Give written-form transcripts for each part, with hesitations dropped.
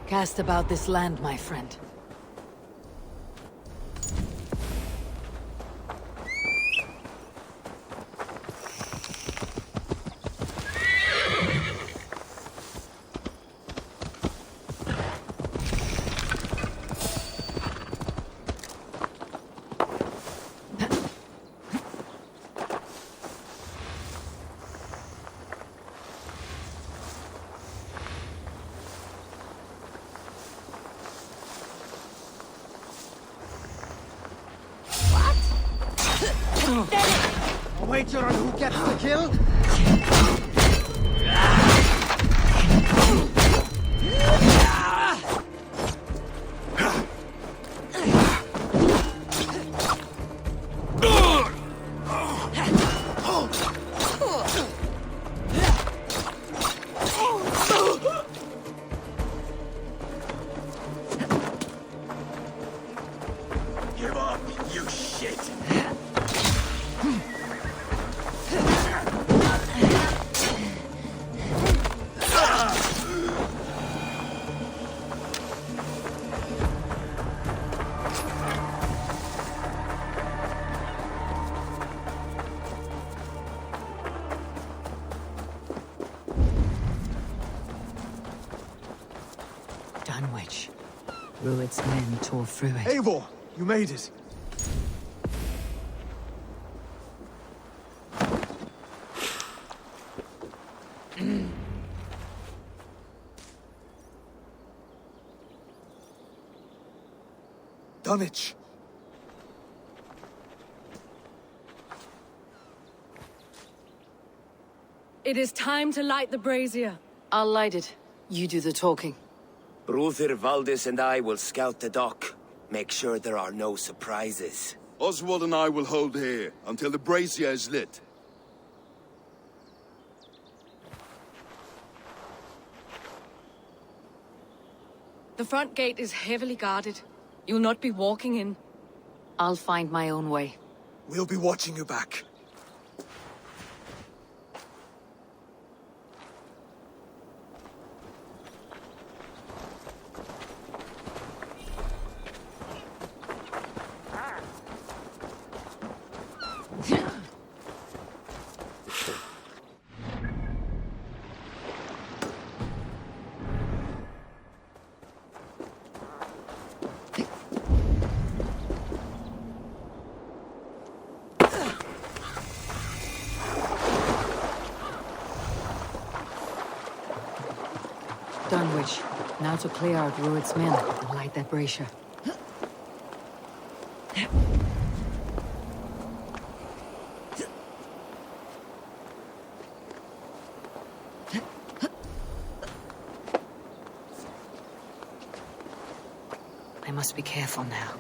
Cast about this land, my friend. A wager on who gets the kill? Give up, you shit! Dunwich. Rued's men tore through it. Eivor, you made it. Dunwich. It is time to light the brazier. I'll light it. You do the talking. Bruther, Valdis and I will scout the dock. Make sure there are no surprises. Oswald and I will hold here until the brazier is lit. The front gate is heavily guarded. You'll not be walking in. I'll find my own way. We'll be watching you back. Dunwich. Now to clear out Rued's men and light that brazier. I must be careful now.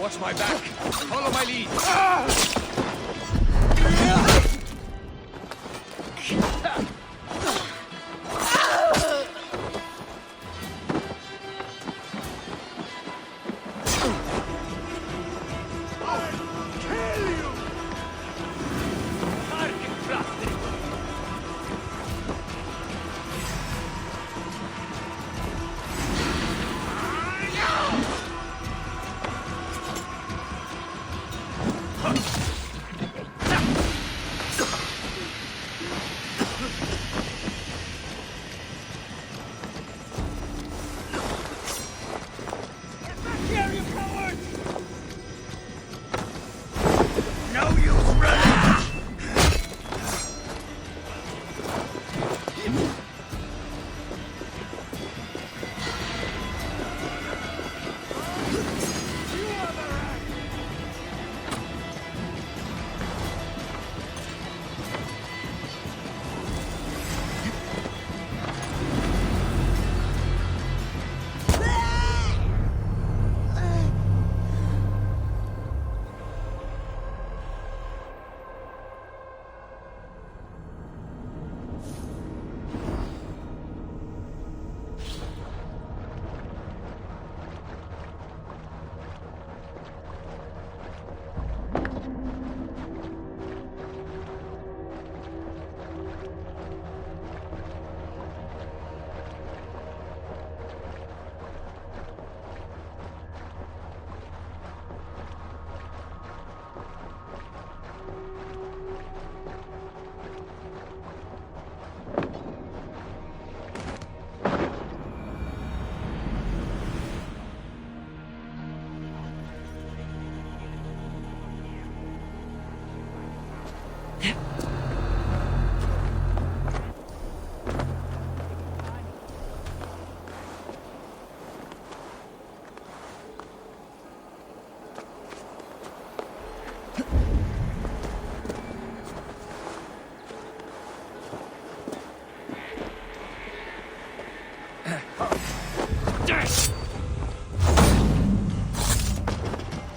Watch my back. Follow my lead.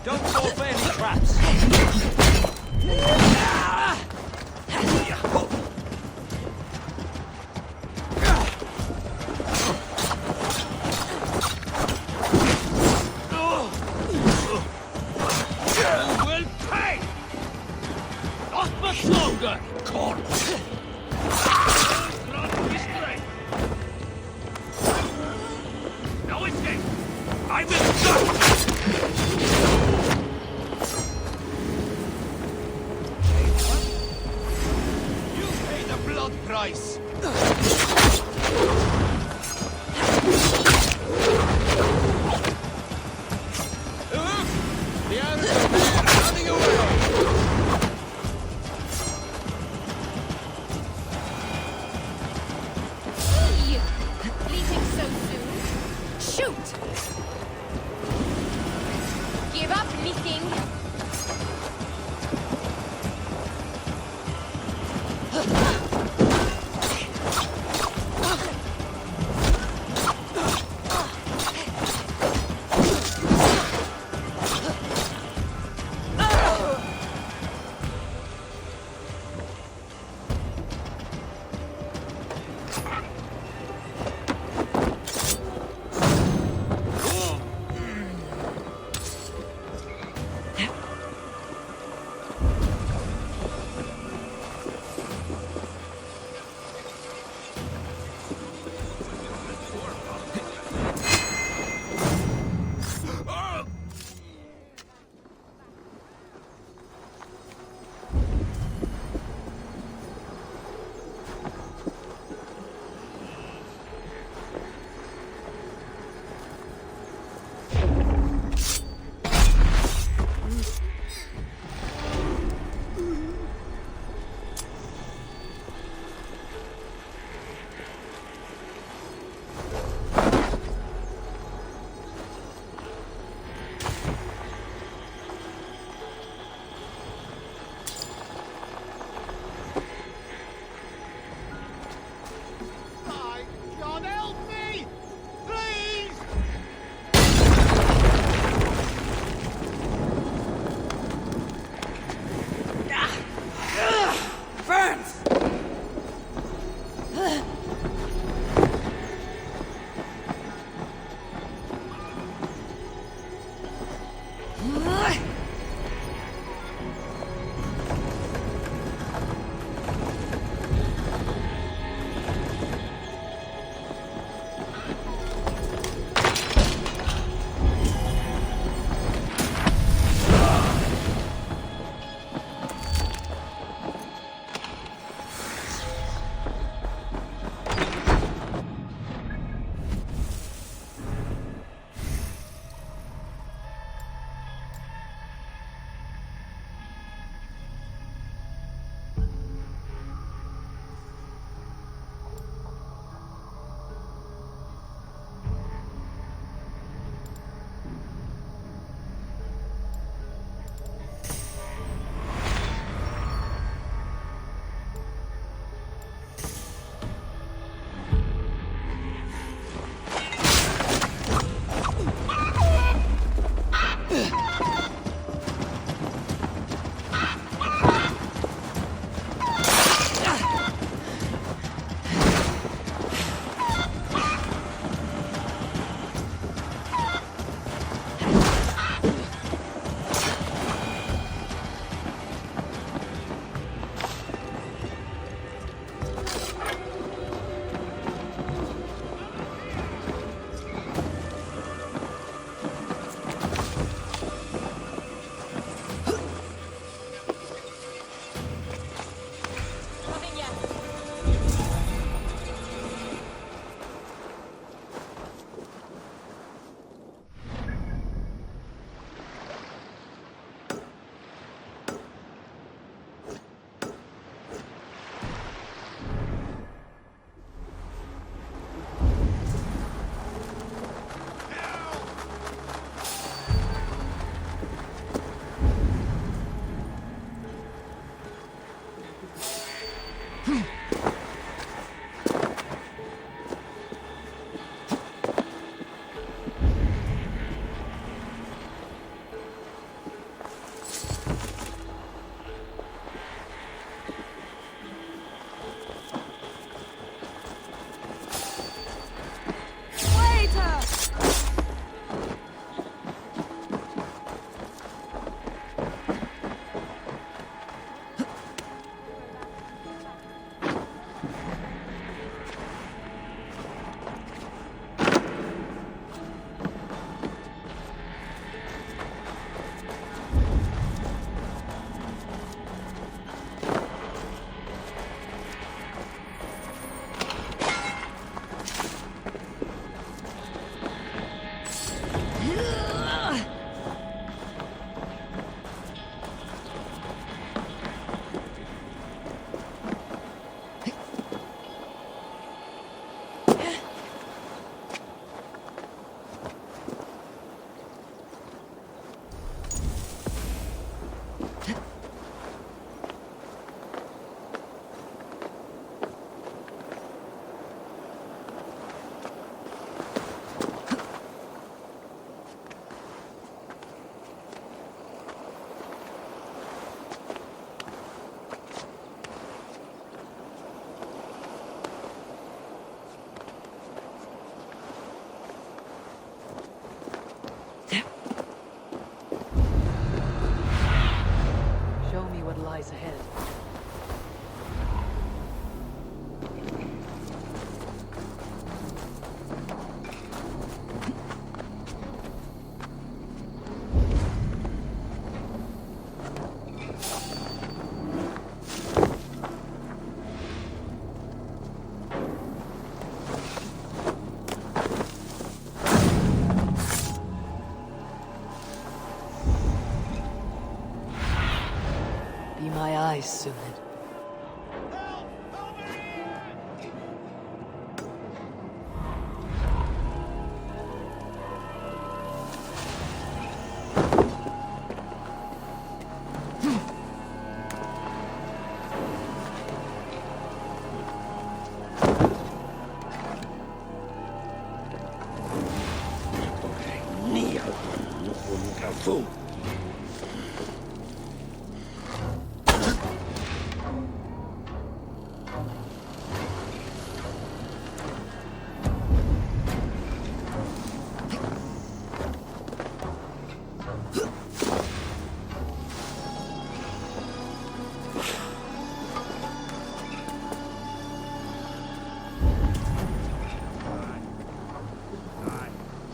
Don't fall for any traps. longer, corpse! Run this way! No escape! I will stop! You pay the blood price! The others are there, running away! You! Leaving so soon? Shoot! Give up, meeting! John, help me! Please! Burns! lies ahead. Be my eyes, Sunit. Help! Over here!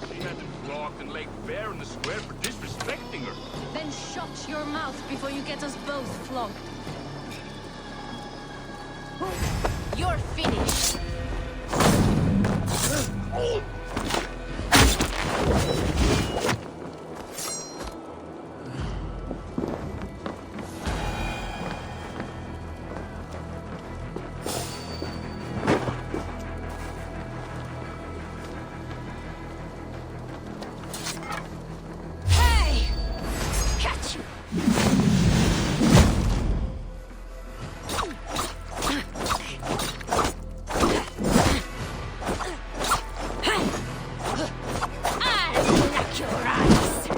She had them flogged and laid bare in the square for disrespecting her. Then shut your mouth before you get us both flogged. You're finished. Hey! Catch you! I'll knock your eyes!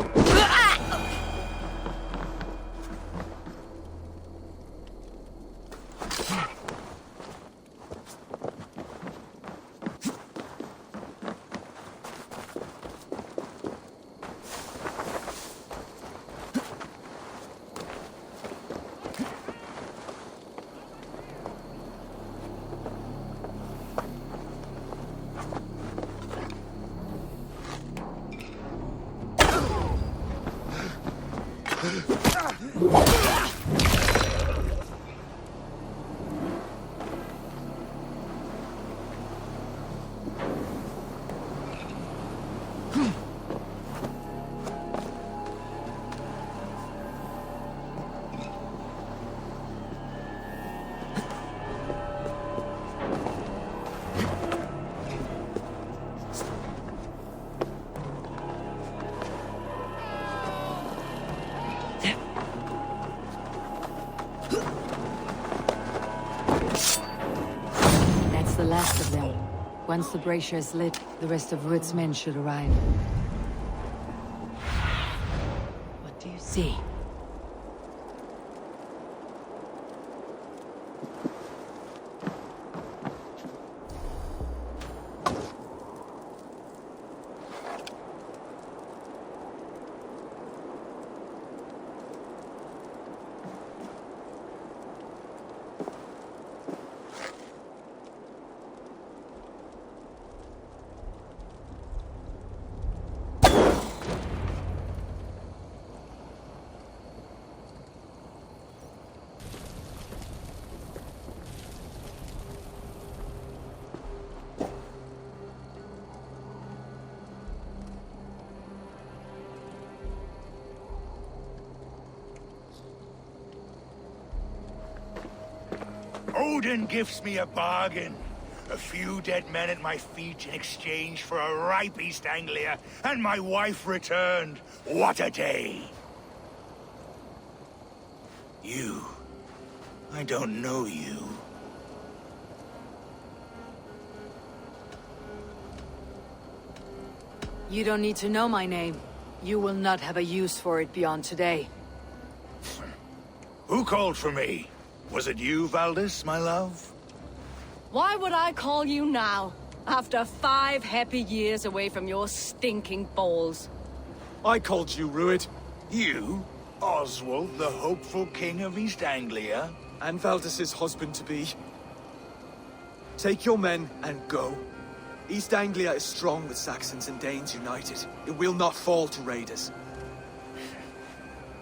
That's the last of them. Once the brazier is lit, the rest of Rued's men should arrive. What do you see? Odin gives me a bargain. A few dead men at my feet in exchange for a ripe East Anglia, and my wife returned. What a day! You. I don't know you. You don't need to know my name. You will not have a use for it beyond today. Who called for me? Was it you, Valdis, my love? Why would I call you now? After 5 happy years away from your stinking balls. I called you, Rued. You? Oswald, the hopeful king of East Anglia? And Valdis's husband-to-be. Take your men and go. East Anglia is strong with Saxons and Danes united. It will not fall to raiders.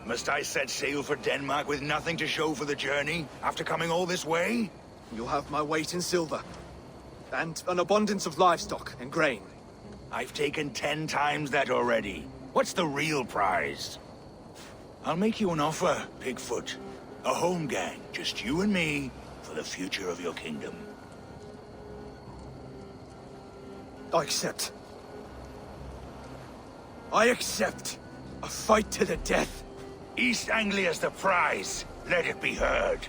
Must I set sail for Denmark with nothing to show for the journey, after coming all this way? You'll have my weight in silver. And an abundance of livestock and grain. I've taken 10 times that already. What's the real prize? I'll make you an offer, Pigfoot. A home gang, just you and me, for the future of your kingdom. I accept. I accept. A fight to the death. East Anglia's the prize. Let it be heard.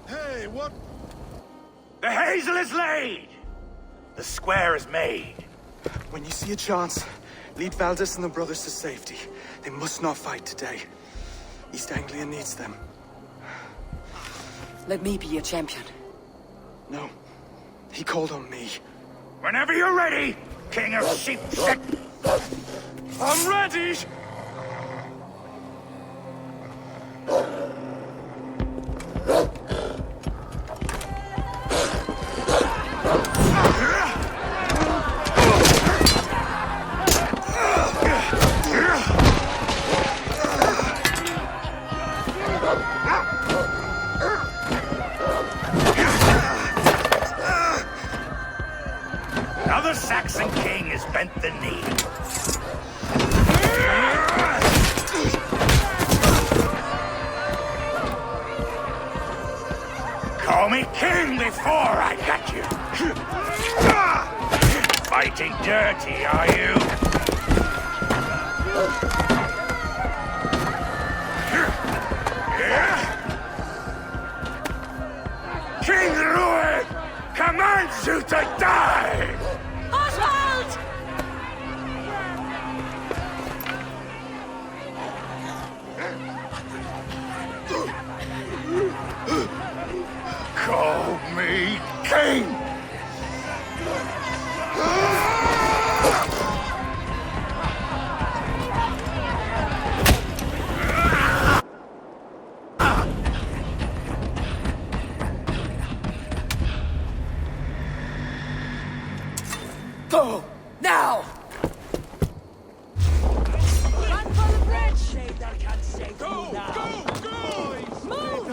Hey, what? The hazel is laid! The square is made. When you see a chance, lead Valdis and the brothers to safety. They must not fight today. East Anglia needs them. Let me be your champion. No. He called on me. Whenever you're ready, King of Sheep. I'm ready! Now the Saxon king has bent the knee. Call me king before I got you. Fighting dirty, are you? King Louis commands you to die! Oswald! Call me king! Go! Now! Run for the bridge! Go! Go! Go! Move!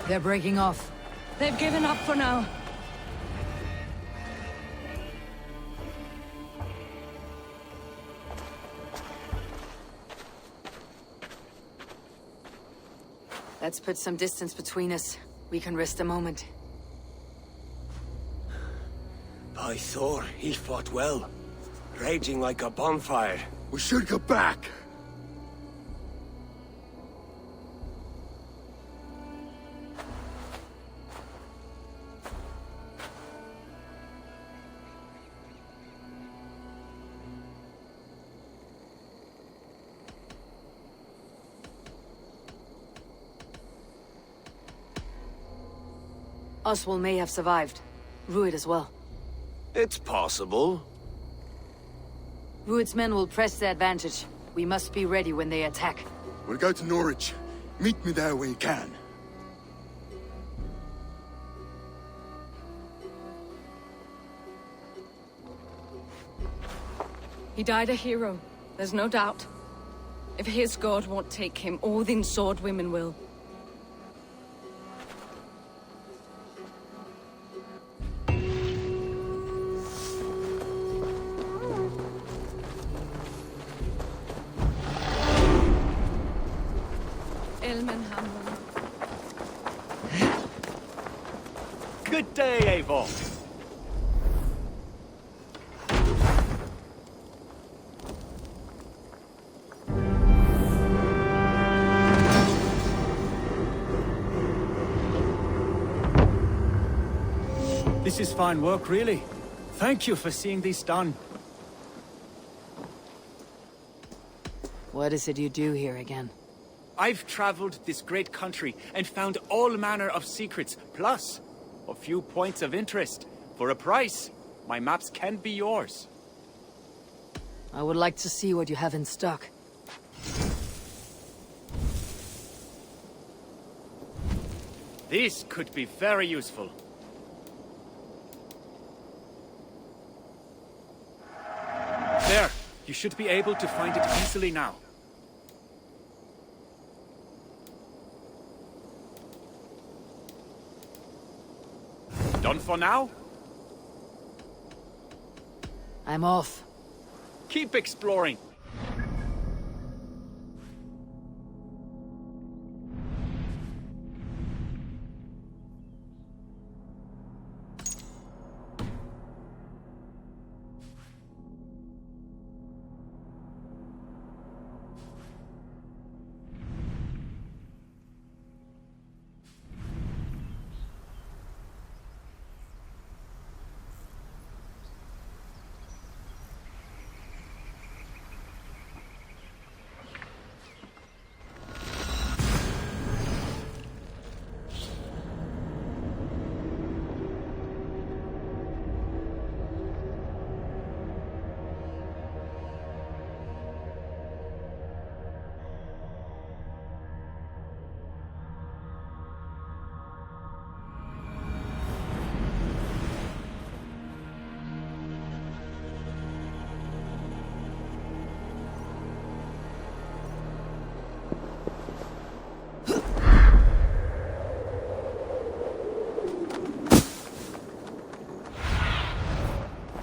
They're breaking off. They've given up for now. Let's put some distance between us. We can rest a moment. By Thor, he fought well. Raging like a bonfire. We should go back. Oswald may have survived. Rued as well. It's possible. Rued's men will press the advantage. We must be ready when they attack. We'll go to Norwich. Meet me there when you can. He died a hero, there's no doubt. If his god won't take him, Odin's sword women will. Good day, Eivor. This is fine work, really. Thank you for seeing this done. What is it you do here again? I've traveled this great country and found all manner of secrets, plus a few points of interest. For a price, my maps can be yours. I would like to see what you have in stock. This could be very useful. There, you should be able to find it easily now. Done for now? I'm off. Keep exploring.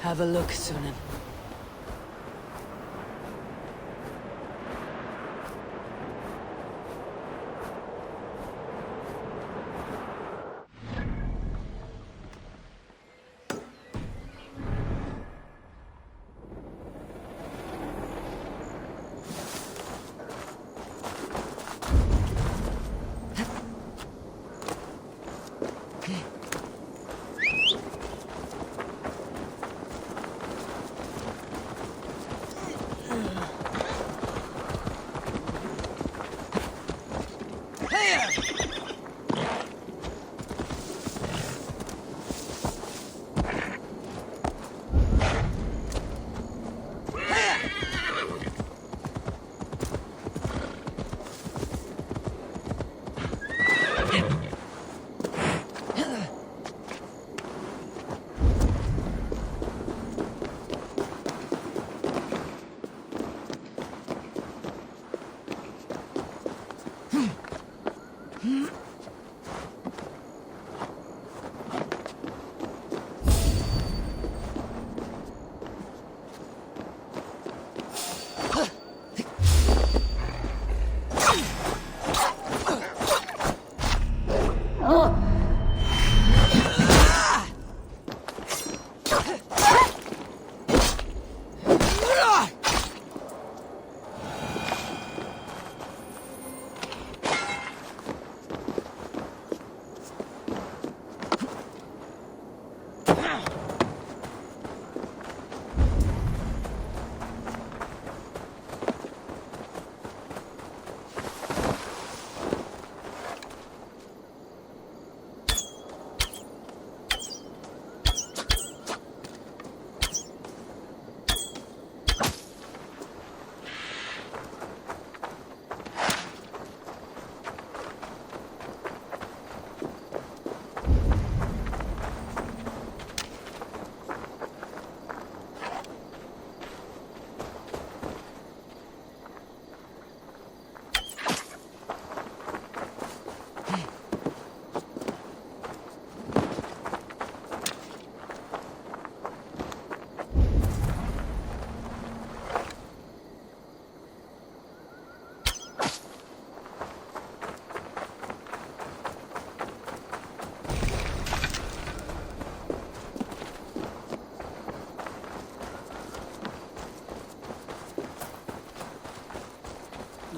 Have a look, Sunan.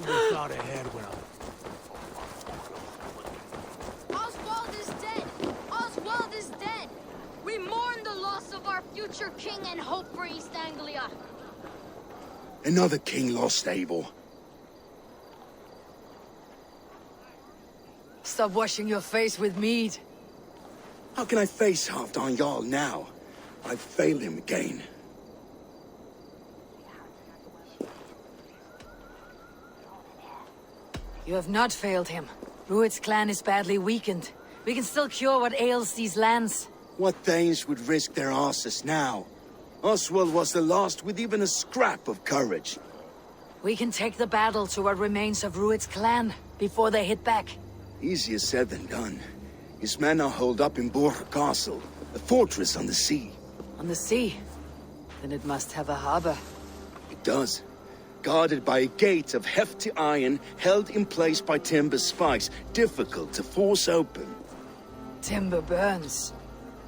thought ahead when Oswald is dead! Oswald is dead! We mourn the loss of our future king and hope for East Anglia. Another king lost, Abel. Stop washing your face with mead. How can I face Halfdan Jarl now? I've failed him again. You have not failed him. Rued's clan is badly weakened. We can still cure what ails these lands. What Danes would risk their asses now? Oswald was the last with even a scrap of courage. We can take the battle to what remains of Rued's clan before they hit back. Easier said than done. His men are holed up in Borg Castle, a fortress on the sea. On the sea? Then it must have a harbor. It does. Guarded by a gate of hefty iron, held in place by timber spikes, difficult to force open. Timber burns.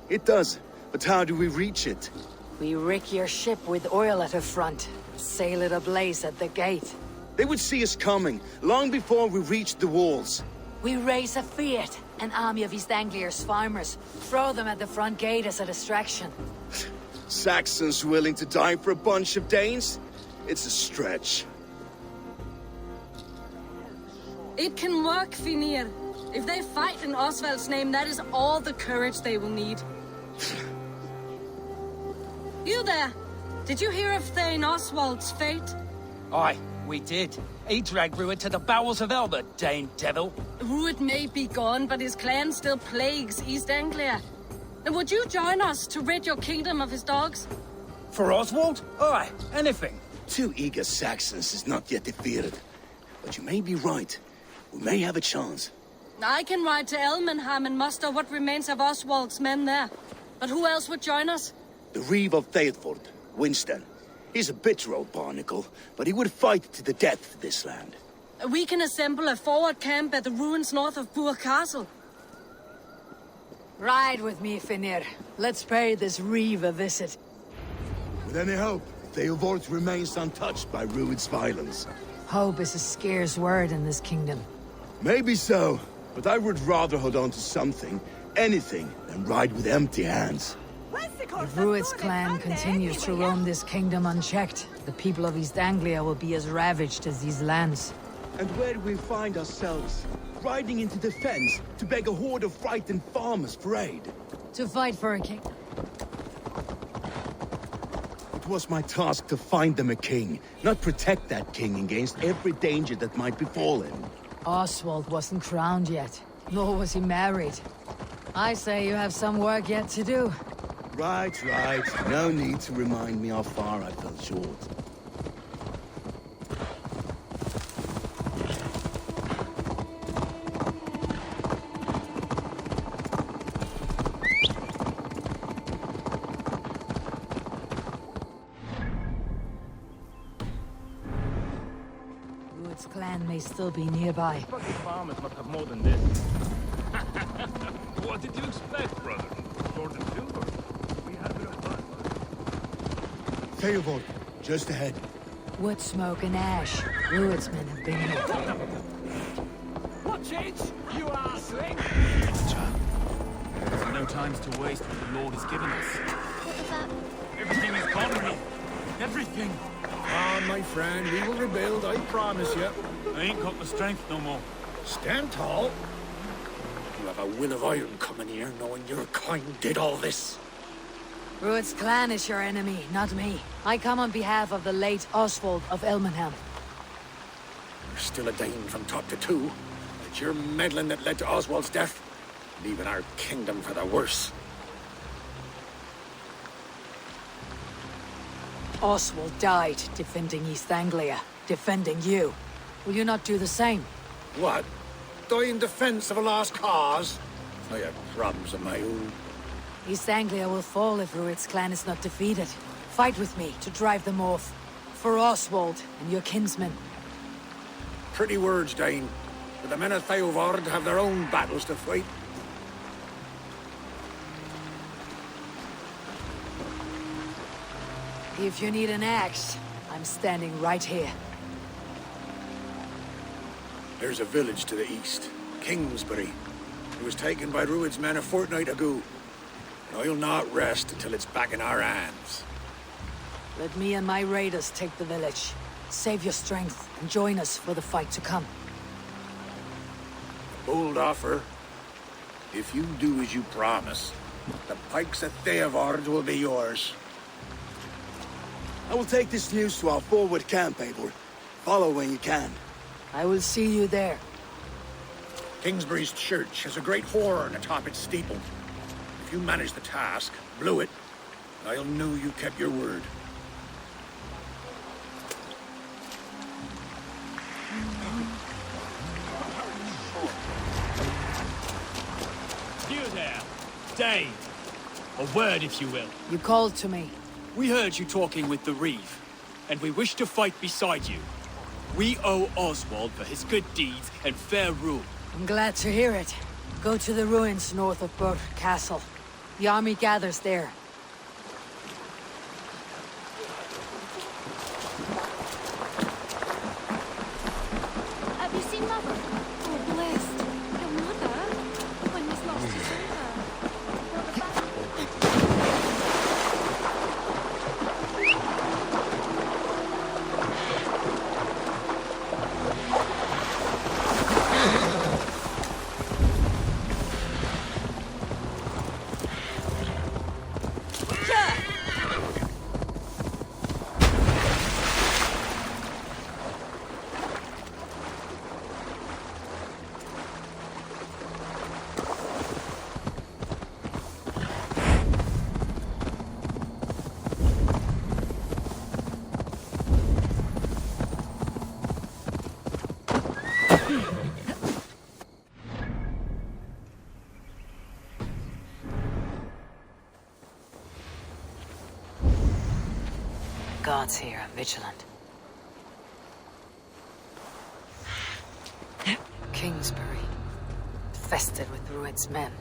It does, but how do we reach it? We rig your ship with oil at her front. Sail it ablaze at the gate. They would see us coming, long before we reached the walls. We raise a fiat, an army of East Anglia's farmers. Throw them at the front gate as a distraction. Saxons willing to die for a bunch of Danes? It's a stretch. It can work, Finir. If they fight in Oswald's name, that is all the courage they will need. You there! Did you hear of Thane Oswald's fate? Aye, we did. He dragged Rued to the bowels of hell, the Dane devil. Rued may be gone, but his clan still plagues East Anglia. And would you join us to rid your kingdom of his dogs? For Oswald? Aye, anything. 2 eager Saxons is not yet defeated. But you may be right. We may have a chance. I can ride to Elmenham and muster what remains of Oswald's men there. But who else would join us? The Reeve of Thetford, Winston. He's a bitter old barnacle, but he would fight to the death for this land. We can assemble a forward camp at the ruins north of Burr Castle. Ride with me, Finir. Let's pay this Reeve a visit. With any hope, Theodort remains untouched by Rued's violence. Hope is a scarce word in this kingdom. Maybe so, but I would rather hold on to something, anything, than ride with empty hands. If Rued's clan continues to roam this kingdom unchecked, the people of East Anglia will be as ravaged as these lands. And where do we find ourselves? Riding into defense to beg a horde of frightened farmers for aid. To fight for a king. It was my task to find them a king, not protect that king against every danger that might befall him. Oswald wasn't crowned yet, nor was he married. I say you have some work yet to do. Right. No need to remind me how far I fell short. Rued's clan may still be nearby. fucking farmers must have more than this. What did you expect, brother? Sword and silver. We had a bit of fun. Theodort, just ahead. Wood smoke and ash. Rued's men have been here. What change? You arsling? There's no time to waste what the Lord has given us. What was that? Everything is gone, me. Everything. Ah, my friend, we will rebuild, I promise you. I ain't got the strength no more. Stand tall. You have a will of iron coming here, knowing your kind did all this. Rued's clan is your enemy, not me. I come on behalf of the late Oswald of Elmenham. You're still a Dane from top to two. It's your meddling that led to Oswald's death, leaving our kingdom for the worse. Oswald died defending East Anglia, defending you. Will you not do the same? What? Die in defense of a lost cause? I have problems of my own. East Anglia will fall if Rued's clan is not defeated. Fight with me to drive them off. For Oswald and your kinsmen. Pretty words, Dane. But the men of Theodord have their own battles to fight. If you need an axe, I'm standing right here. There's a village to the east, Kingsbury. It was taken by Rued's men a fortnight ago. And I'll not rest until it's back in our hands. Let me and my raiders take the village. Save your strength and join us for the fight to come. Bold offer. If you do as you promise, the pikes at Theavard will be yours. I will take this news to our forward camp, Eivor. Follow when you can. I will see you there. Kingsbury's church has a great horn atop its steeple. If you manage the task, blew it, I'll know you kept your word. You there, Dane. A word, if you will. You called to me. We heard you talking with the Reeve, and we wish to fight beside you. We owe Oswald for his good deeds and fair rule. I'm glad to hear it. Go to the ruins north of Burr Castle. The army gathers there. Have you seen Mother? Oh, blessed. Your mother? When Miss lost his Gods here are vigilant. Kingsbury, infested with Rued's men.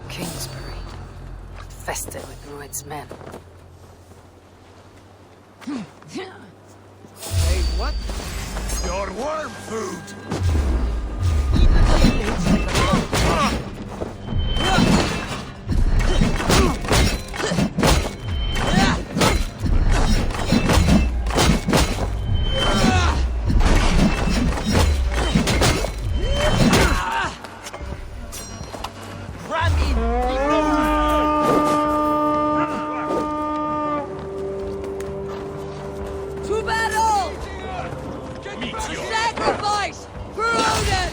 Kingsbury. Infested with Druid's men. Hey, what? Your worm food! To battle! Sacrifice for Odin!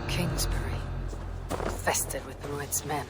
Kingsbury. Infested with Druid's men.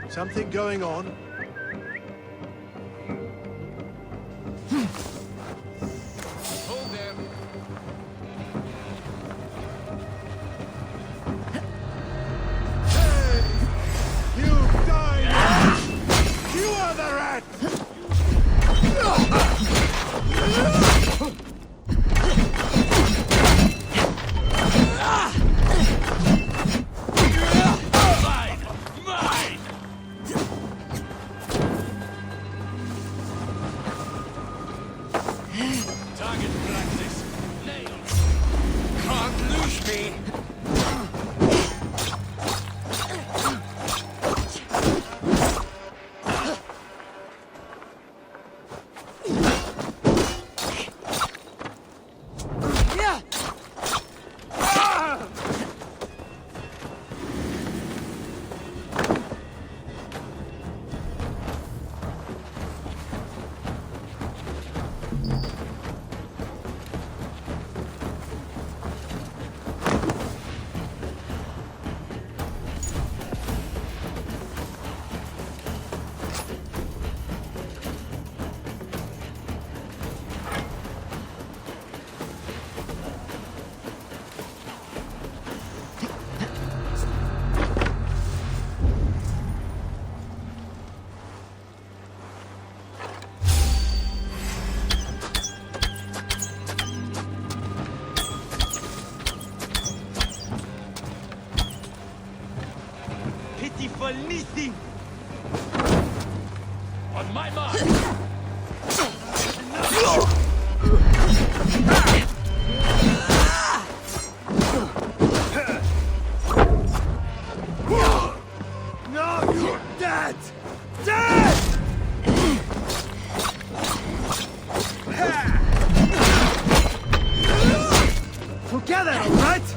Something going on? Hold them! Hey! You died! You are the rat! Target practice. Nailed. Can't lose me. Pitiful nothing! On my mark! No, you're dead! Dead! Together, all right?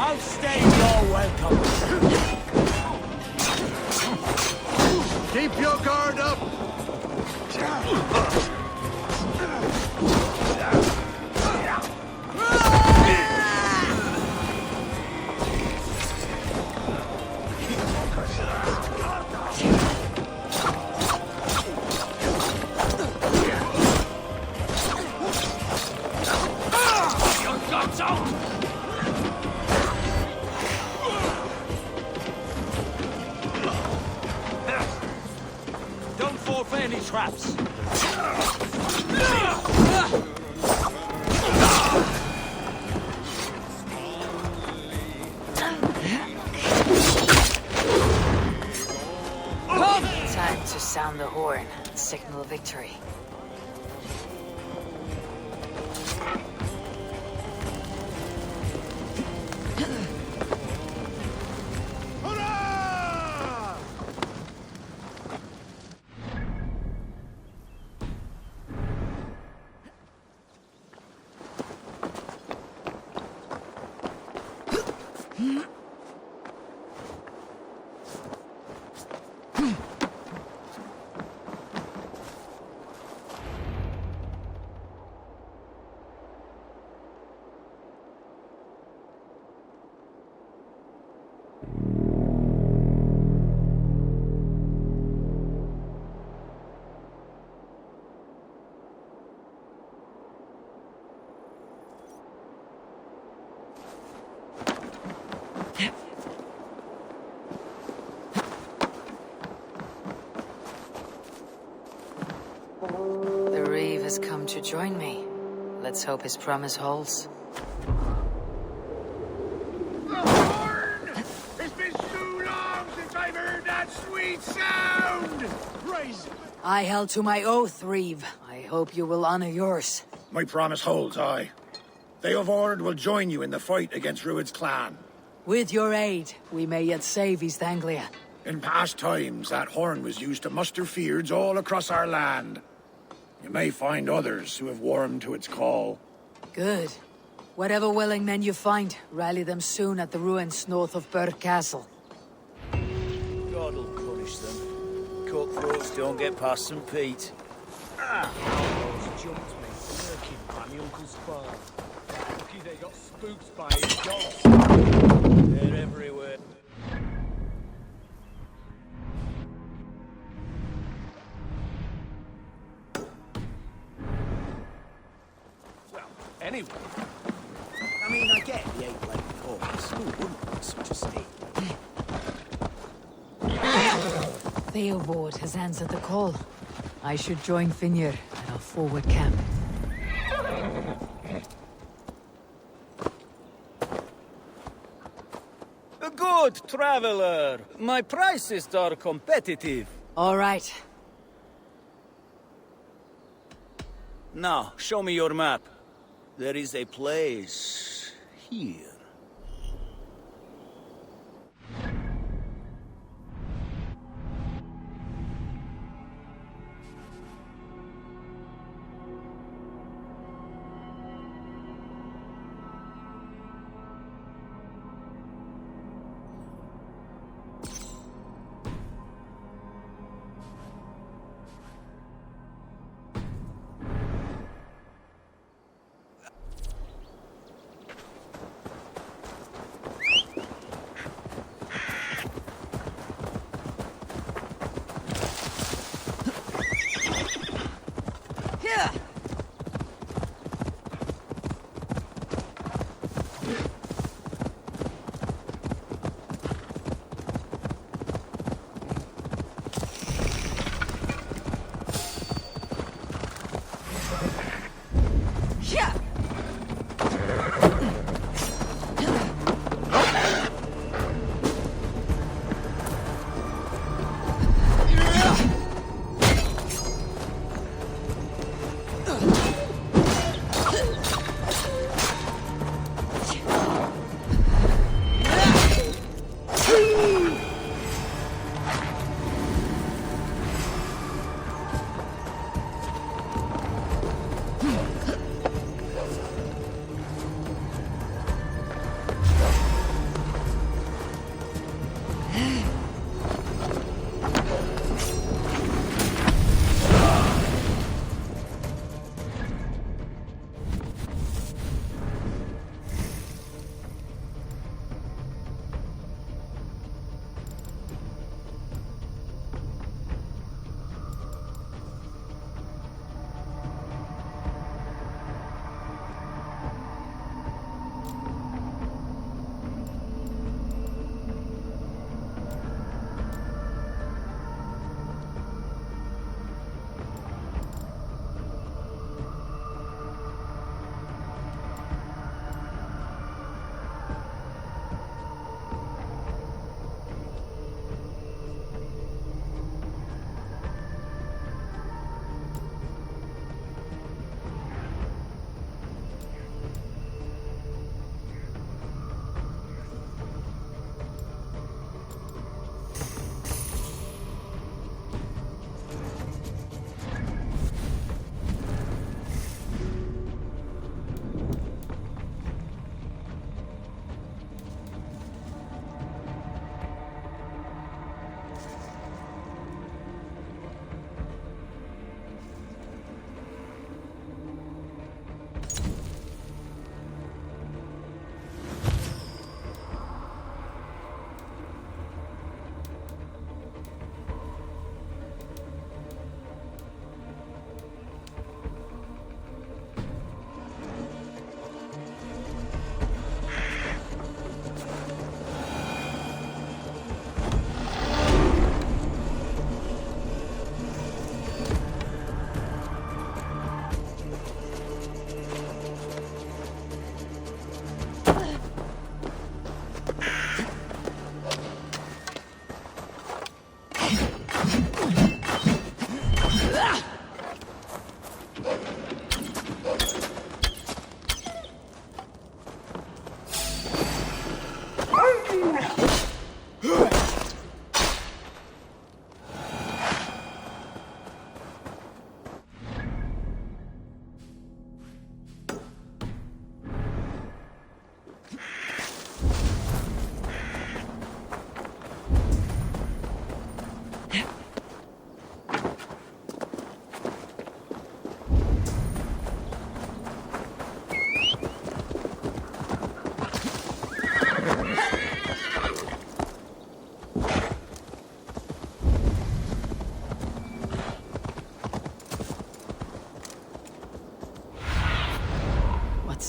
I'll stay your welcome. Keep your guard up! Your guts out! Don't fall for any traps. Time to sound the horn and signal victory. The Reeve has come to join me. Let's hope his promise holds. The horn! It's been too long since I've heard that sweet sound! Praise I held to my oath, Reeve. I hope you will honor yours. My promise holds, aye. They of Ord will join you in the fight against Rued's clan. With your aid, we may yet save East Anglia. In past times, that horn was used to muster fyrds all across our land. You may find others who have warmed to its call. Good. Whatever willing men you find, rally them soon at the ruins north of Burke Castle. God will punish them. Cutthroats don't get past St. Pete. Jumped me, lurking by my uncle's farm. Lucky they got spooked by his dogs. They're everywhere. Well, anyway. I mean, I get the eight-legged horse. Who wouldn't want such a steed? Theobald has answered the call. I should join Finir at our forward camp. A good traveler. My prices are competitive. All right. Now, show me your map. There is a place here.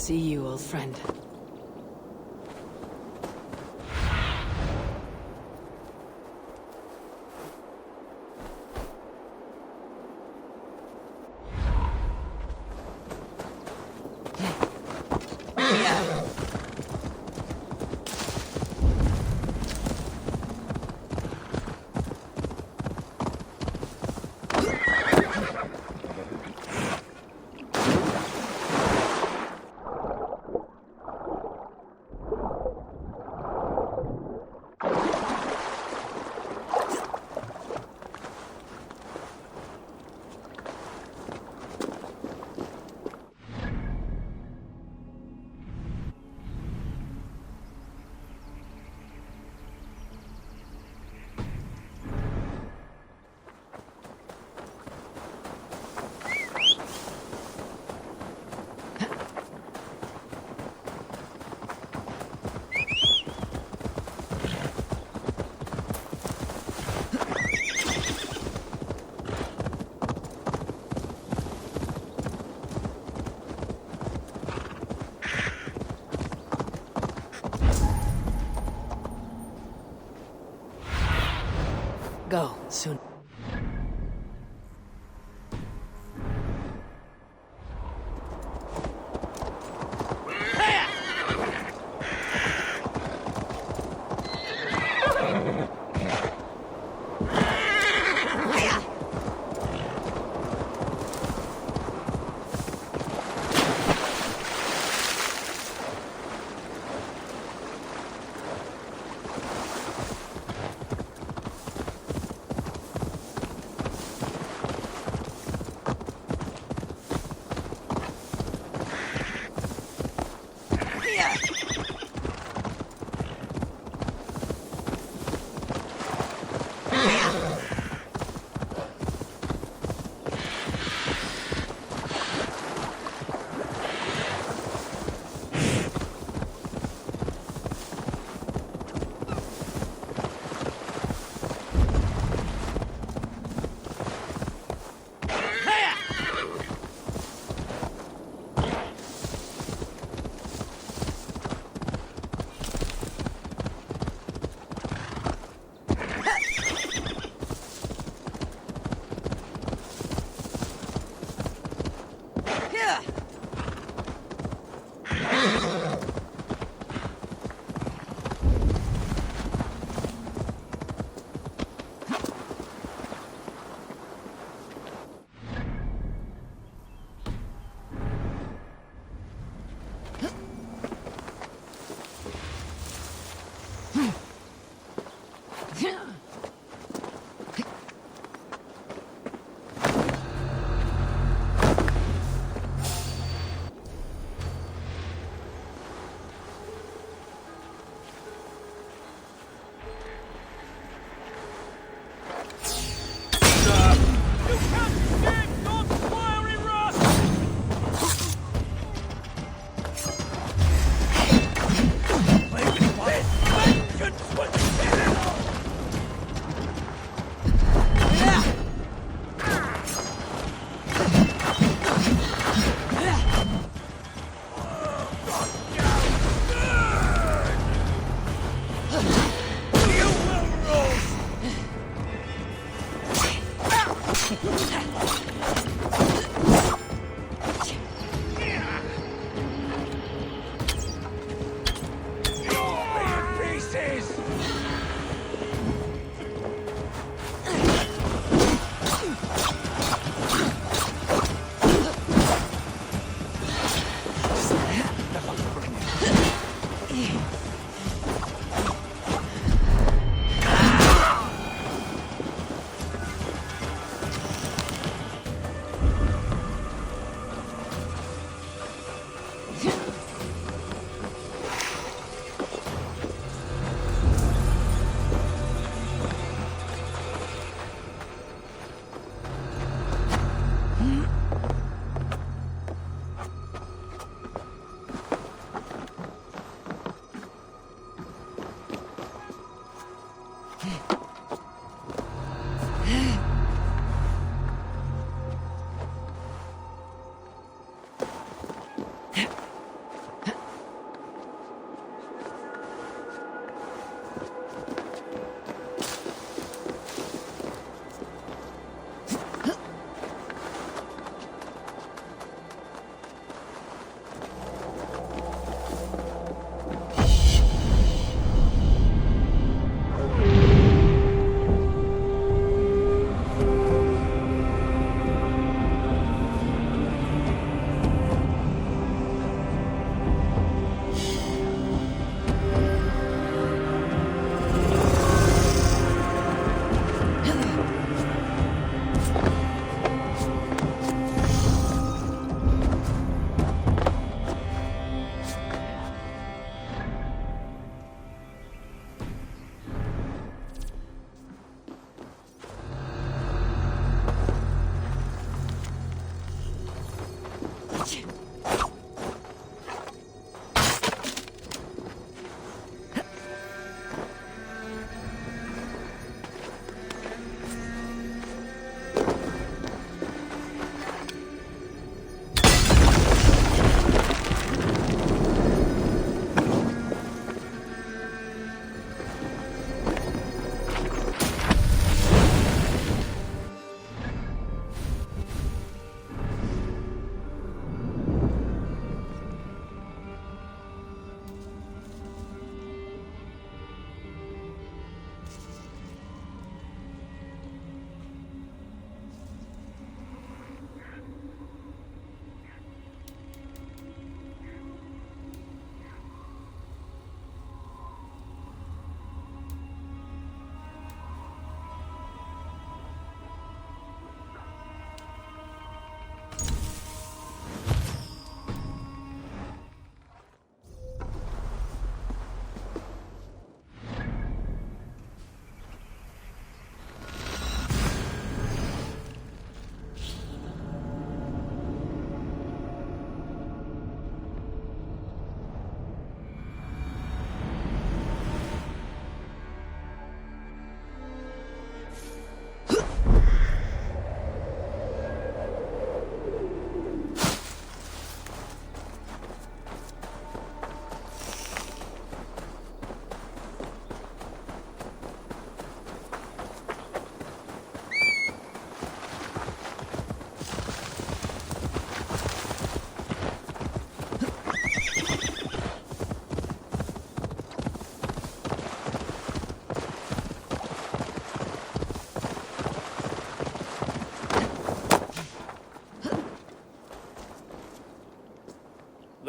see you, old friend. Go, soon.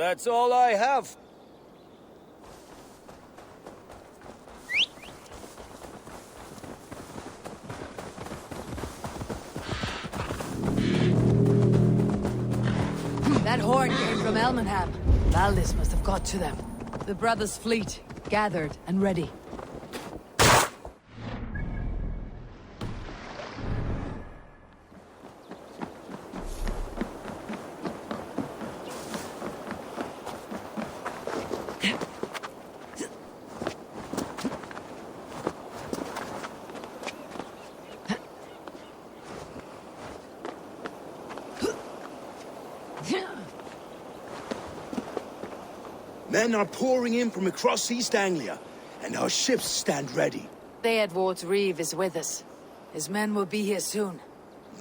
That's all I have. That horn came from Elmenham. Valdis must have got to them. The brothers' fleet, gathered and ready. Men are pouring in from across East Anglia, and our ships stand ready. Theodward's Reeve is with us. His men will be here soon.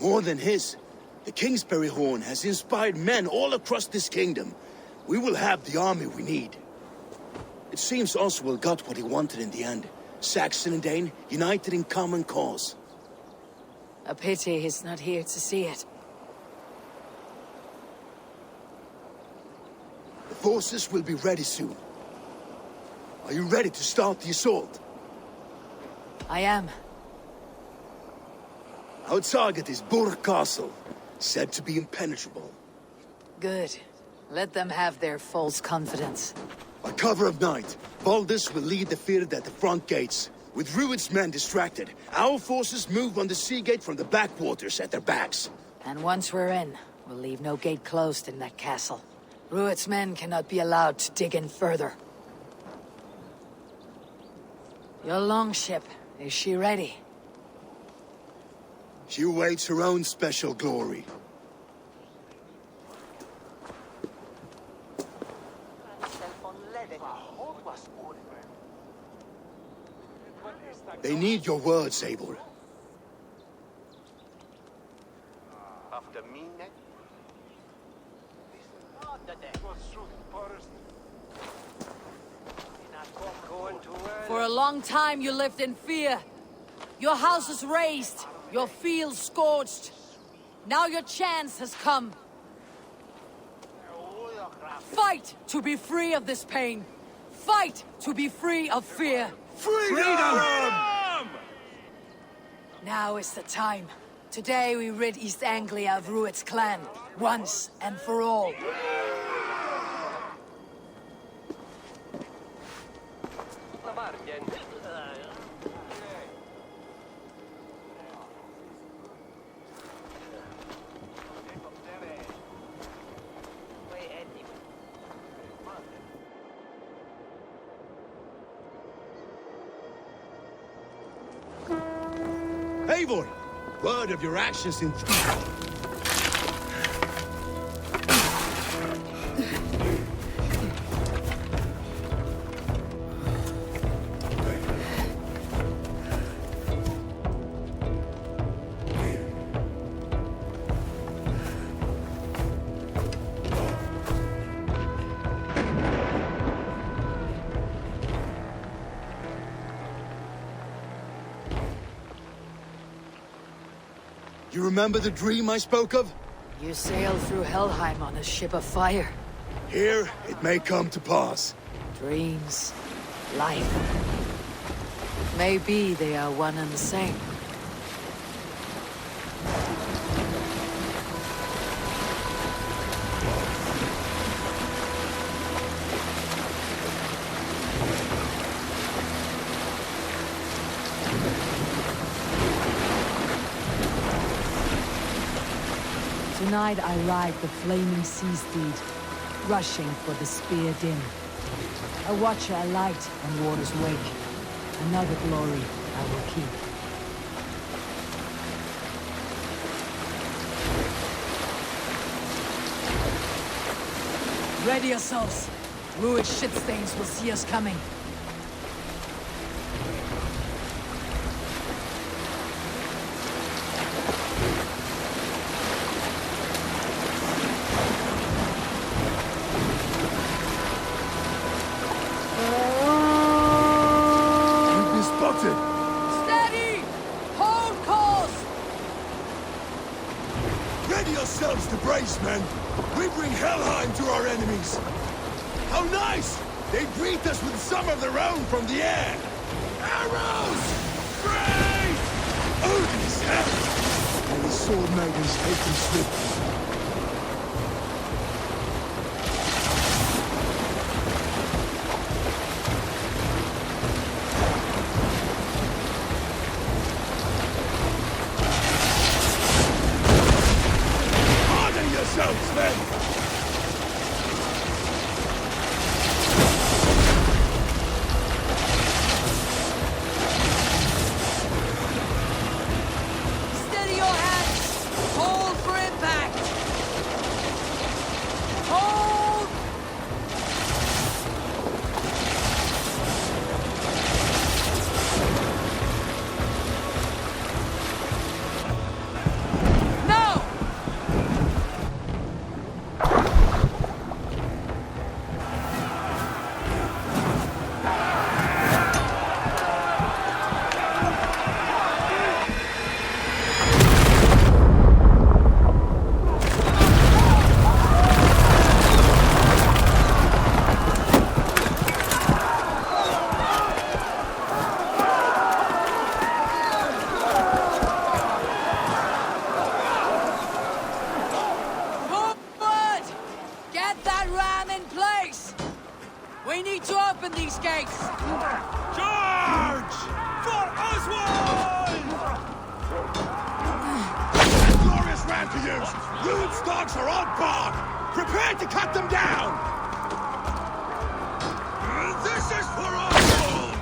More than his. The Kingsbury Horn has inspired men all across this kingdom. We will have the army we need. It seems Oswald got what he wanted in the end. Saxon and Dane united in common cause. A pity he's not here to see it. The forces will be ready soon. Are you ready to start the assault? I am. Our target is Burg Castle, said to be impenetrable. Good. Let them have their false confidence. By cover of night, Valdis will lead the field at the front gates. With Rued's men distracted, our forces move on the sea gate from the backwaters at their backs. And once we're in, we'll leave no gate closed in that castle. Rued's men cannot be allowed to dig in further. Your longship, is she ready? She awaits her own special glory. They need your words, Eivor. For a long time you lived in fear. Your house is razed, your fields scorched. Now your chance has come. Fight to be free of this pain. Fight to be free of fear. Freedom! Now is the time. Today we rid East Anglia of Rued's clan, once and for all. Eivor! Word of your actions in... You remember the dream I spoke of? You sailed through Helheim on a ship of fire. Here, it may come to pass. Dreams, life. Maybe they are one and the same. Tonight I ride the flaming sea steed, rushing for the spear din. A watcher alight on water's wake. Another glory I will keep. Ready yourselves. Rued shit stains will see us coming. Ready yourselves to brace, men. We bring Helheim to our enemies. How nice! They greet us with some of their own from the air. Arrows! Great! Odin's help! And the sword maidens take them swiftly. Yourselves, men! Steady your hands! Hold for impact! Hold! No! Forward! Get that ram in place! We need to open these gates! Charge! For Oswald! Glorious ram to use! Rude's dogs are on guard! Prepare to cut them down! This is for Oswald!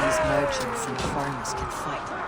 These merchants and farmers can fight.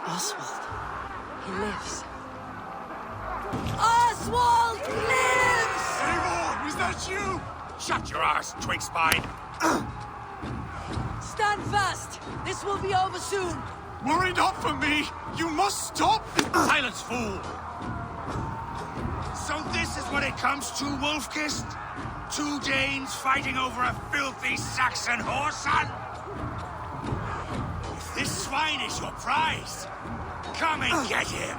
Oswald. He lives. Oswald lives! Eivor, is that you? Shut your arse, twig spine! Stand fast! This will be over soon! Worry not for me! You must stop! Silence, fool! So this is what it comes to, Wolfkist? 2 Danes fighting over a filthy Saxon whoreson? If this swine is your prize, come and get him!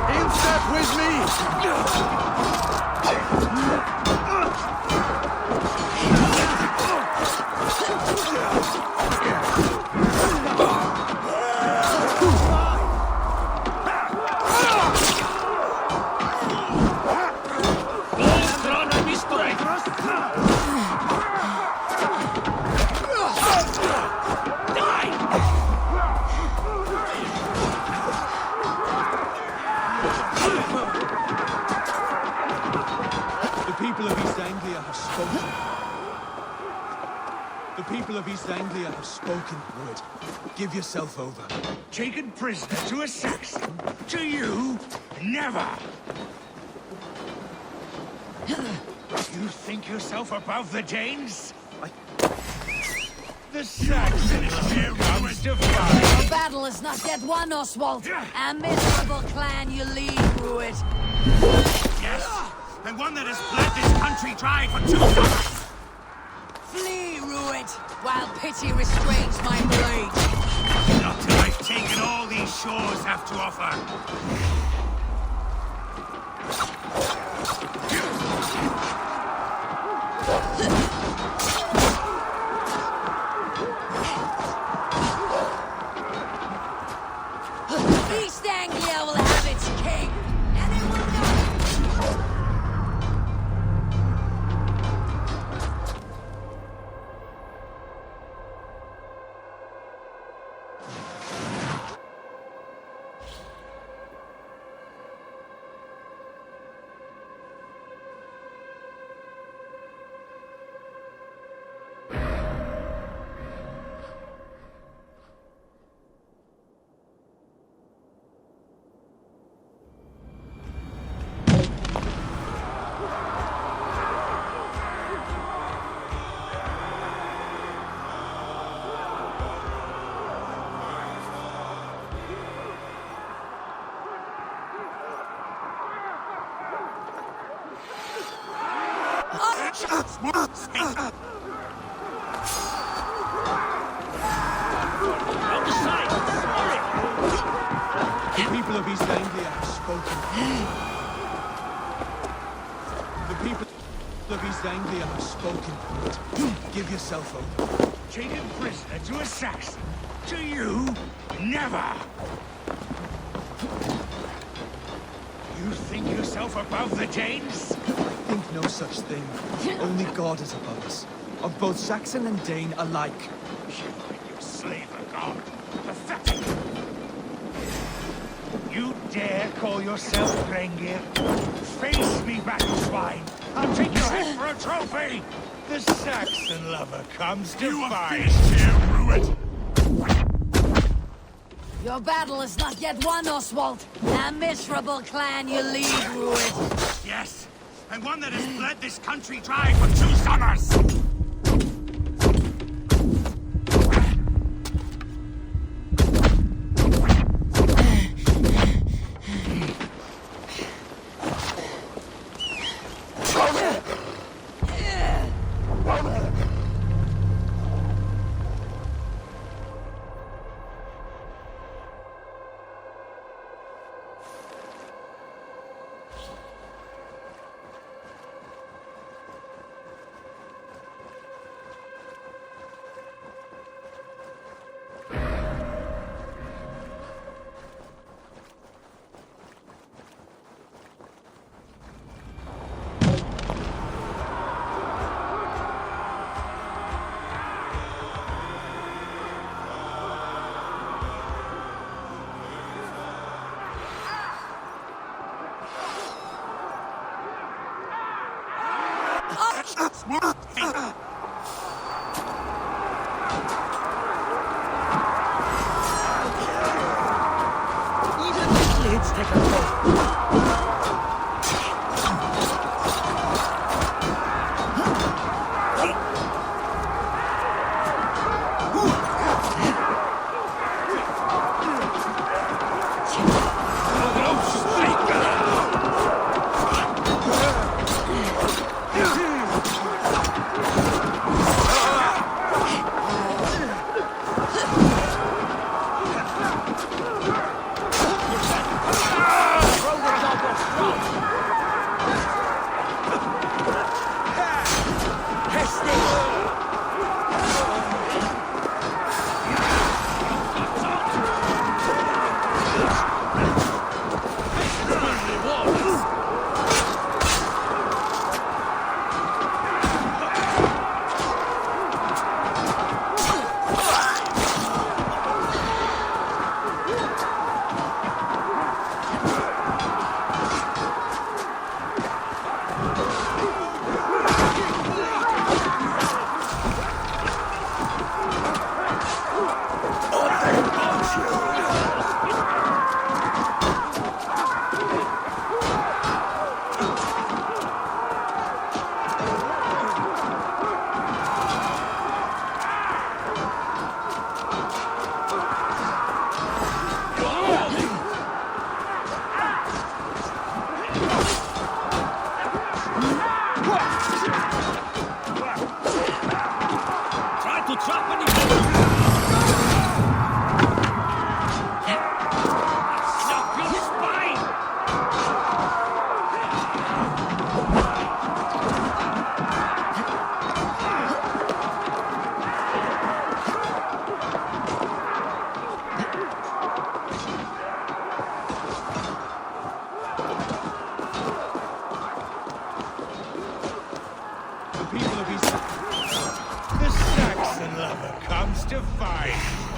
In step with me! The people of East Anglia have spoken. The people of East Anglia have spoken. Wood, give yourself over. Taken prisoner to a Saxon? To you? Never! You think yourself above the Danes? The Saxons here comes to fight. Your battle is not yet won, Oswald. A miserable clan you lead through it. Yes, and one that has bled this country dry for 2 summers. Flee, Ruit, while pity restrains my blade. Not till I've taken all these shores have to offer. East Anglia will have its king, and it will not... The people of East Anglia have spoken. The people of East Anglia have spoken. Wood, give yourself over. Taken prisoner to a Saxon? To you? Never! You think yourself above the Danes? Think no such thing. Only God is above us. Of both Saxon and Dane alike. You slave of God. Pathetic! You dare call yourself Drengir? Face me, battle swine! I'll take your head for a trophy! The Saxon lover comes to fight! You are here, Ruit! Your battle is not yet won, Oswald. A miserable clan you lead through it. Yes, and one that has bled this country dry for 2 summers! Hits take a toll.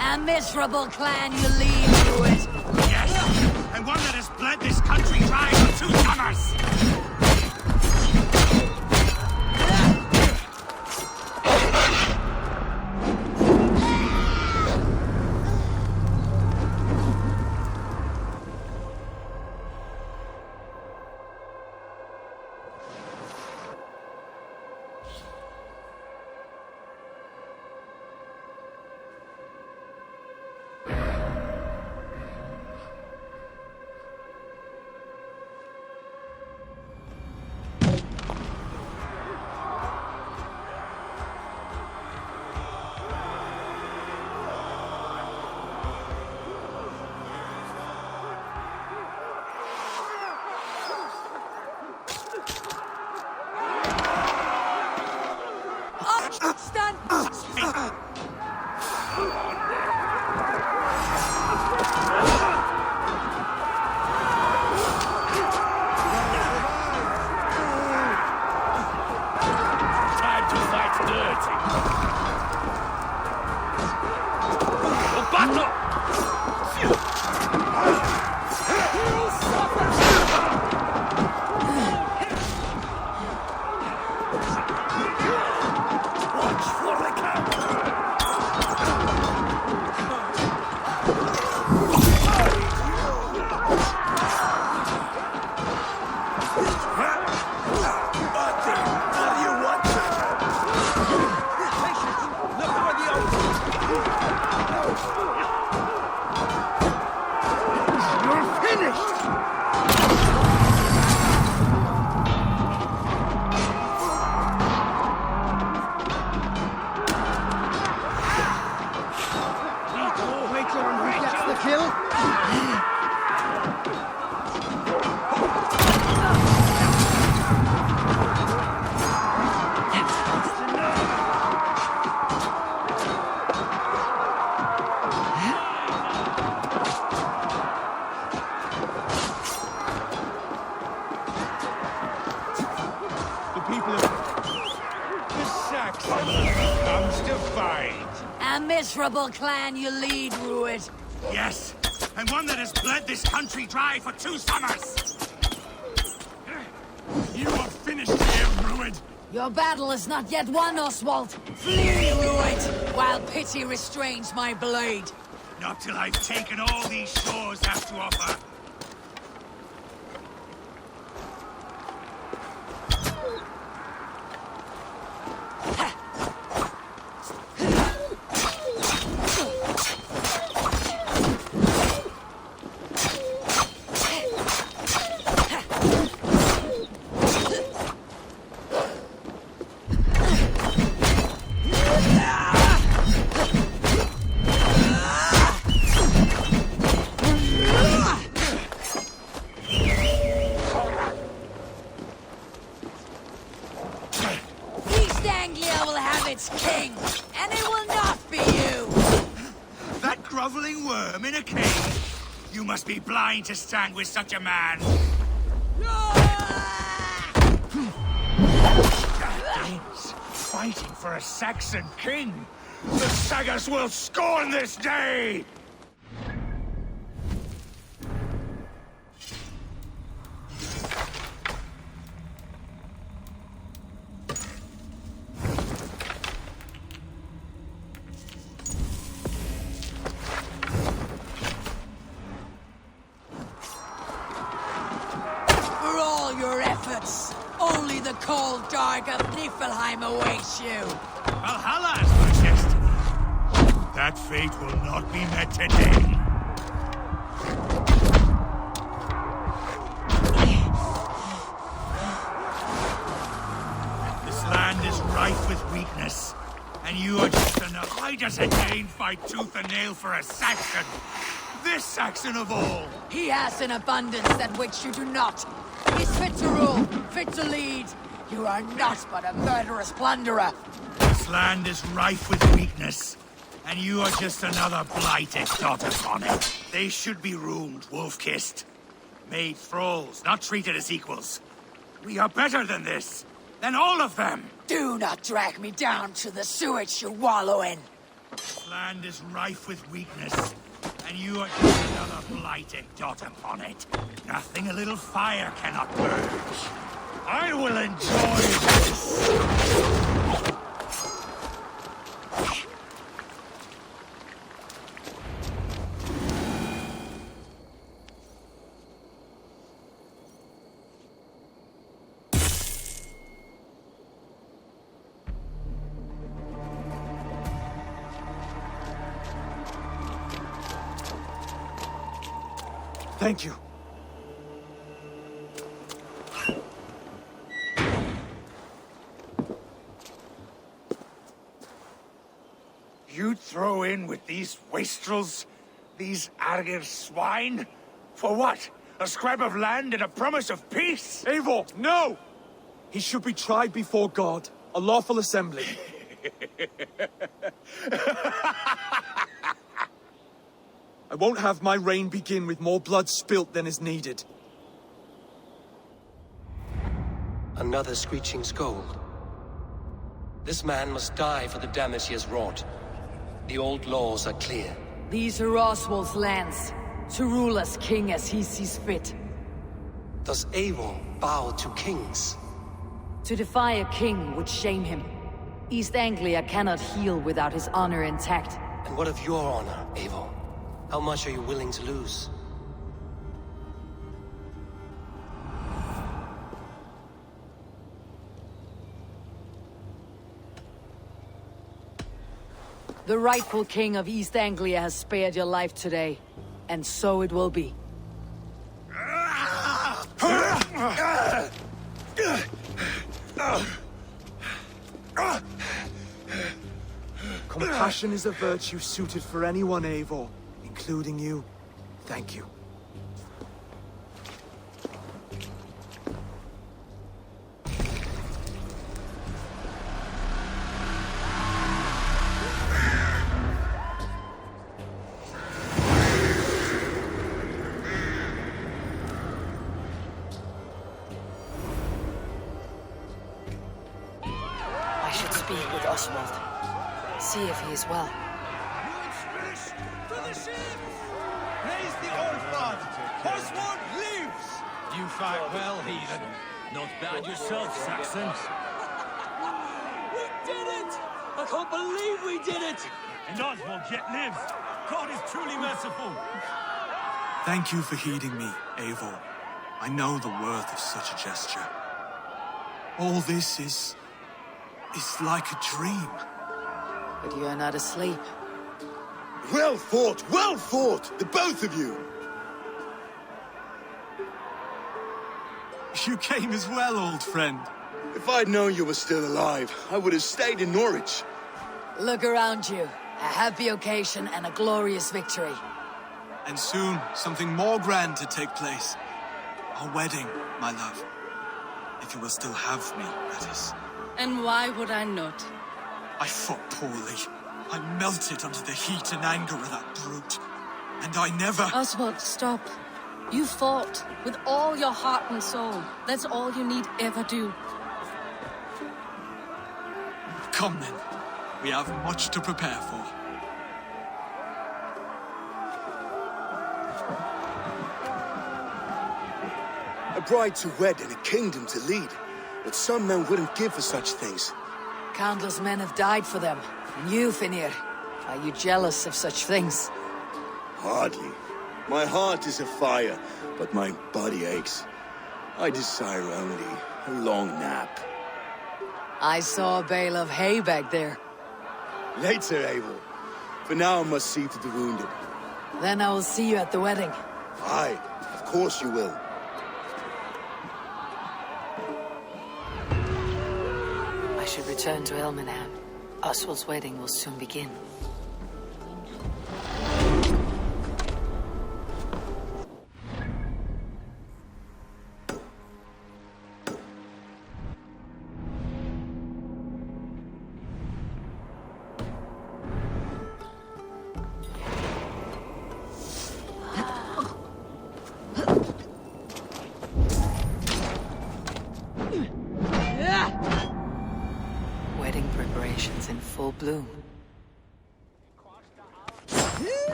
A miserable clan you lead to it. Yes, and one that has bled this country dry for 2 summers! A miserable clan you lead, Ruit. Yes, and one that has bled this country dry for 2 summers! You are finished here, Ruid! Your battle is not yet won, Oswald. Flee, ruined, while pity restrains my blade. Not till I've taken all these shores have to offer. East Anglia will have its king, and it will not be you! That groveling worm in a cave? You must be blind to stand with such a man. Danes fighting for a Saxon king. The Sagas will scorn this day! For all your efforts, only the cold dark of Niflheim awaits you. Valhalla is purchased. That fate will not be met today. This land is rife with weakness, and you are just enough. Why does a Dane fight tooth and nail for a Saxon? This Saxon of all! He has an abundance than which you do not. He's fit to rule, fit to lead. You are not but a murderous plunderer. This land is rife with weakness, and you are just another blighted dot upon it. They should be ruled, wolf-kissed. Made thralls, not treated as equals. We are better than this, than all of them. Do not drag me down to the sewage you wallow in. This land is rife with weakness, and you are just another blighted dot upon it. Nothing a little fire cannot purge. I will enjoy this! Thank you. You'd throw in with these wastrels? These Argir swine? For what? A scrap of land and a promise of peace? Eivor, no! He should be tried before God, a lawful assembly. I won't have my reign begin with more blood spilt than is needed. Another screeching scold. This man must die for the damage he has wrought. The old laws are clear. These are Oswald's lands, to rule as king as he sees fit. Does Eivor bow to kings? To defy a king would shame him. East Anglia cannot heal without his honor intact. And what of your honor, Eivor? How much are you willing to lose? The rightful king of East Anglia has spared your life today, and so it will be. Compassion is a virtue suited for anyone, Eivor, including you. Thank you. I should speak with Oswald. See if he is well. To the ship! Praise the old father! Oswald lives! You fight well, heathen. Not bad yourself, Saxon. did it! I can't believe we did it! And Oswald yet lives. God is truly merciful. Thank you for heeding me, Eivor. I know the worth of such a gesture. All this is like a dream. But you are not asleep. Well fought, the both of you! You came as well, old friend. If I'd known you were still alive, I would have stayed in Norwich. Look around you. A happy occasion and a glorious victory. And soon, something more grand to take place. Our wedding, my love. If you will still have me, that is. And why would I not? I fought poorly. I melted under the heat and anger of that brute. And I never... Oswald, stop. You fought with all your heart and soul. That's all you need ever do. Come then. We have much to prepare for. A bride to wed and a kingdom to lead. But some men wouldn't give for such things. Countless men have died for them. And you, Finir, are you jealous of such things? Hardly. My heart is afire, but my body aches. I desire only a long nap. I saw a bale of hay back there. Later, Abel. For now, I must see to the wounded. Then I will see you at the wedding. Aye, of course you will. I should return to Elmenham. Oswald's wedding will soon begin. Wedding preparations in full bloom.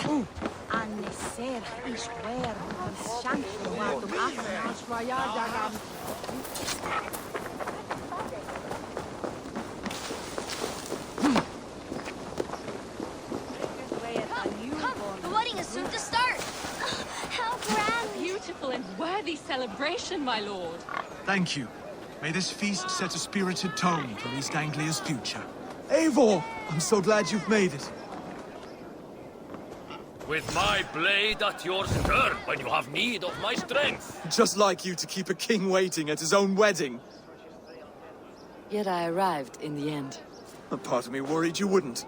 Come, the wedding is soon to start. How grand! Beautiful and worthy celebration, my lord. Thank you. May this feast set a spirited tone for East Anglia's future. Eivor! I'm so glad you've made it. With my blade at your stern when you have need of my strength. Just like you to keep a king waiting at his own wedding. Yet I arrived in the end. A part of me worried you wouldn't.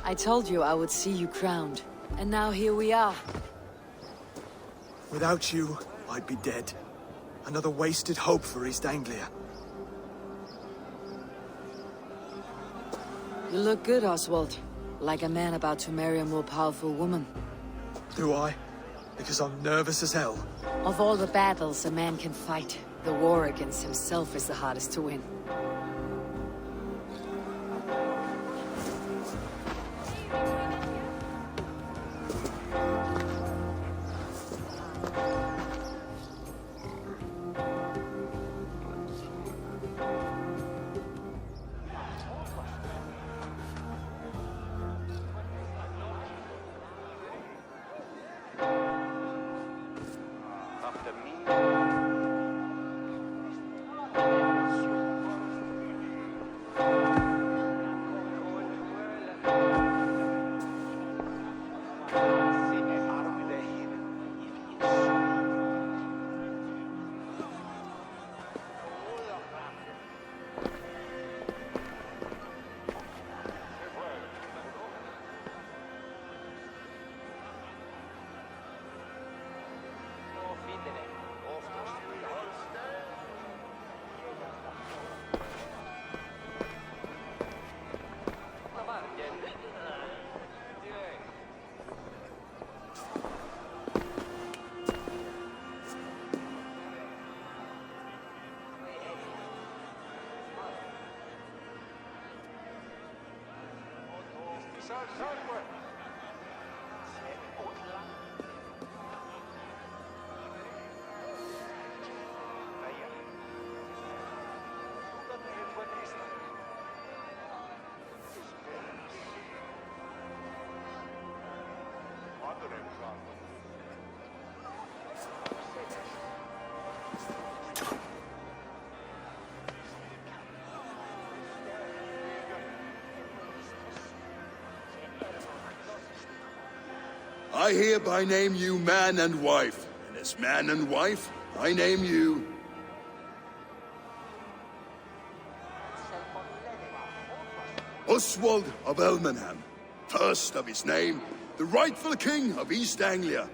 I told you I would see you crowned. And now here we are. Without you, I'd be dead. Another wasted hope for East Anglia. You look good, Oswald. Like a man about to marry a more powerful woman. Do I? Because I'm nervous as hell. Of all the battles a man can fight, the war against himself is the hardest to win. I hereby name you man and wife, and as man and wife, I name you... Oswald of Elmenham, first of his name, the rightful king of East Anglia,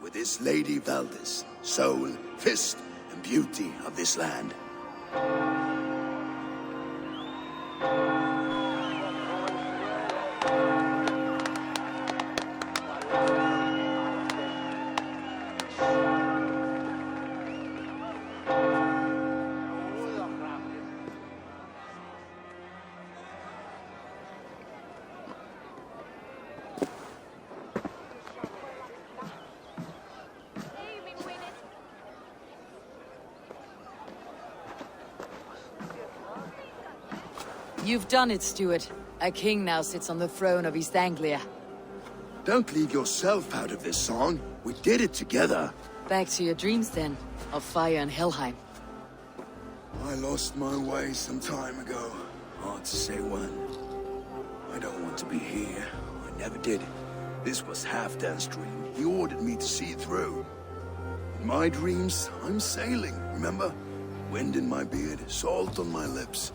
with his lady Valdis, soul, fist, and beauty of this land. You've done it, Stuart. A king now sits on the throne of East Anglia. Don't leave yourself out of this song. We did it together. Back to your dreams, then, of fire and Helheim. I lost my way some time ago. Hard to say when. I don't want to be here. I never did. This was Halfdan's dream. He ordered me to see it through. In my dreams, I'm sailing, remember? Wind in my beard, salt on my lips.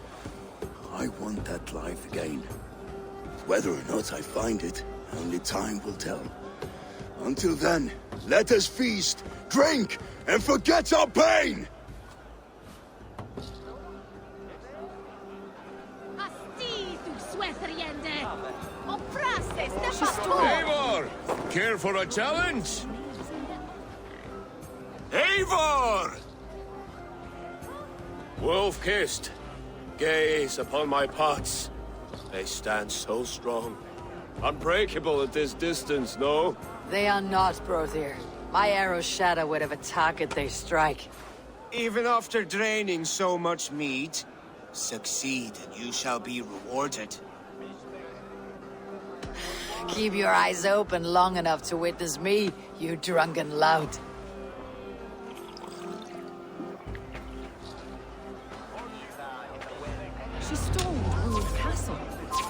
I want that life again. Whether or not I find it, only time will tell. Until then, let us feast, drink, and forget our pain! Eivor! Care for a challenge? Eivor! Wolf-kissed. Gaze upon my pots. They stand so strong. Unbreakable at this distance, no? They are not, Brother. My arrows shatter whatever target they strike. Even after draining so much meat, succeed and you shall be rewarded. Keep your eyes open long enough to witness me, you drunken lout. She stormed Wolf Castle,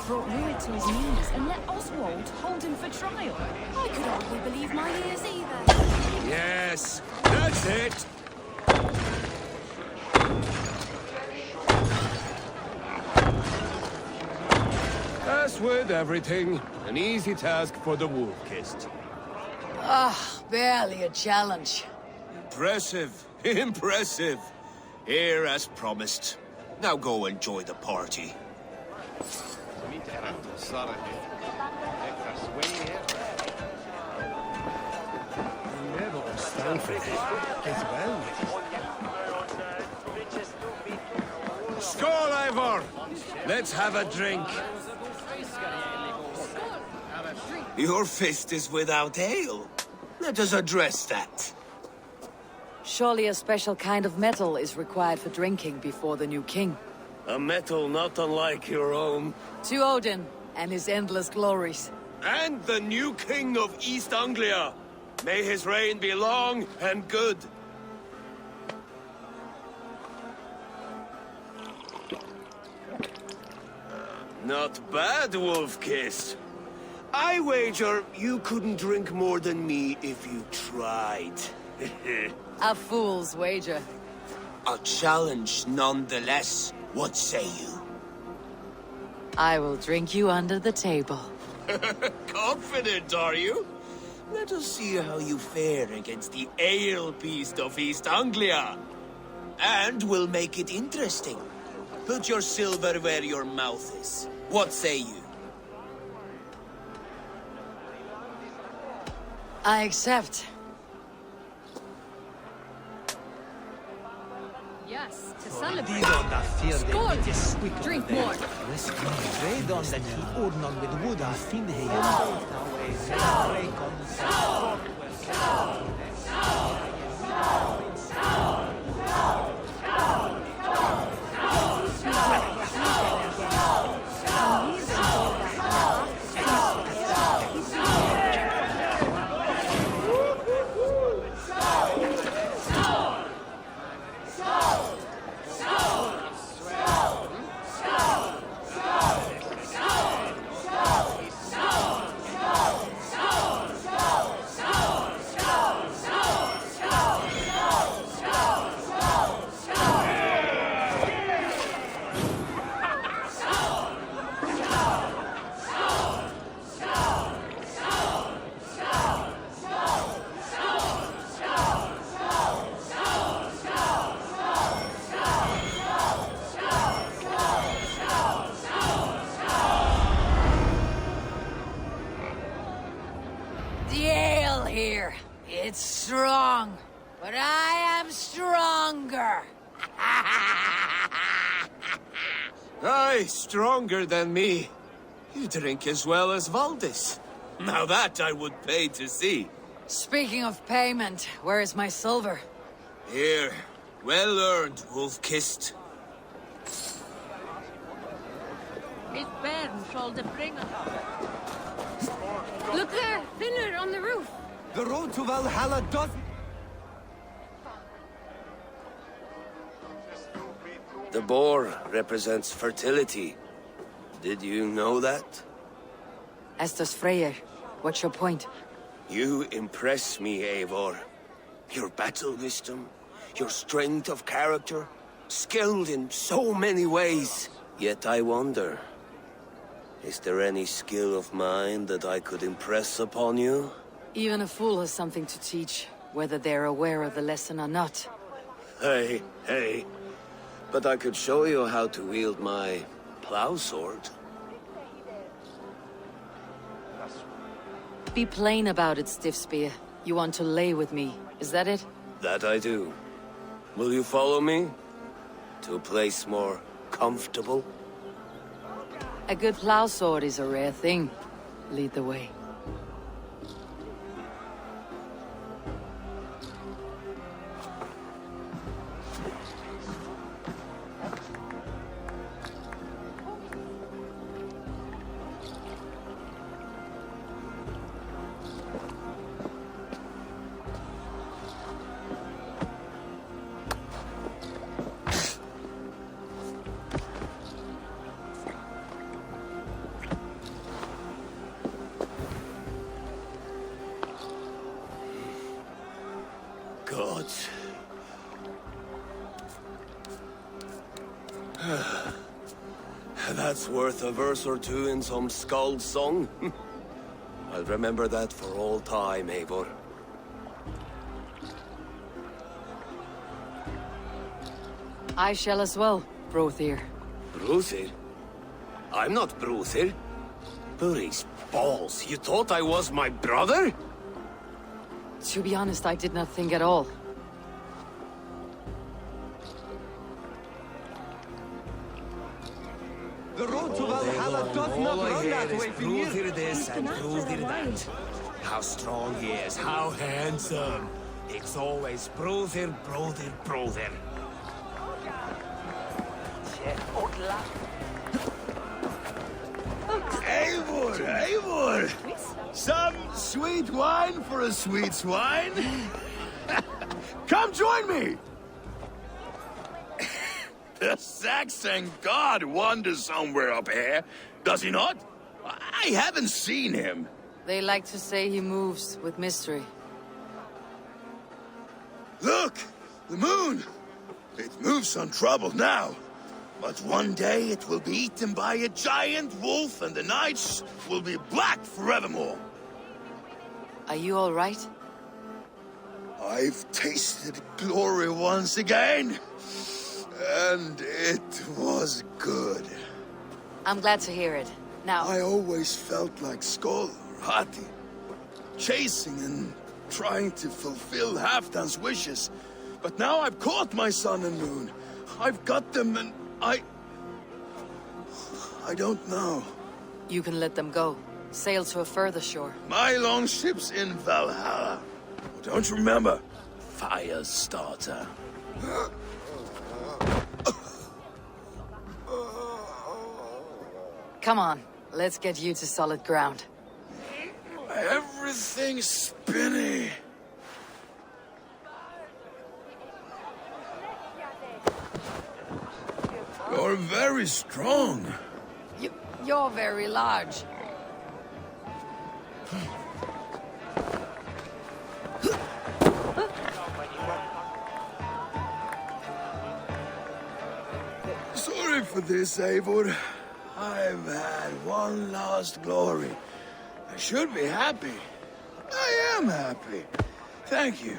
brought Rued to his knees, and let Oswald hold him for trial. I could hardly believe my ears either. Yes, that's it! As with everything, an easy task for the Wolf-kissed. Ah, barely a challenge. Impressive, impressive. Here as promised. Now go enjoy the party. Skål, Eivor! Let's have a drink. Your fist is without ale. Let us address that. Surely a special kind of metal is required for drinking before the new king. A metal not unlike your own. To Odin and his endless glories. And the new king of East Anglia. May his reign be long and good. Not bad, Wolf-kissed. I wager you couldn't drink more than me if you tried. A fool's wager. A challenge nonetheless. What say you? I will drink you under the table. Confident, are you? Let us see how you fare against the ale beast of East Anglia. And we'll make it interesting. Put your silver where your mouth is. What say you? I accept. Yes, to celebrate. Skål! Skål! Drink more. Redan den ordnad med woda finheja. here. It's strong, but I am stronger. Aye, stronger than me. You drink as well as Valdis. Now that I would pay to see. Speaking of payment, where is my silver? Here. Well earned, wolf-kissed. It's bad and shall the bring us. Look there, thinner on the roof. The road to Valhalla does... The boar represents fertility. Did you know that? As does Freyr. What's your point? You impress me, Eivor. Your battle wisdom, your strength of character, skilled in so many ways. Yet I wonder, is there any skill of mine that I could impress upon you? Even a fool has something to teach, whether they're aware of the lesson or not. Hey. But I could show you how to wield my plow sword. Be plain about it, Stiffspear. You want to lay with me, is that it? That I do. Will you follow me? To a place more comfortable? A good plow sword is a rare thing. Lead the way. God. That's worth a verse or two in some skald song. I'll remember that for all time, Eivor. I shall as well, Brothir. Bruthir? I'm not Bruthir. Burry's balls, you thought I was my brother? To be honest, I did not think at all. The road to Valhalla does not run that way for years. Bruthir this and Bruthir that. How strong he is, how handsome. It's always Bruthir. Eivor! Some sweet wine for a sweet swine? Come join me! The Saxon god wanders somewhere up here, does he not? I haven't seen him. They like to say he moves with mystery. Look! The moon! It moves untroubled now. But one day it will be eaten by a giant wolf and the nights will be black forevermore. Are you all right? I've tasted glory once again. And it was good. I'm glad to hear it. Now... I always felt like Skoll or Hati. Chasing and trying to fulfill Halfdan's wishes. But now I've caught my sun and moon. I've got them and I don't know. You can let them go. Sail to a further shore. My longship's in Valhalla. Don't you remember? Firestarter. Come on, let's get you to solid ground. Everything's spinny. You're very strong. You're very large. Sorry for this, Eivor. I've had one last glory. I should be happy. I am happy. Thank you.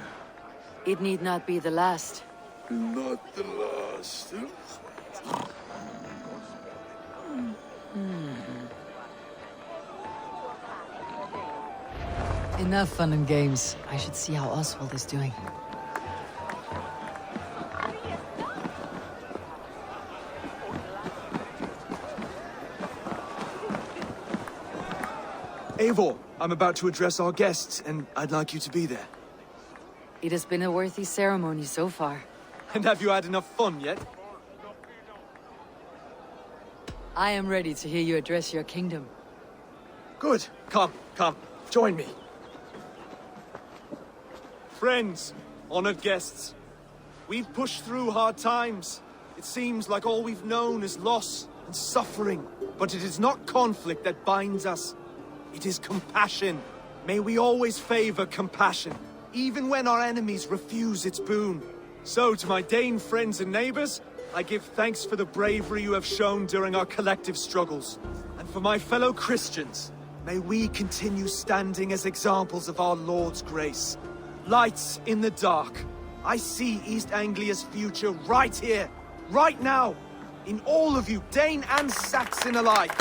It need not be the last. Not the last. Enough fun and games. I should see how Oswald is doing. Eivor, I'm about to address our guests, and I'd like you to be there. It has been a worthy ceremony so far. And have you had enough fun yet? I am ready to hear you address your kingdom. Good. Come, join me. Friends, honored guests, we've pushed through hard times. It seems like all we've known is loss and suffering, but it is not conflict that binds us. It is compassion. May we always favor compassion, even when our enemies refuse its boon. So, to my Dane friends and neighbors, I give thanks for the bravery you have shown during our collective struggles. And for my fellow Christians, may we continue standing as examples of our Lord's grace. Lights in the dark. I see East Anglia's future right here, right now, in all of you, Dane and Saxon alike.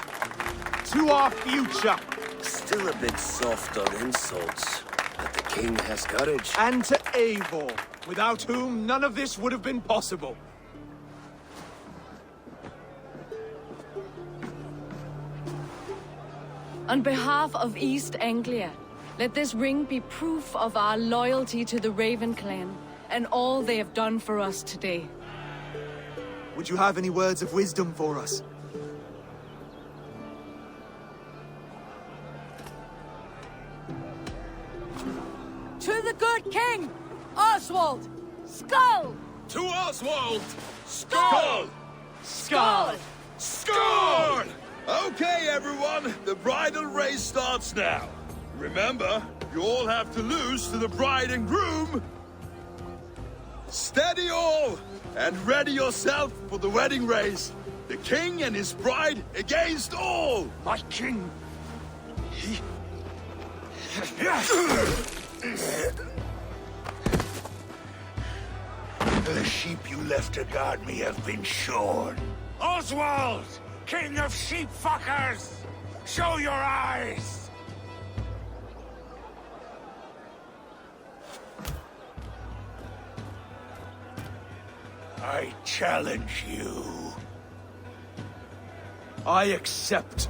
To our future. Still a bit soft on insults, but the king has courage. And to Eivor, without whom none of this would have been possible. On behalf of East Anglia, let this ring be proof of our loyalty to the Raven clan and all they have done for us today. Would you have any words of wisdom for us? To the good king, Oswald! Skull! To Oswald! Skull! Skull! Skull! Okay, everyone, the bridal race starts now. Remember, you all have to lose to the bride and groom. Steady all, and ready yourself for the wedding race. The king and his bride against all. My king. The sheep you left to guard me have been shorn. Oswald! King of sheep fuckers! Show your eyes! I challenge you. I accept.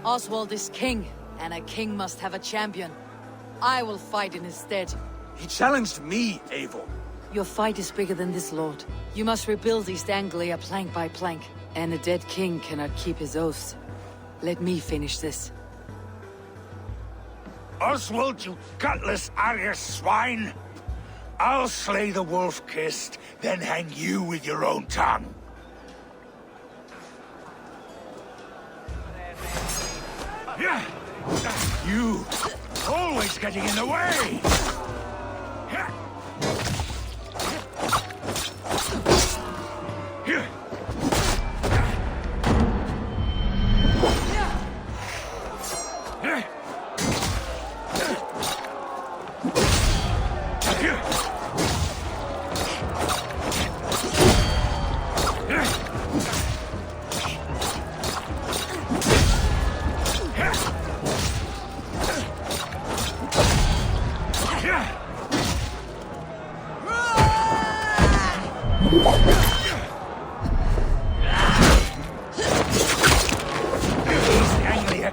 Oswald is king, and a king must have a champion. I will fight in his stead. He challenged me, Eivor. Your fight is bigger than this, Lord. You must rebuild East Anglia plank by plank, and a dead king cannot keep his oaths. Let me finish this. Oswald, you gutless Arya swine! I'll slay the wolf-kissed, then hang you with your own tongue. You! Always getting in the way!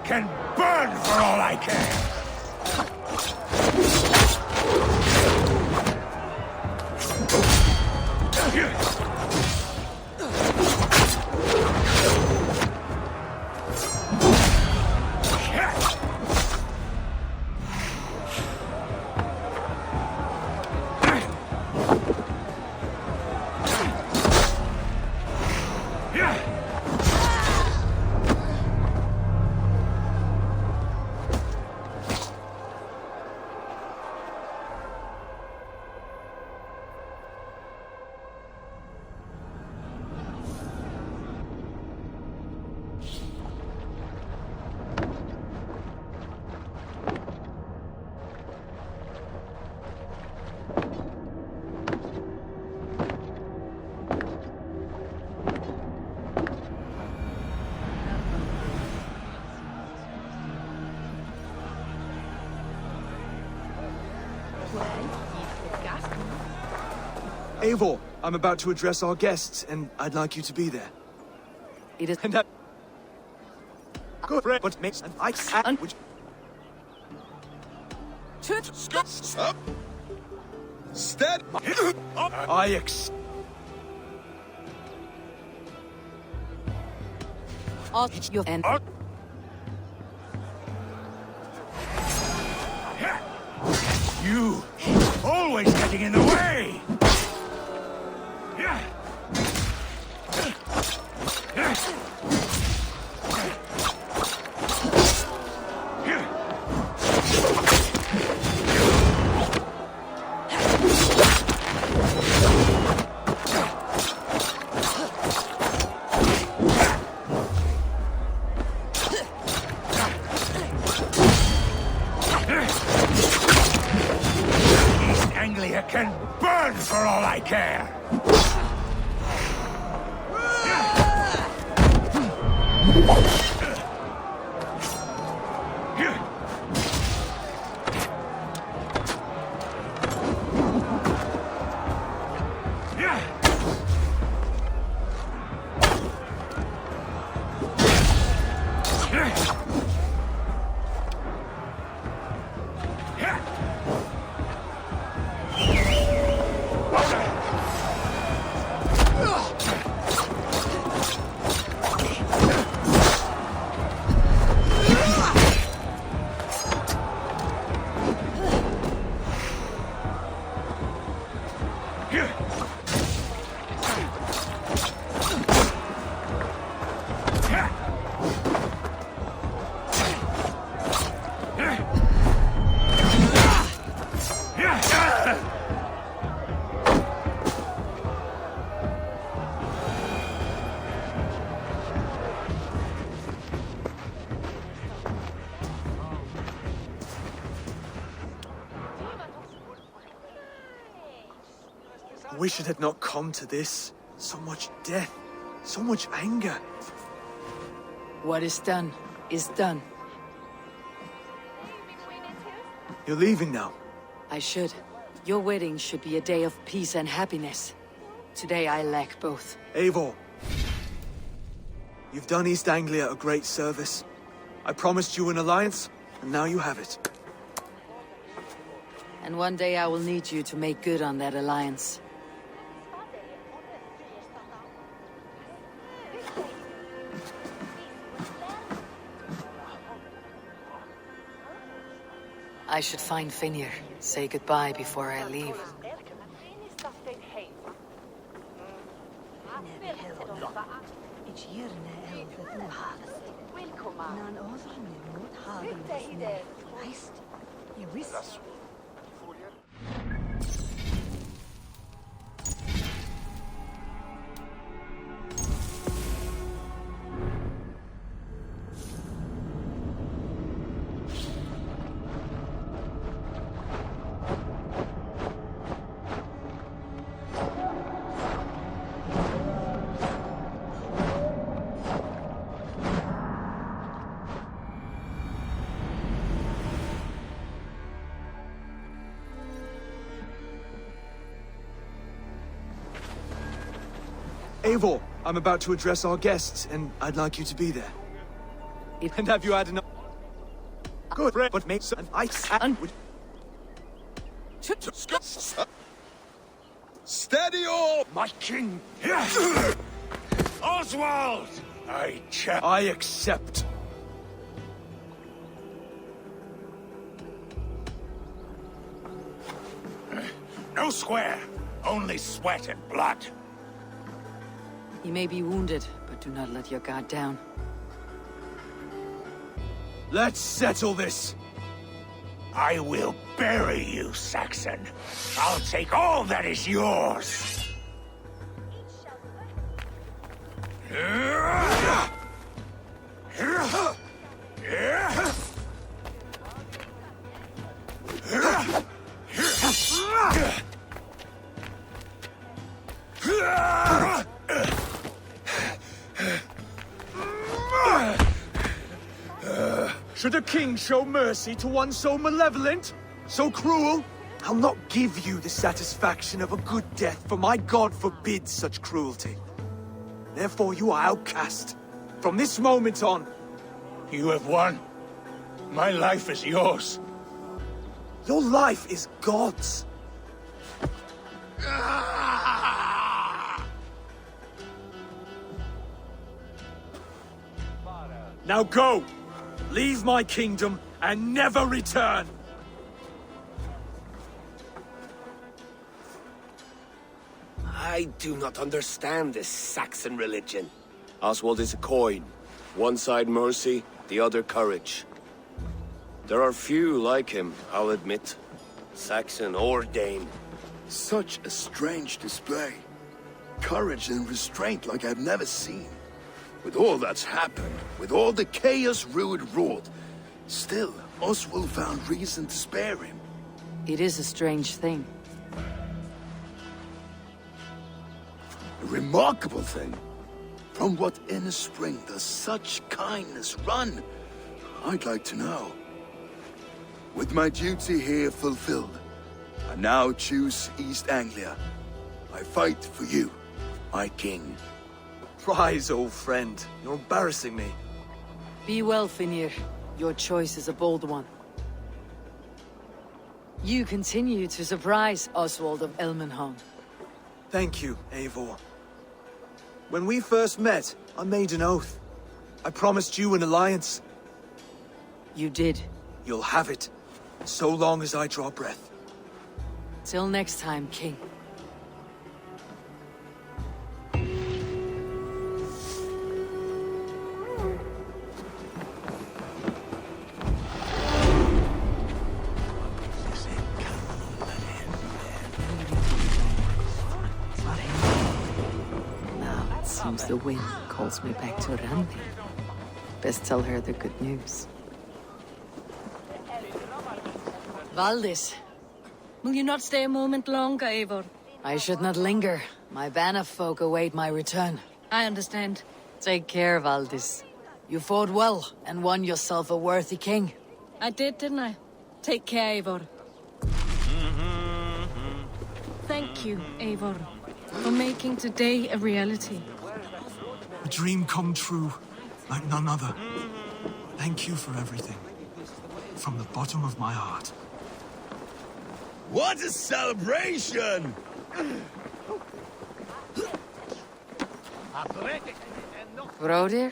Can burn for all I care! Eivor, I'm about to address our guests, and I'd like you to be there. It is... And that... Good, but makes an ice... Which... Up. Stead. I your end. You always getting in the way. Can burn for all I care! I wish it had not come to this. So much death, so much anger. What is done is done. You're leaving now. I should. Your wedding should be a day of peace and happiness. Today I lack both. Eivor, you've done East Anglia a great service. I promised you an alliance, and now you have it. And one day I will need you to make good on that alliance. I should find Finir, say goodbye before I leave. Eivor, I'm about to address our guests, and I'd like you to be there. And have you had enough? Good, but make an ice Steady all! My king! Oswald! I accept. No square, only sweat and blood. You may be wounded, but do not let your guard down. Let's settle this. I will bury you, Saxon. I'll take all that is yours. Should a king show mercy to one so malevolent? So cruel? I'll not give you the satisfaction of a good death, for my god forbids such cruelty. Therefore you are outcast. From this moment on. You have won. My life is yours. Your life is God's. Now go! Leave my kingdom and never return! I do not understand this Saxon religion. Oswald is a coin. One side mercy, the other courage. There are few like him, I'll admit. Saxon or Dane. Such a strange display. Courage and restraint like I've never seen. With all that's happened, with all the chaos Rued wrought, still, Oswald found reason to spare him. It is a strange thing. A remarkable thing. From what inner spring does such kindness run? I'd like to know. With my duty here fulfilled, I now choose East Anglia. I fight for you, my king. Rise, old friend. You're embarrassing me. Be well, Finir. Your choice is a bold one. You continue to surprise Oswald of Elmenhorn. Thank you, Eivor. When we first met, I made an oath. I promised you an alliance. You did. You'll have it, so long as I draw breath. Till next time, King. Seems the wind calls me back to Randi. Best tell her the good news. Valdis. Will you not stay a moment longer, Eivor? I should not linger. My Banner folk await my return. I understand. Take care, Valdis. You fought well and won yourself a worthy king. I did, didn't I? Take care, Eivor. Thank you, Eivor, for making today a reality. A dream come true, like none other. Thank you for everything. From the bottom of my heart. What a celebration! Brodir?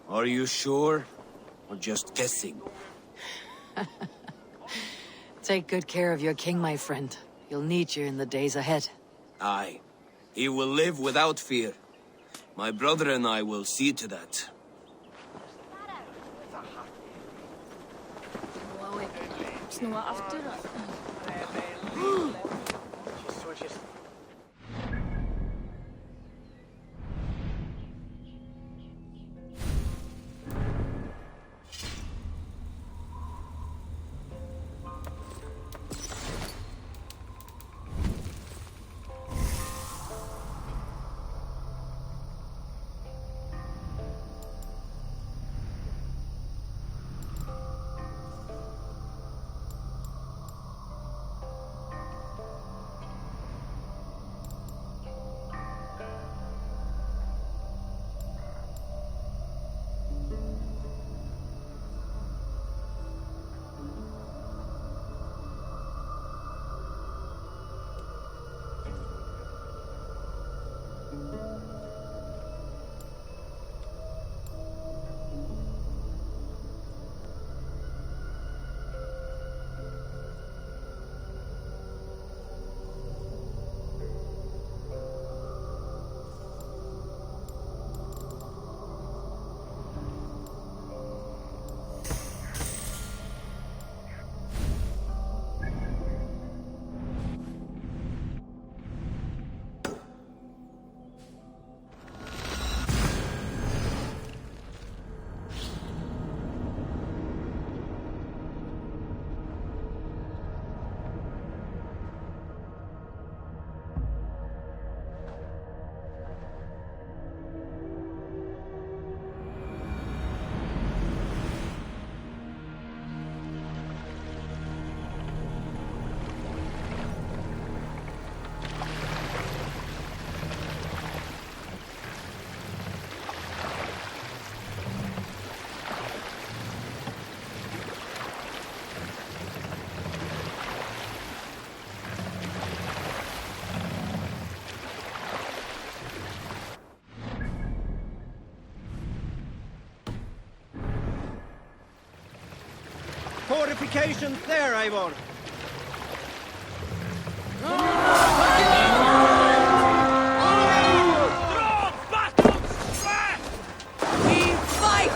Are you sure? Or just guessing? Take good care of your king, my friend. You'll need you in the days ahead. Aye. He will live without fear. My brother and I will see to that. Snurre after. fortifications there, Eivor. We fight!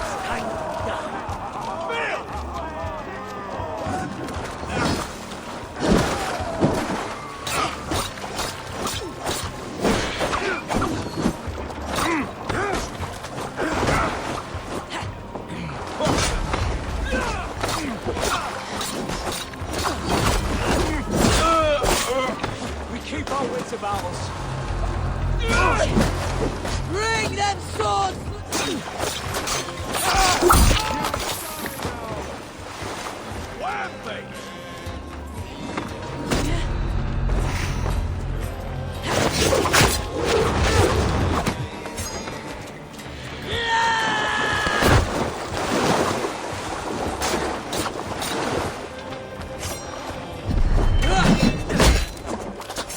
Keep our wits about us. Bring them swords! Where they?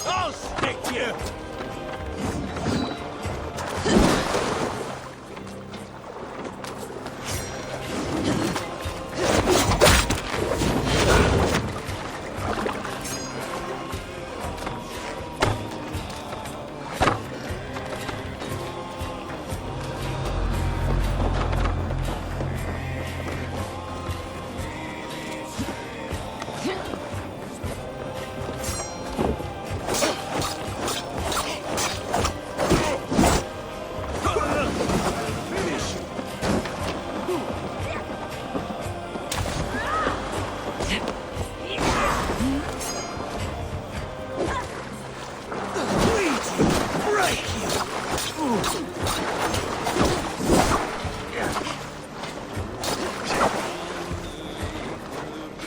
I'll stick you!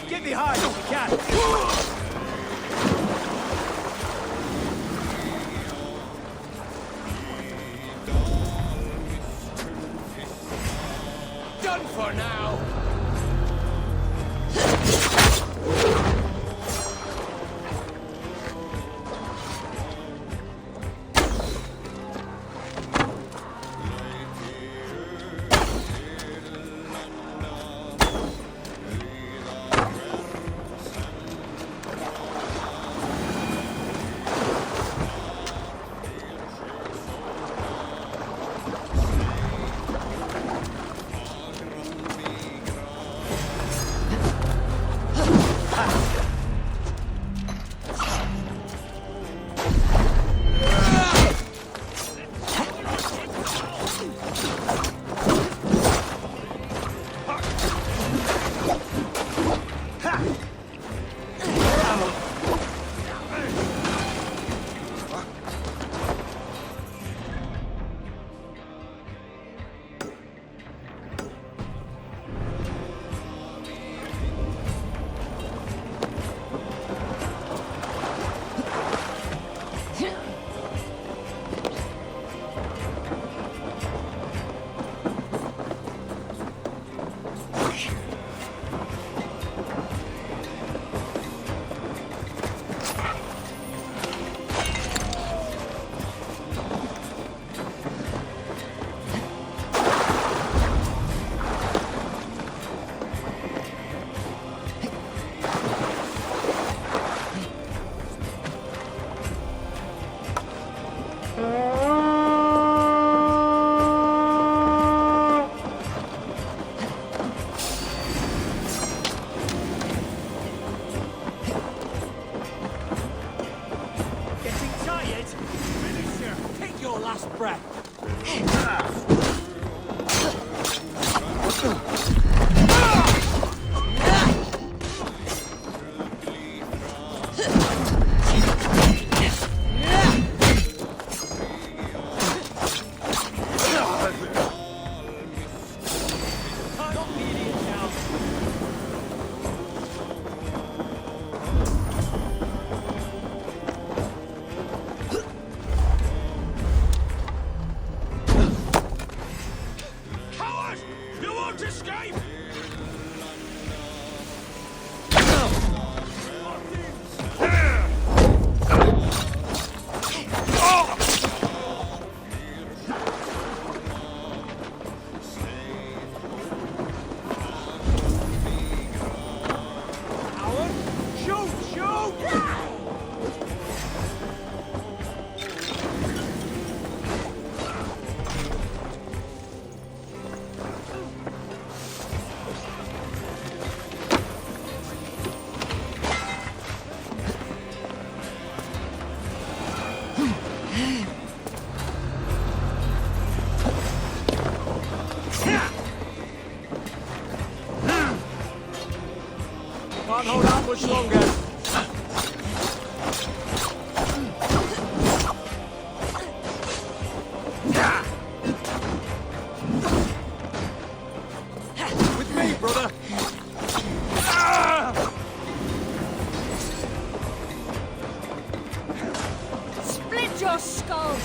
Get behind if you can. Done for now! Getting tired? Finisher, take your last breath. Not needing it now. Coward! You won't escape! Can't hold out much longer. With me, brother. Split your skull!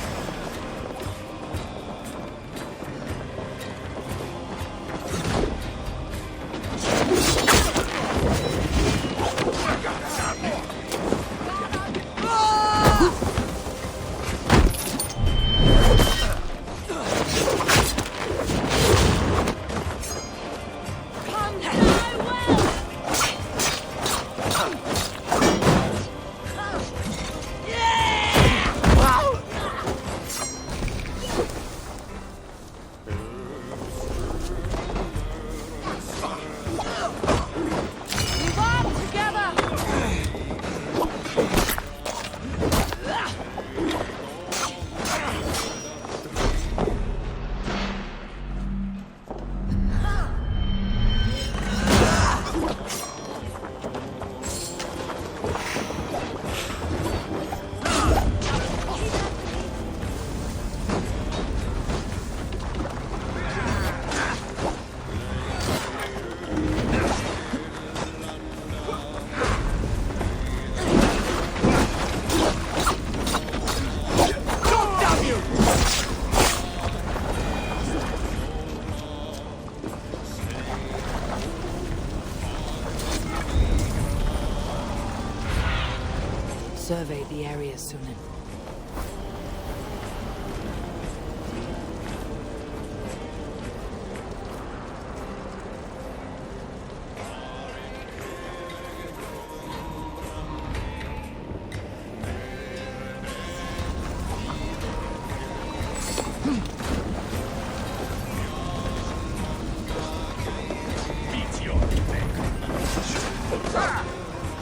Survey the area, Sunan.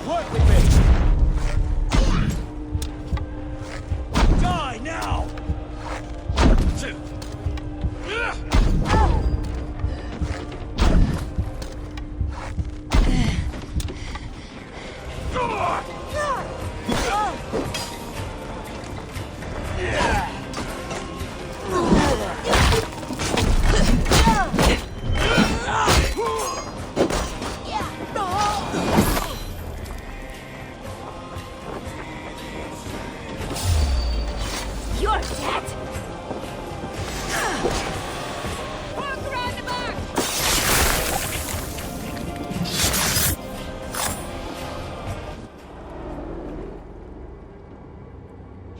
Work with me! Die now! You're dead! Walk around the back!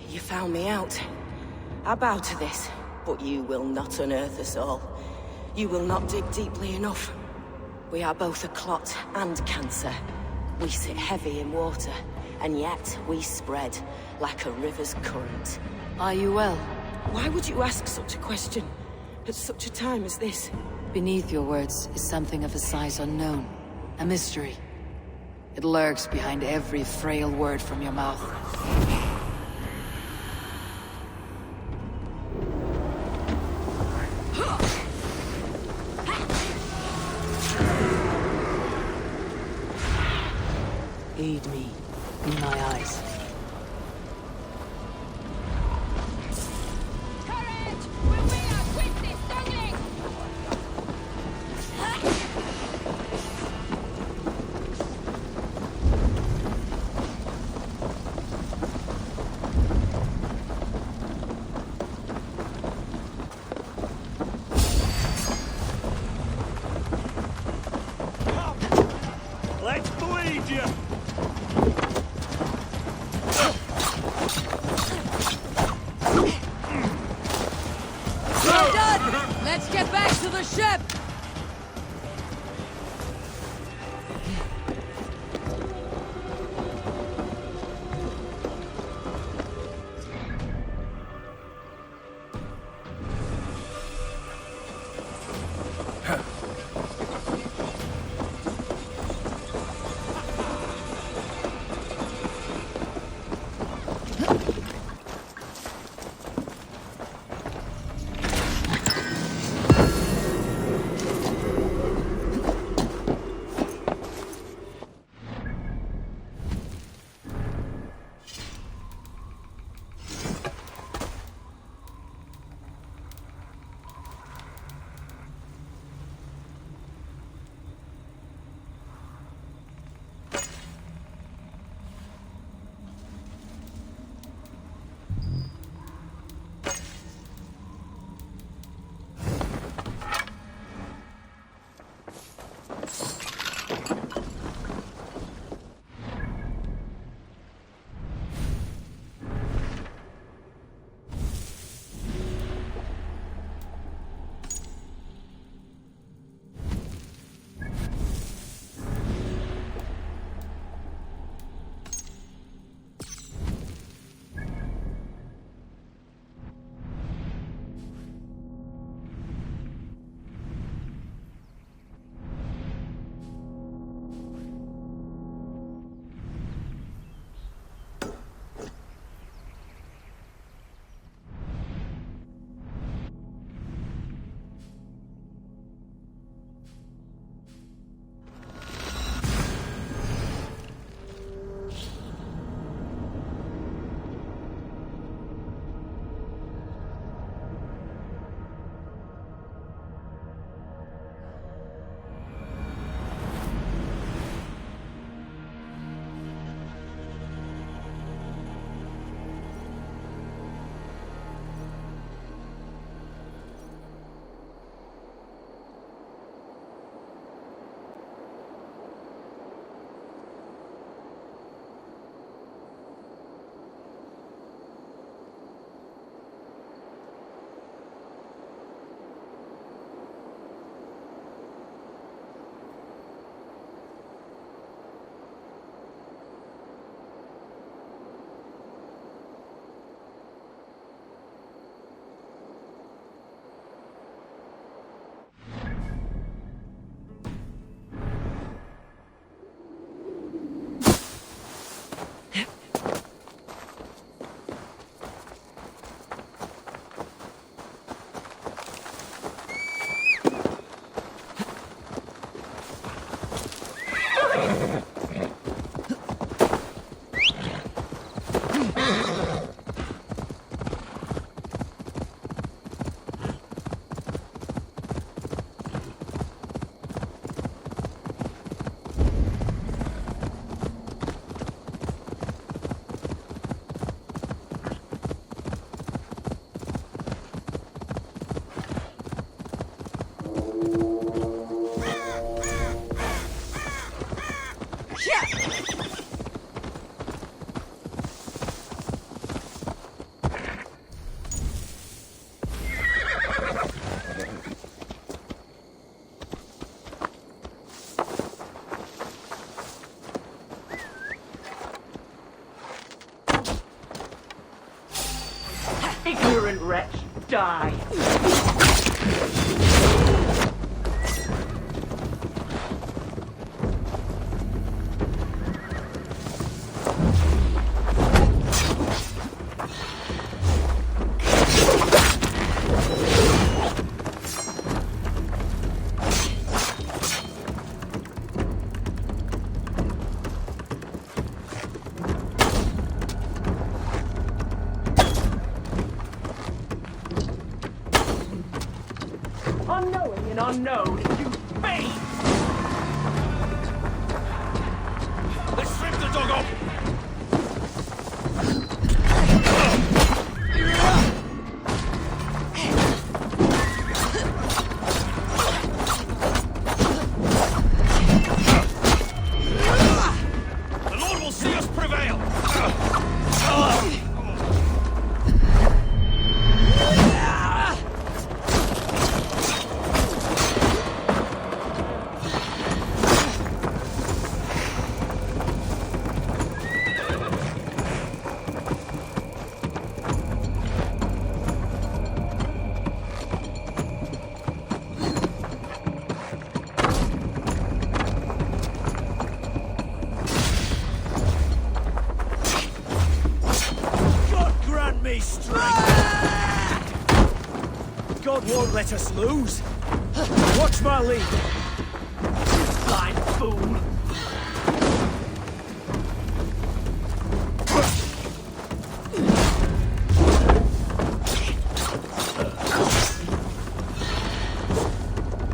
You found me out. I bow to this, but you will not unearth us all. You will not dig deeply enough. We are both a clot and cancer. We sit heavy in water, and yet we spread like a river's current. Are you well? Why would you ask such a question at such a time as this? Beneath your words is something of a size unknown. A mystery. It lurks behind every frail word from your mouth. Aid me. Be my eyes. Courage! When we are quit this struggling! Let's bleed you! We're done! Let's get back to the ship! die. Unknowing and unknown, you fiend! Let's strip the dog off! The Lord will see us prevail! God won't let us lose. Watch my lead. You blind fool.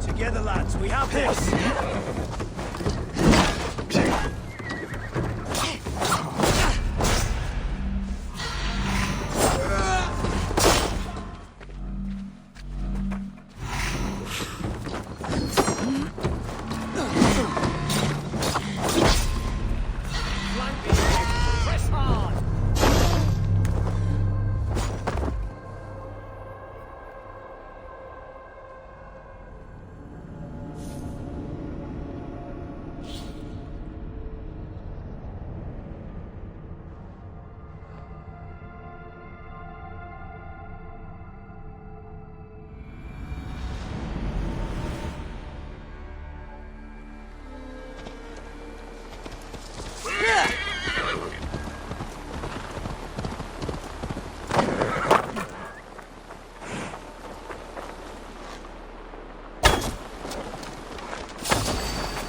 Together, lads, we have this.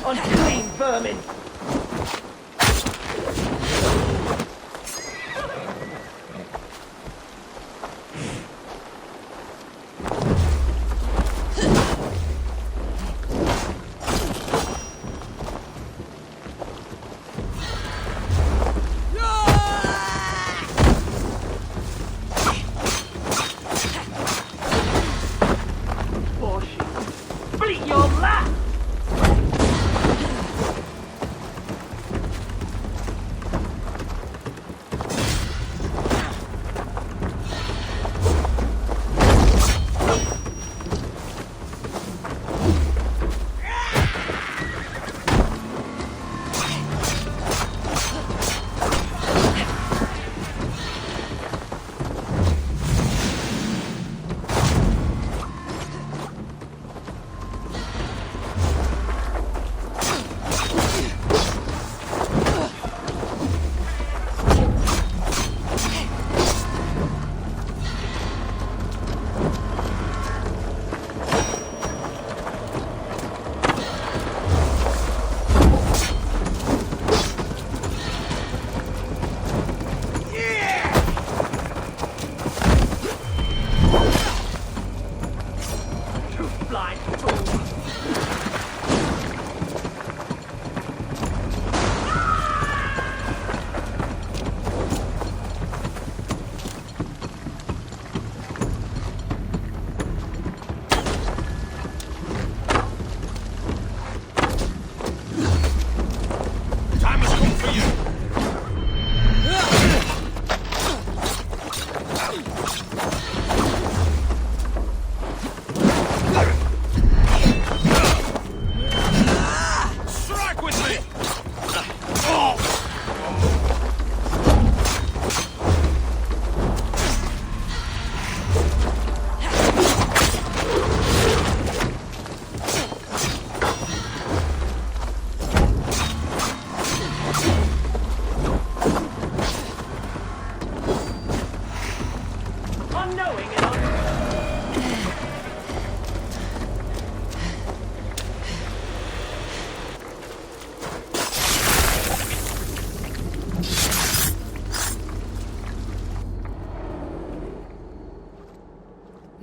Unclean vermin! Beat your lap!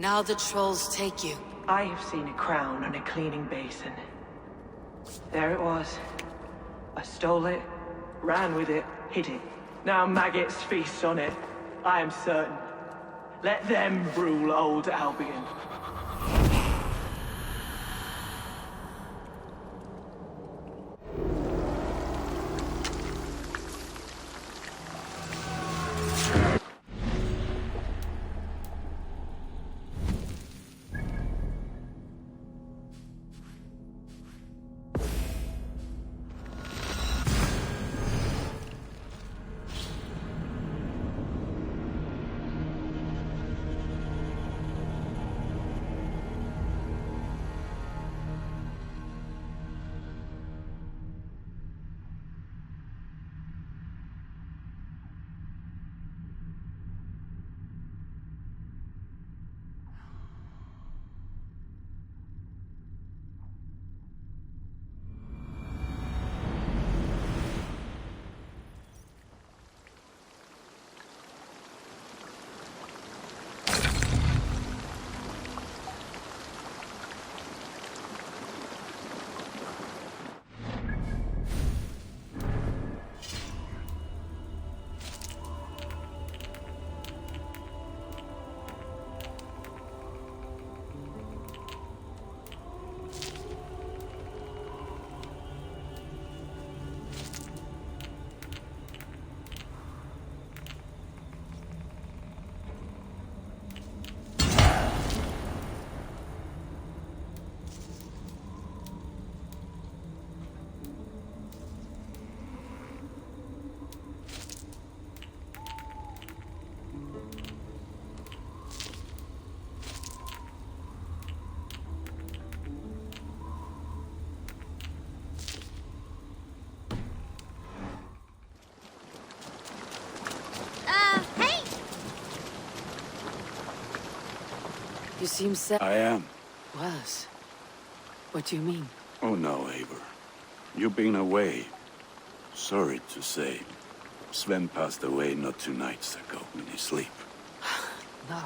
Now the trolls take you. I have seen a crown on a cleaning basin. There it was. I stole it, ran with it, hid it. Now maggots feast on it. I am certain. Let them rule old Albion. Hey! You seem sad. I am. Was? What do you mean? Oh no, Eivor. You've been away. Sorry to say. Sven passed away not 2 nights ago in his sleep. No.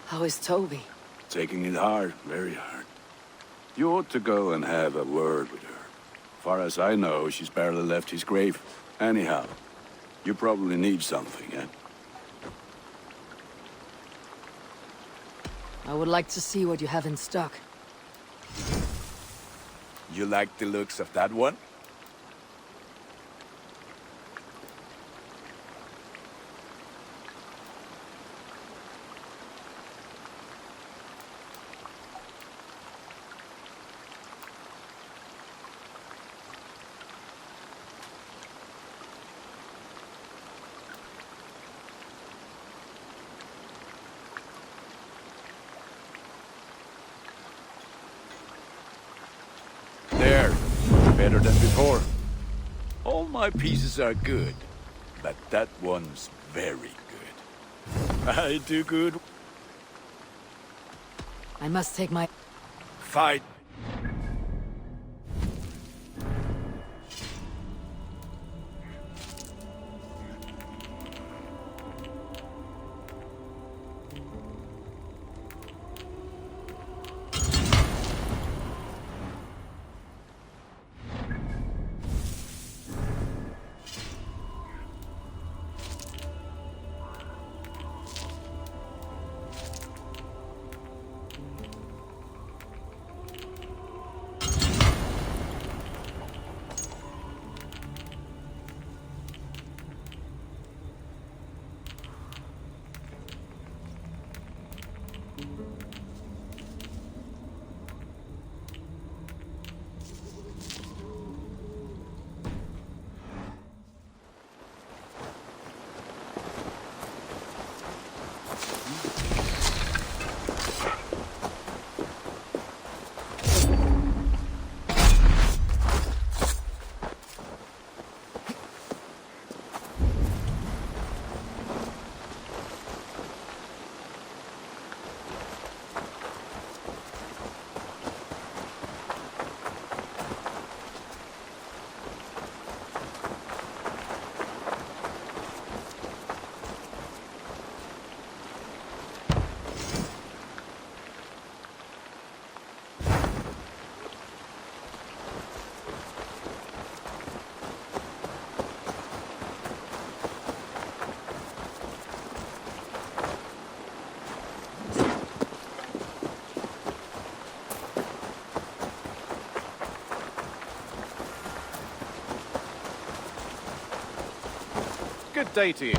How is Toby? Taking it hard, very hard. You ought to go and have a word with her. Far as I know, she's barely left his grave. Anyhow, you probably need something, eh? I would like to see what you have in stock. You like the looks of that one? There. Better than before. All my pieces are good, but that one's very good. I do good. I must take my... Fight. Good day to you.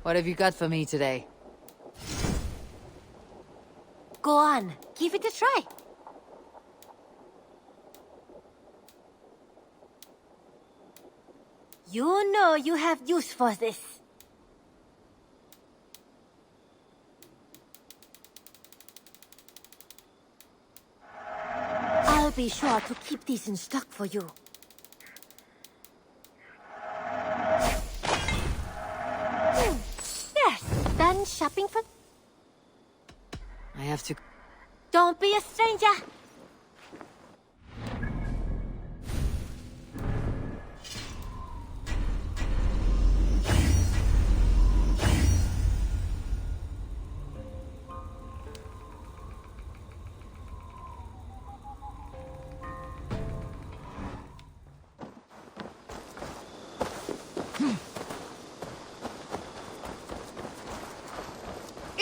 What have you got for me today? Go on, give it a try. You know you have use for this. I'll be sure to keep these in stock for you. Yes, done shopping for... I have to... Don't be a stranger.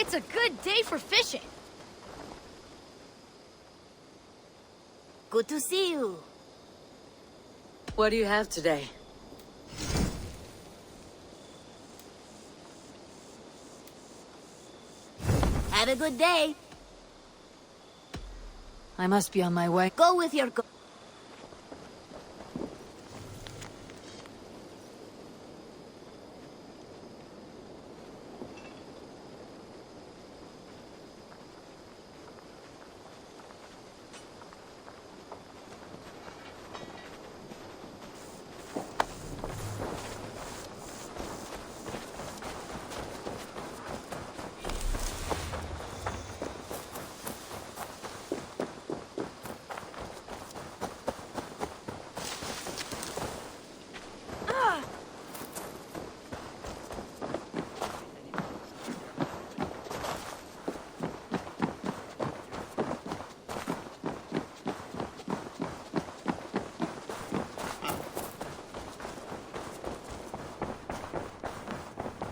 It's a good day for fishing. Good to see you. What do you have today? Have a good day. I must be on my way. Go with your...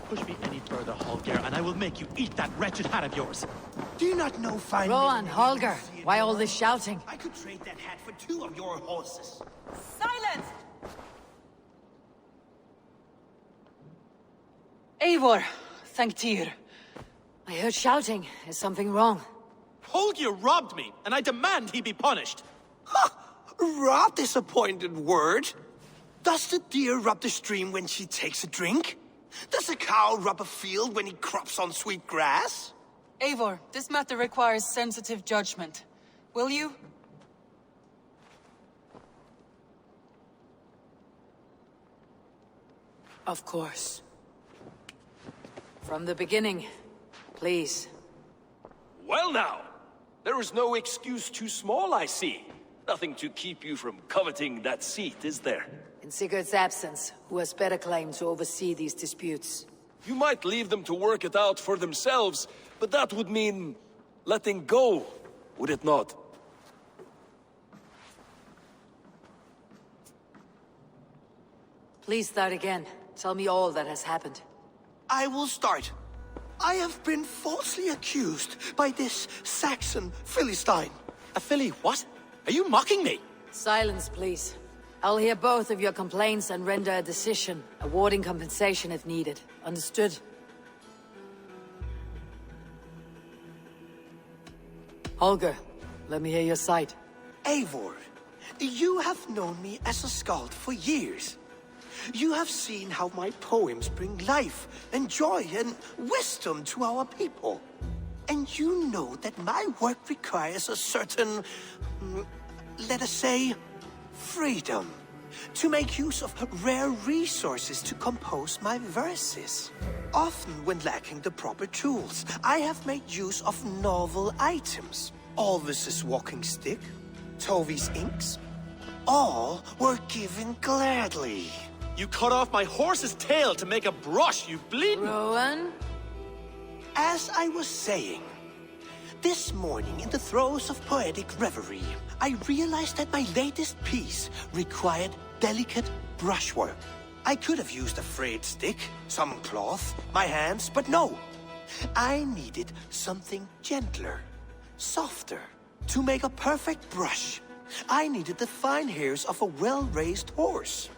Push me any further, Holger, and I will make you eat that wretched hat of yours. Do you not know fine... Rowan, Holger, why all this shouting? I could trade that hat for 2 of your horses. Silence! Eivor, thank Tyr. I heard shouting. Is something wrong? Holger robbed me, and I demand he be punished. Rot disappointed word. Does the deer rub the stream when she takes a drink? Does a cow rub a field when he crops on sweet grass? Eivor, this matter requires sensitive judgment. Will you? Of course. From the beginning, please. Well now, there is no excuse too small, I see. Nothing to keep you from coveting that seat, is there? In Sigurd's absence, who has better claim to oversee these disputes? You might leave them to work it out for themselves, but that would mean letting go, would it not? Please start again. Tell me all that has happened. I will start. I have been falsely accused by this Saxon Philistine. A Philly what? Are you mocking me? Silence, please. I'll hear both of your complaints and render a decision, awarding compensation if needed. Understood? Holger, let me hear your side. Eivor, you have known me as a skald for years. You have seen how my poems bring life and joy and wisdom to our people. And you know that my work requires a certain, let us say, freedom. To make use of rare resources to compose my verses. Often when lacking the proper tools, I have made use of novel items. Alvis's walking stick, Tovi's inks, all were given gladly. You cut off my horse's tail to make a brush, you bleeding... Rowan? As I was saying, this morning in the throes of poetic reverie, I realized that my latest piece required delicate brushwork. I could have used a frayed stick, some cloth, my hands, but no. I needed something gentler, softer, to make a perfect brush. I needed the fine hairs of a well-raised horse.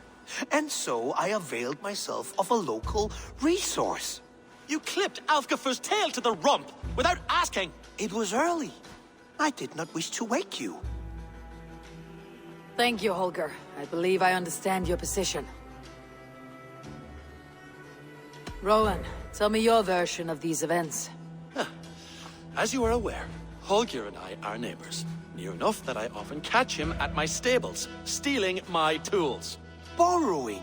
And so I availed myself of a local resource. You clipped Alfgafu's tail to the rump without asking. It was early. I did not wish to wake you. Thank you, Holger. I believe I understand your position. Rowan, tell me your version of these events. As you are aware, Holger and I are neighbors. Near enough that I often catch him at my stables, stealing my tools. Borrowing.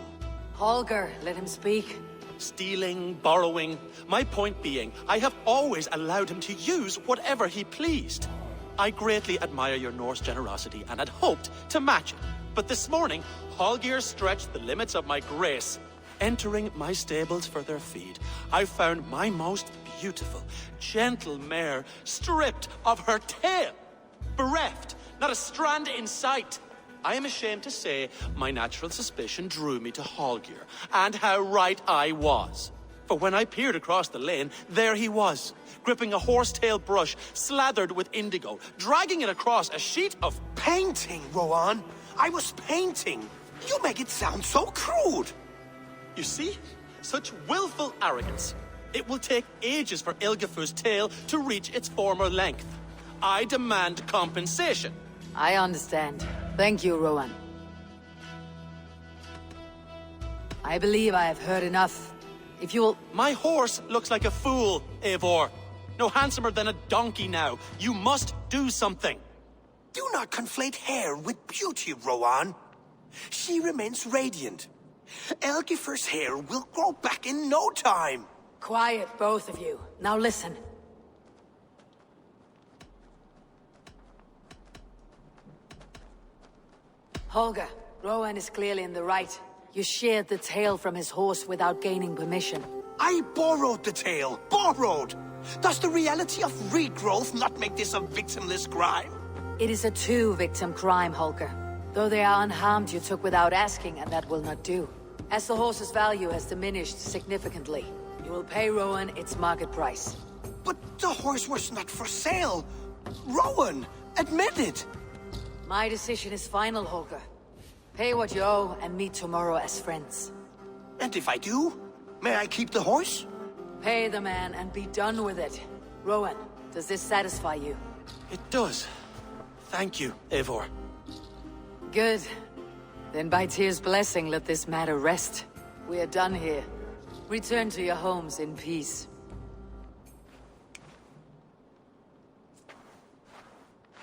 Holger, let him speak. Stealing, borrowing. My point being, I have always allowed him to use whatever he pleased. I greatly admire your Norse generosity and had hoped to match it. But this morning, Holger stretched the limits of my grace. Entering my stables for their feed, I found my most beautiful, gentle mare stripped of her tail. Bereft, not a strand in sight. I am ashamed to say my natural suspicion drew me to Holger, and how right I was. For when I peered across the lane, there he was, gripping a horsetail brush slathered with indigo, dragging it across a sheet of... Painting, Rowan! I was painting! You make it sound so crude! You see? Such willful arrogance. It will take ages for Ilgafu's tail to reach its former length. I demand compensation. I understand. Thank you, Rowan. I believe I have heard enough. If you will... My horse looks like a fool, Eivor. No handsomer than a donkey now. You must do something. Do not conflate hair with beauty, Rowan. She remains radiant. Elgifer's hair will grow back in no time. Quiet, both of you. Now listen. Holger, Rowan is clearly in the right. You sheared the tail from his horse without gaining permission. I borrowed the tail. Borrowed! Does the reality of regrowth not make this a victimless crime? It is a two-victim crime, Holger. Though they are unharmed, you took without asking, and that will not do. As the horse's value has diminished significantly, you will pay Rowan its market price. But the horse was not for sale. Rowan, admit it. My decision is final, Holger. Pay what you owe and meet tomorrow as friends. And if I do, may I keep the horse? Pay the man and be done with it. Rowan, does this satisfy you? It does. Thank you, Eivor. Good. Then by Tyr's blessing, let this matter rest. We are done here. Return to your homes in peace.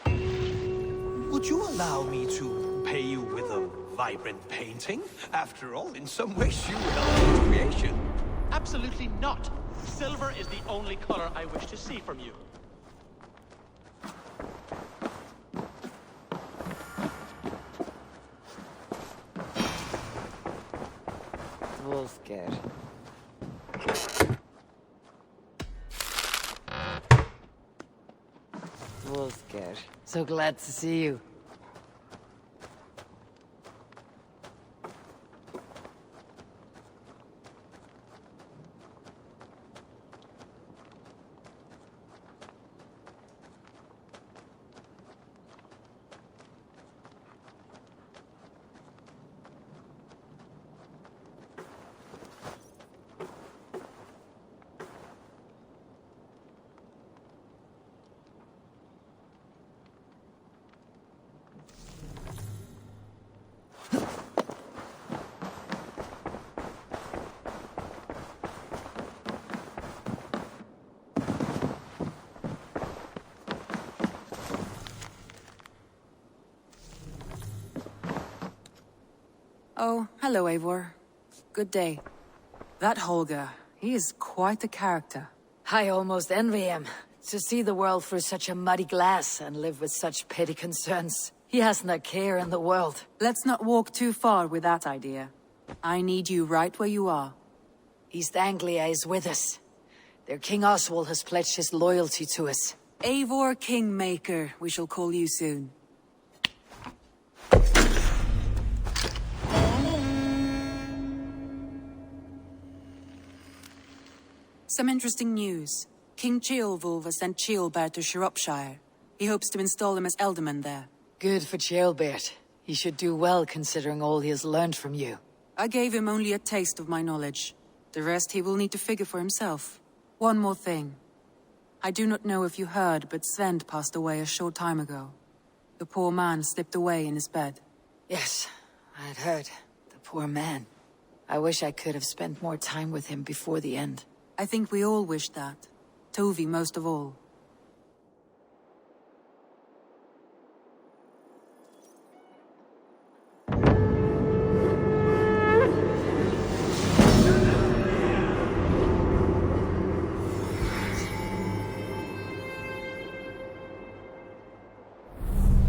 Would you allow me to pay you with a vibrant painting? After all, in some ways you are creation. Absolutely not. Silver is the only color I wish to see from you. Wolfger. Wolfger. So glad to see you. Oh, hello, Eivor. Good day. That Holger, he is quite the character. I almost envy him. To see the world through such a muddy glass and live with such petty concerns. He hasn't a care in the world. Let's not walk too far with that idea. I need you right where you are. East Anglia is with us. Their King Oswald has pledged his loyalty to us. Eivor Kingmaker, we shall call you soon. Some interesting news. King Ceolwulf has sent Ceolbert to Shropshire. He hopes to install him as Ealdorman there. Good for Ceolbert. He should do well considering all he has learned from you. I gave him only a taste of my knowledge. The rest he will need to figure for himself. One more thing. I do not know if you heard, but Sven passed away a short time ago. The poor man slipped away in his bed. Yes, I had heard. The poor man. I wish I could have spent more time with him before the end. I think we all wish that. Tovi most of all.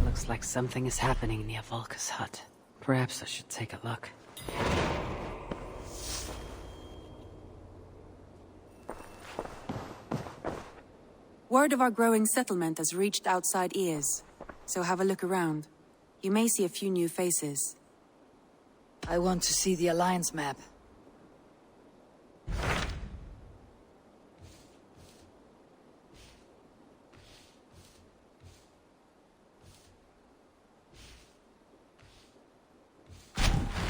Looks like something is happening near Volka's hut. Perhaps I should take a look. Word of our growing settlement has reached outside ears, so have a look around. You may see a few new faces. I want to see the Alliance map.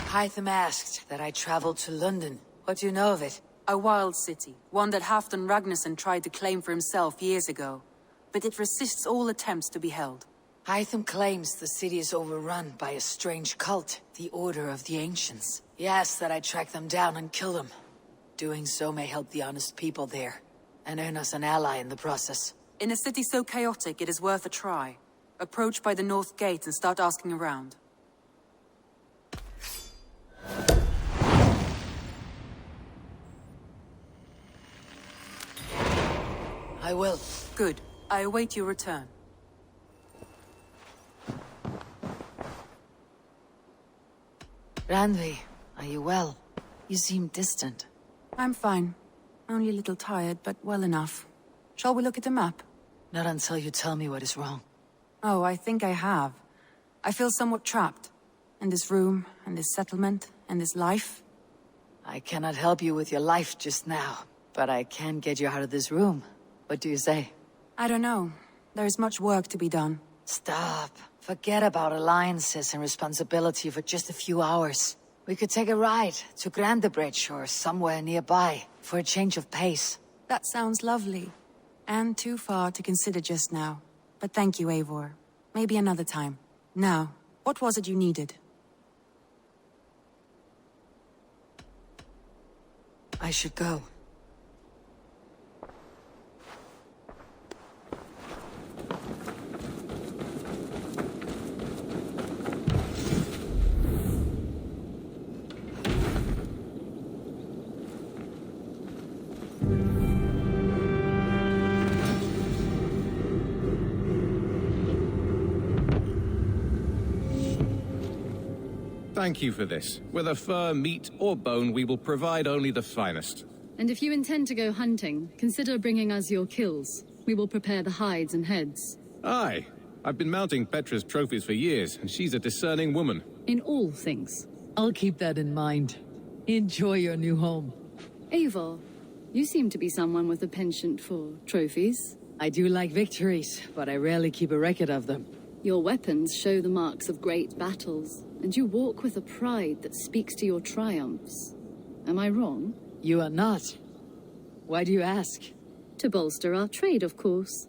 Hytham asked that I traveled to London. What do you know of it? A wild city, one that Halfdan Ragnarsson tried to claim for himself years ago. But it resists all attempts to be held. Hytham claims the city is overrun by a strange cult, the Order of the Ancients. He asks that I track them down and kill them. Doing so may help the honest people there, and earn us an ally in the process. In a city so chaotic, it is worth a try. Approach by the North Gate and start asking around. I will. Good. I await your return. Randvi, are you well? You seem distant. I'm fine. Only a little tired, but well enough. Shall we look at the map? Not until you tell me what is wrong. Oh, I think I have. I feel somewhat trapped. In this room, and this settlement, and this life. I cannot help you with your life just now, but I can get you out of this room. What do you say? I don't know. There is much work to be done. Stop. Forget about alliances and responsibility for just a few hours. We could take a ride to Grandebridge or somewhere nearby for a change of pace. That sounds lovely. And too far to consider just now. But thank you, Eivor. Maybe another time. Now, what was it you needed? I should go. Thank you for this. Whether fur, meat, or bone, we will provide only the finest. And if you intend to go hunting, consider bringing us your kills. We will prepare the hides and heads. Aye. I've been mounting Petra's trophies for years, and she's a discerning woman. In all things. I'll keep that in mind. Enjoy your new home. Eivor, you seem to be someone with a penchant for trophies. I do like victories, but I rarely keep a record of them. Your weapons show the marks of great battles, and you walk with a pride that speaks to your triumphs. Am I wrong? You are not. Why do you ask? To bolster our trade, of course.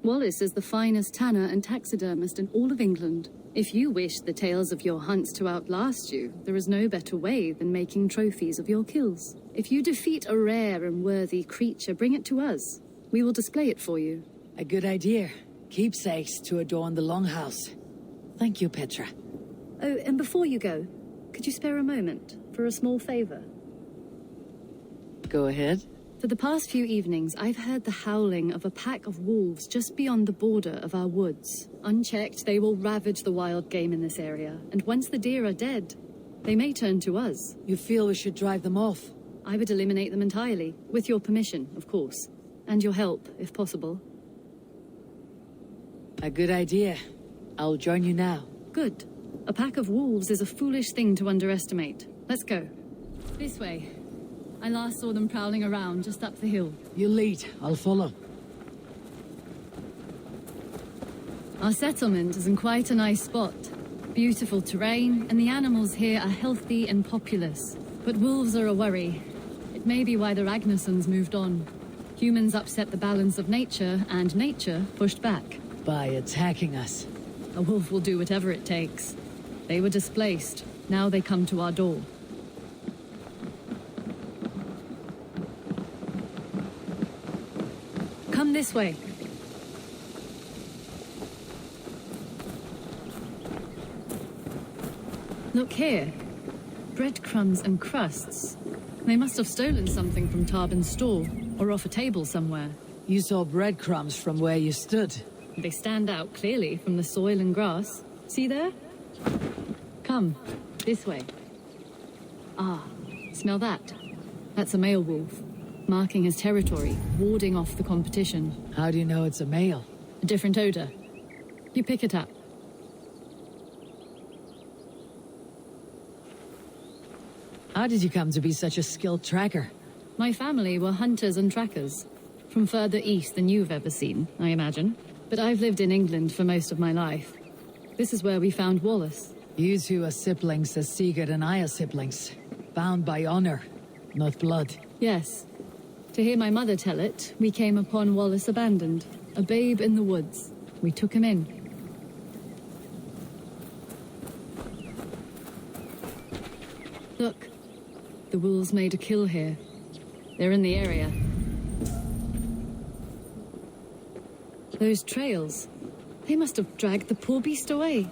Wallace is the finest tanner and taxidermist in all of England. If you wish the tales of your hunts to outlast you, there is no better way than making trophies of your kills. If you defeat a rare and worthy creature, bring it to us. We will display it for you. A good idea. Keepsakes to adorn the Longhouse. Thank you, Petra. Oh, and before you go, could you spare a moment for a small favor? Go ahead. For the past few evenings, I've heard the howling of a pack of wolves just beyond the border of our woods. Unchecked, they will ravage the wild game in this area, and once the deer are dead, they may turn to us. You feel we should drive them off? I would eliminate them entirely, with your permission, of course. And your help, if possible. A good idea. I'll join you now. Good. A pack of wolves is a foolish thing to underestimate. Let's go. This way. I last saw them prowling around just up the hill. You lead. I'll follow. Our settlement is in quite a nice spot. Beautiful terrain, and the animals here are healthy and populous. But wolves are a worry. It may be why the Ragnarsons moved on. Humans upset the balance of nature, and nature pushed back. By attacking us. A wolf will do whatever it takes. They were displaced. Now they come to our door. Come this way. Look here. Breadcrumbs and crusts. They must have stolen something from Tarbin's store, or off a table somewhere. You saw breadcrumbs from where you stood. They stand out clearly from the soil and grass. See there? Come, this way. Ah, smell that? That's a male wolf, marking his territory, warding off the competition. How do you know it's a male? A different odor. You pick it up. How did you come to be such a skilled tracker? My family were hunters and trackers. From further east than you've ever seen, I imagine. But I've lived in England for most of my life. This is where we found Wallace. You two are siblings as Sigurd and I are siblings. Bound by honor, not blood. Yes. To hear my mother tell it, we came upon Wallace abandoned. A babe in the woods. We took him in. Look. The wolves made a kill here. They're in the area. Those trails. They must have dragged the poor beast away.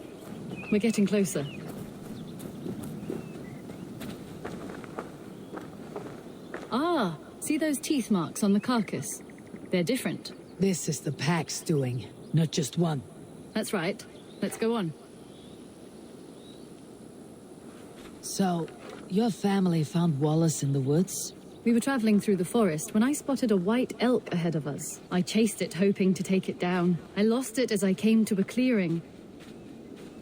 We're getting closer. Ah, see those teeth marks on the carcass? They're different. This is the pack's doing, not just one. That's right. Let's go on. So, your family found Wallace in the woods? We were traveling through the forest when I spotted a white elk ahead of us. I chased it, hoping to take it down. I lost it as I came to a clearing.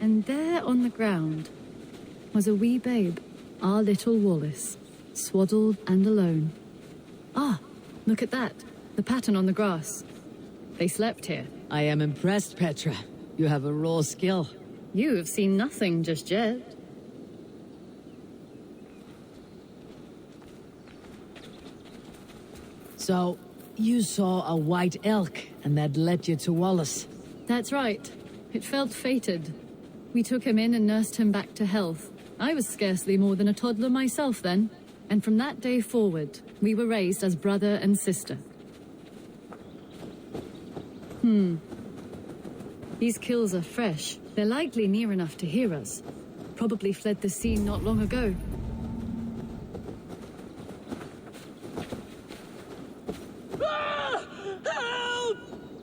And there on the ground was a wee babe, our little Wallace, swaddled and alone. Ah, look at that. The pattern on the grass. They slept here. I am impressed, Petra. You have a raw skill. You have seen nothing just yet. So, you saw a white elk, and that led you to Wallace? That's right. It felt fated. We took him in and nursed him back to health. I was scarcely more than a toddler myself then. And from that day forward, we were raised as brother and sister. These kills are fresh. They're likely near enough to hear us. Probably fled the scene not long ago.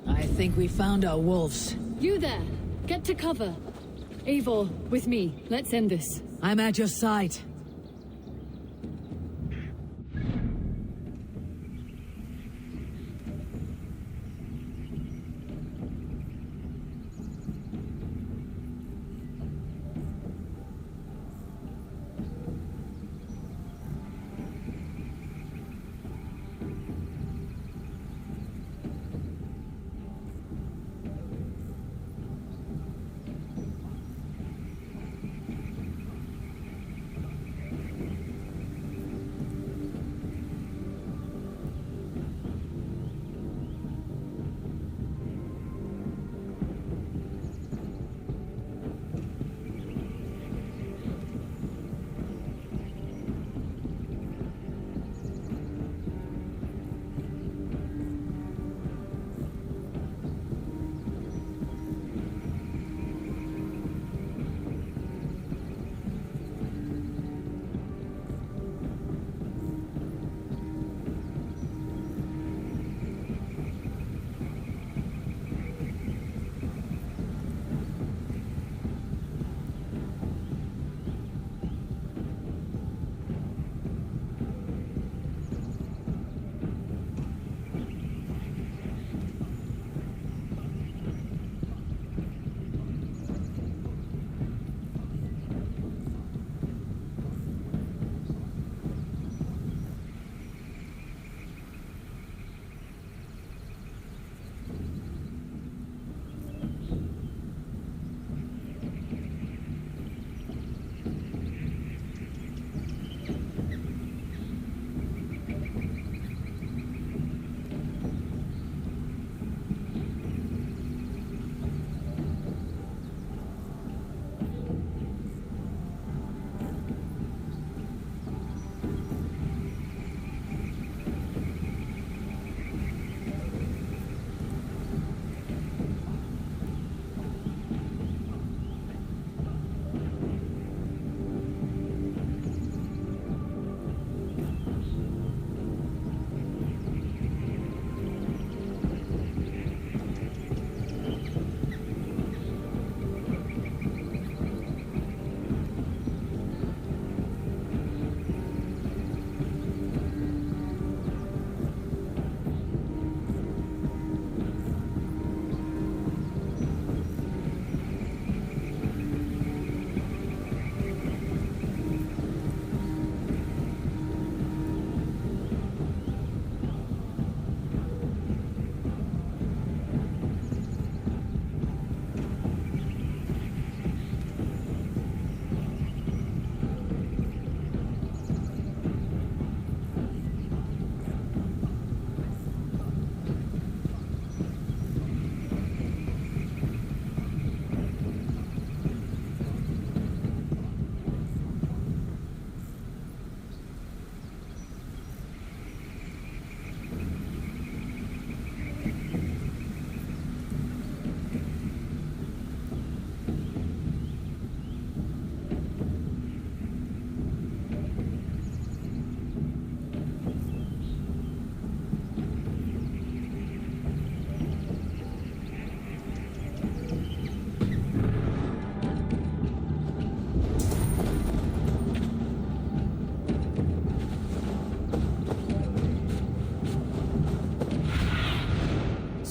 I think we found our wolves. You there! Get to cover! Eivor, with me. Let's end this. I'm at your side.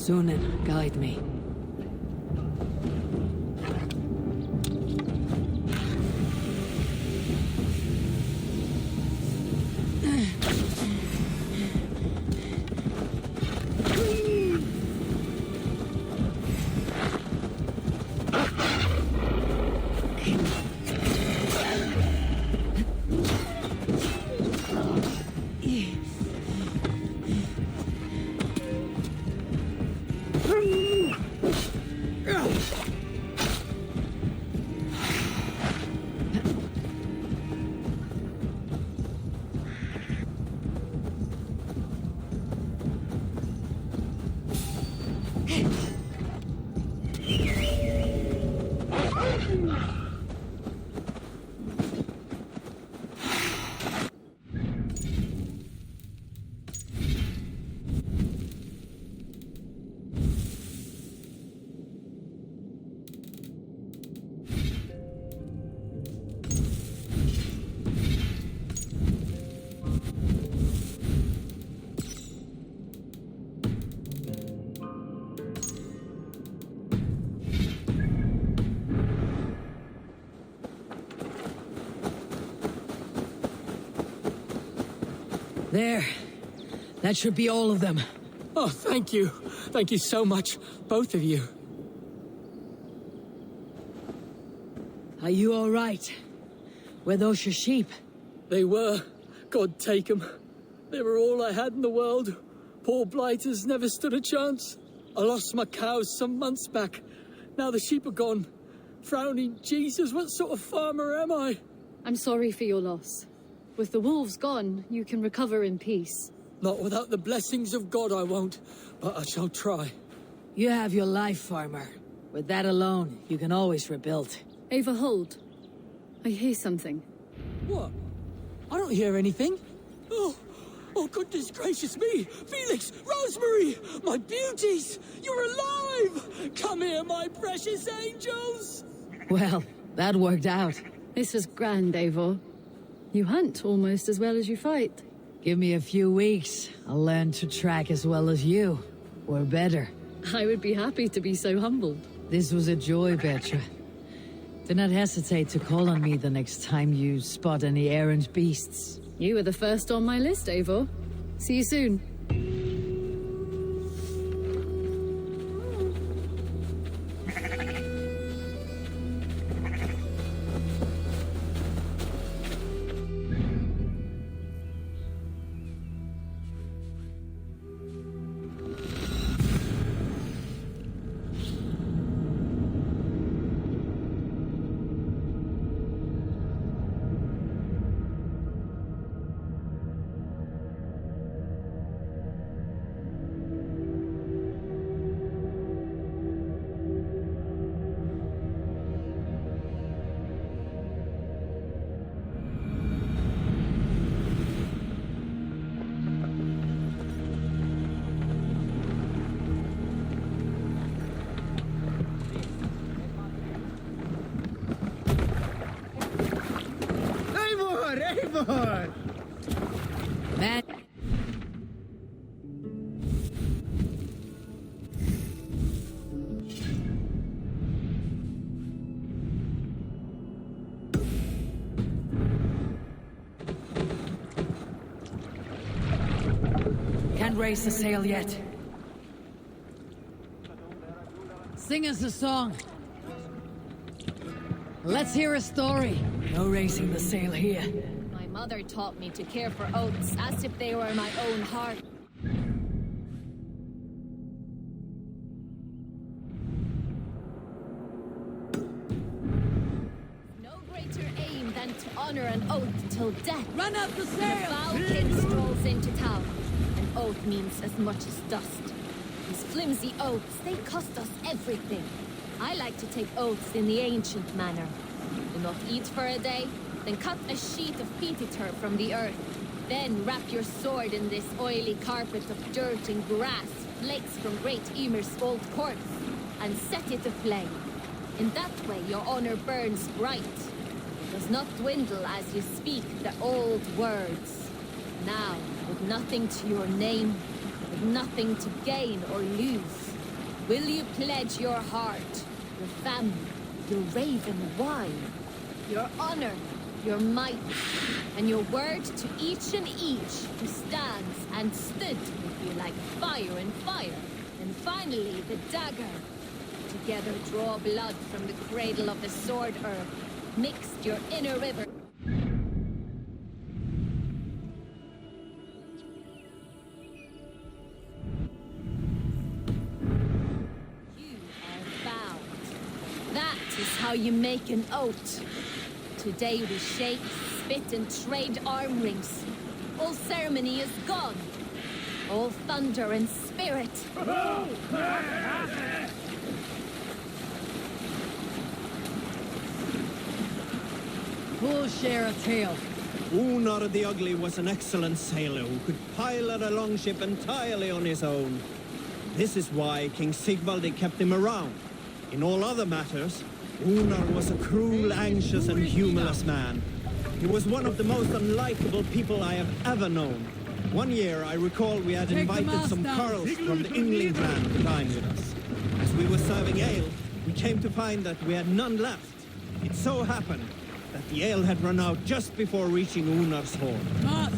Sunan, guide me. There. That should be all of them. Oh, thank you. Thank you so much, both of you. Are you all right? Were those your sheep? They were. God take them. They were all I had in the world. Poor blighters never stood a chance. I lost my cows some months back. Now the sheep are gone. Frowning Jesus, what sort of farmer am I? I'm sorry for your loss. With the wolves gone, you can recover in peace. Not without the blessings of God I won't, but I shall try. You have your life, farmer. With that alone, you can always rebuild. Ava, hold. I hear something. What? I don't hear anything. Oh, goodness gracious me! Felix, Rosemary, my beauties! You're alive! Come here, my precious angels! Well, that worked out. This was grand, Eivor. You hunt almost as well as you fight. Give me a few weeks. I'll learn to track as well as you. Or better. I would be happy to be so humbled. This was a joy, Petra. Do not hesitate to call on me the next time you spot any errant beasts. You were the first on my list, Eivor. See you soon. Man. Can't raise the sail yet. Sing us a song. Let's hear a story. No raising the sail here. My mother taught me to care for oats as if they were my own heart. No greater aim than to honor an oath till death. Run up the sail! When a foul kid strolls into town, an oath means as much as dust. These flimsy oaths, they cost us everything. I like to take oaths in the ancient manner. Do not eat for a day, then cut a sheet of peaty turf from the earth. Then wrap your sword in this oily carpet of dirt and grass, flakes from great Ymir's old corpse, and set it aflame. In that way your honor burns bright. It does not dwindle as you speak the old words. Now, with nothing to your name, with nothing to gain or lose, Will you pledge your heart, your family, your raven wine, your honor, your might, and your word to each and each who stands and stood with you like fire and fire, and finally the dagger? Together draw blood from the cradle of the sword herb, mixed your inner river. That is how you make an oath. Today we shake, spit, and trade arm rings. All ceremony is gone. All thunder and spirit. We'll share a tale. Unar the Ugly was an excellent sailor who could pilot a longship entirely on his own. This is why King Sigvaldi kept him around. In all other matters, Unar was a cruel, anxious, and humorless man. He was one of the most unlikable people I have ever known. One year, I recall we had invited some carls from the Yngling clan to dine with us. As we were serving ale, we came to find that we had none left. It so happened that the ale had run out just before reaching Unar's hall.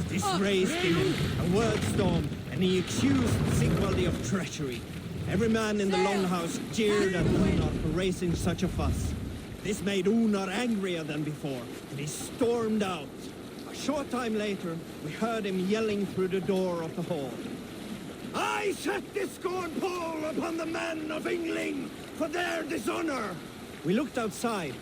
This raised him a word storm, and he accused Sigvaldi of treachery. Every man in the longhouse jeered at Unar for raising such a fuss. This made Unar angrier than before, and he stormed out. A short time later, we heard him yelling through the door of the hall. I set this scorn pall upon the men of Yngling for their dishonor! We looked outside.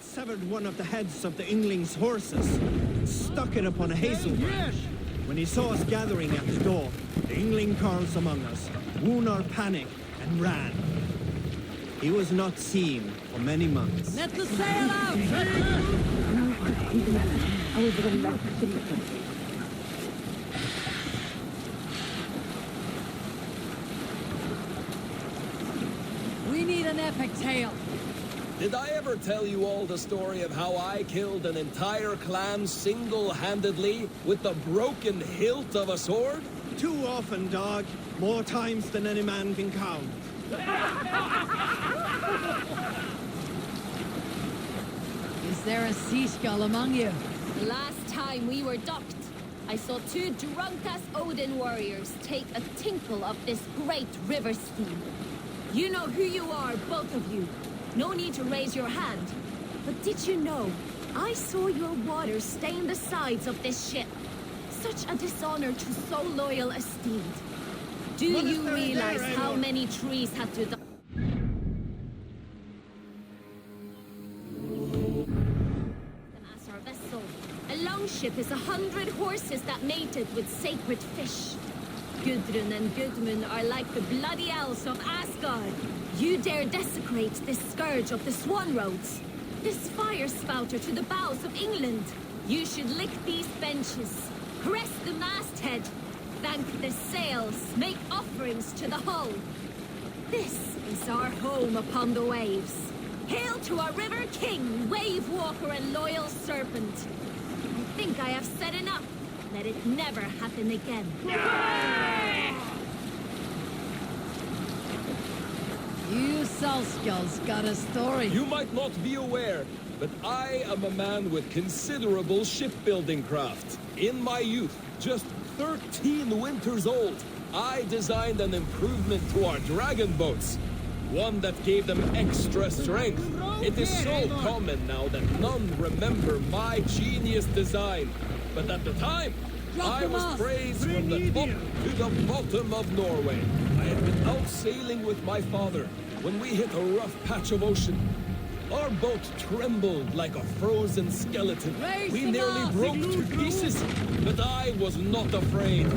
Severed one of the heads of the Yngling's horses and stuck it upon a hazel branch. When he saw us gathering at the door, the Yngling carls among us, Unar panicked and ran. He was not seen for many months. Let the sail out! We need an epic tale. Did I ever tell you all the story of how I killed an entire clan single-handedly with the broken hilt of a sword? Too often, dog. More times than any man can count. Is there a seaskull among you? The last time we were docked, I saw two drunk-ass Odin warriors take a tinkle of this great river stream. You know who you are, both of you. No need to raise your hand. But did you know, I saw your water stain the sides of this ship. Such a dishonor to so loyal a steed. Do you realize how many trees had to die? As our vessel, a longship is 100 horses that mated with sacred fish. Gudrun and Gudmund are like the bloody elves of Asgard. You dare desecrate this scourge of the Swan Roads, this fire spouter to the bows of England. You should lick these benches, caress the masthead, thank the sails, make offerings to the hull. This is our home upon the waves. Hail to our river king, wave walker and loyal serpent. I think I have said enough. Let it never happen again. You Salskulls got a story. You might not be aware, but I am a man with considerable shipbuilding craft. In my youth, just 13 winters old, I designed an improvement to our dragon boats. One that gave them extra strength. It is so common now that none remember my genius design. But at the time, I was praised from the top to the bottom of Norway. I had been out sailing with my father when we hit a rough patch of ocean. Our boat trembled like a frozen skeleton. We nearly broke to pieces, but I was not afraid.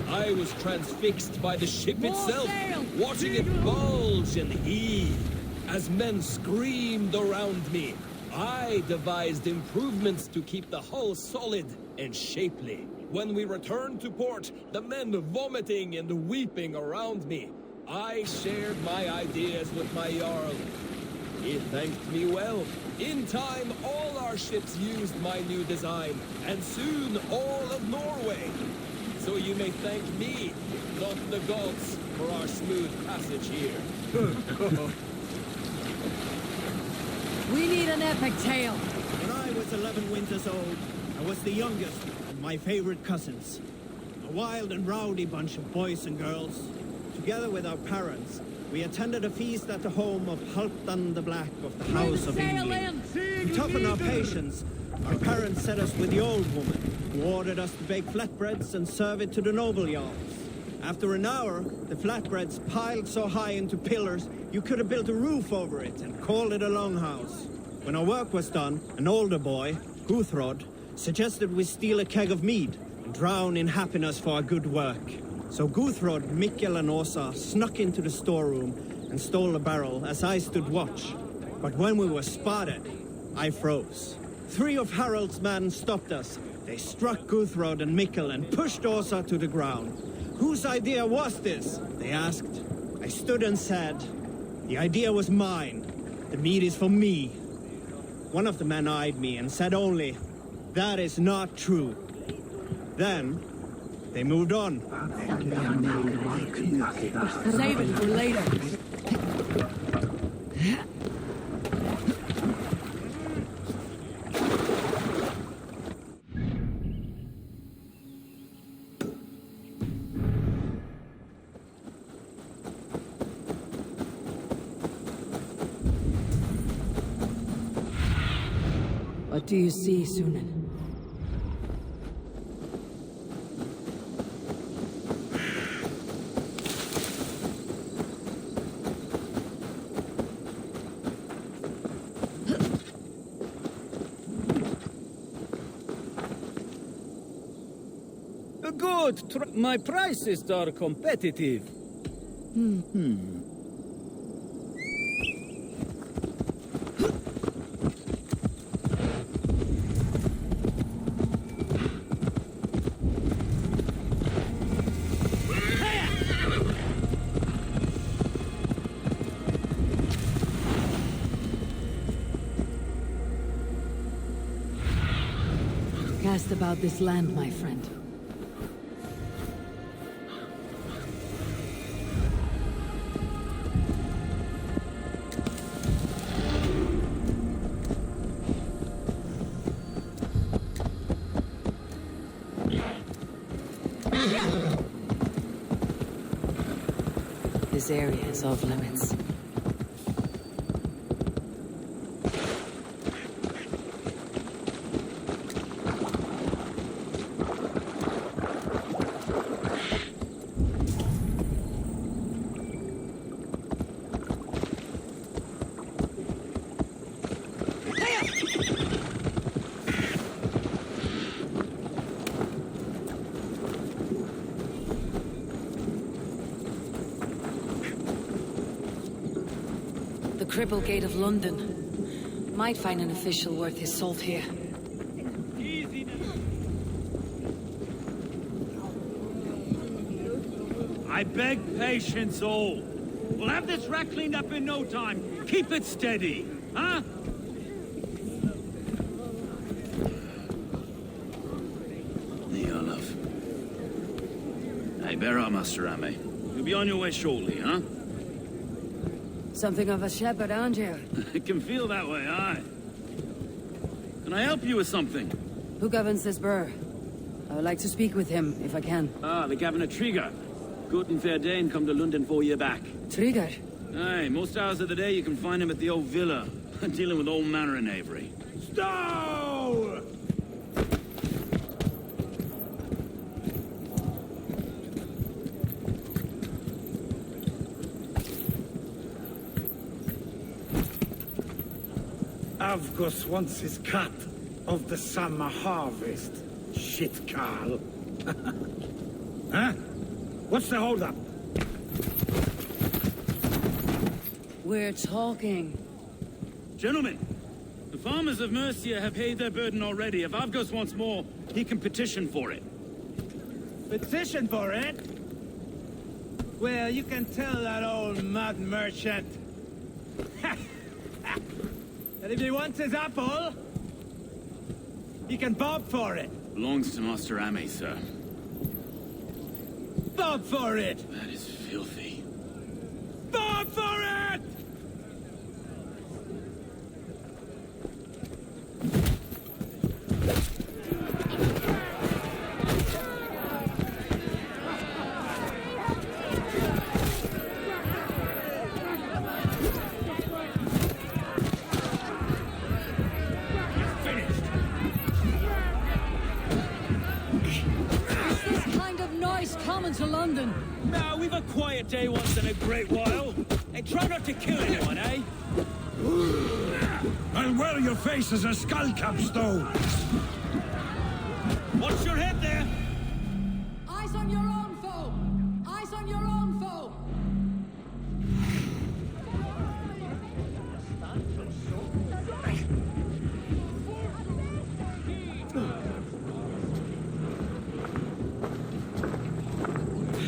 I was transfixed by the ship itself, watching it bulge and heave. As men screamed around me, I devised improvements to keep the hull solid and shapely. When we returned to port, the men vomiting and weeping around me, I shared my ideas with my Jarl. He thanked me well. In time, all our our ships used my new design, and soon all of Norway. So you may thank me, not the gods, for our smooth passage here. We need an epic tale. When I was 11 winters old, I was the youngest of my favorite cousins. A wild and rowdy bunch of boys and girls. Together with our parents, we attended a feast at the home of Halfdan the Black of the House of England. To toughen our patience, our parents set us with the old woman, who ordered us to bake flatbreads and serve it to the noble jarls. After an hour, the flatbreads piled so high into pillars, you could have built a roof over it and called it a longhouse. When our work was done, an older boy, Guthrod, suggested we steal a keg of mead and drown in happiness for our good work. So Guthrod, Mikkel and Åsa snuck into the storeroom and stole a barrel as I stood watch. But when we were spotted, I froze. 3 of Harald's men stopped us. They struck Guthrod and Mikkel and pushed Åsa to the ground. Whose idea was this? They asked. I stood and said, the idea was mine. The meat is for me. One of the men eyed me and said only, that is not true. Then, they moved on. Save it for later. What do you see, Sunan? Good. My prices are competitive. Cast about this land, my friend. This area is off limits. The Cripple Gate of London. Might find an official worth his salt here. I beg patience, all. We'll have this wreck cleaned up in no time. Keep it steady, huh? Olaf. Hey, bear up, Master Ame. You'll be on your way shortly, huh? Something of a shepherd, aren't you? It can feel that way, aye. Can I help you with something? Who governs this burr? I would like to speak with him, if I can. Ah, the Governor Trigger. Good and fair Dane come to London 4 year back. Trigger? Aye, most hours of the day you can find him at the old villa, dealing with all manner in Avery. Stow! Avgos wants his cut of the summer harvest. Shit, Carl. Huh? What's the holdup? We're talking. Gentlemen, the farmers of Mercia have paid their burden already. If Avgos wants more, he can petition for it. Petition for it? Well, you can tell that old mud merchant that if he wants his apple, You can bob for it. Belongs to Master Ame, sir. Bob for it! That is filthy. Bob for it! Coming to London. Now, we've a quiet day once in a great while. And try not to kill anyone, eh? I'll wear your face as a skull capstone. Watch your head there! Eyes on your own foe! Eyes on your own foe!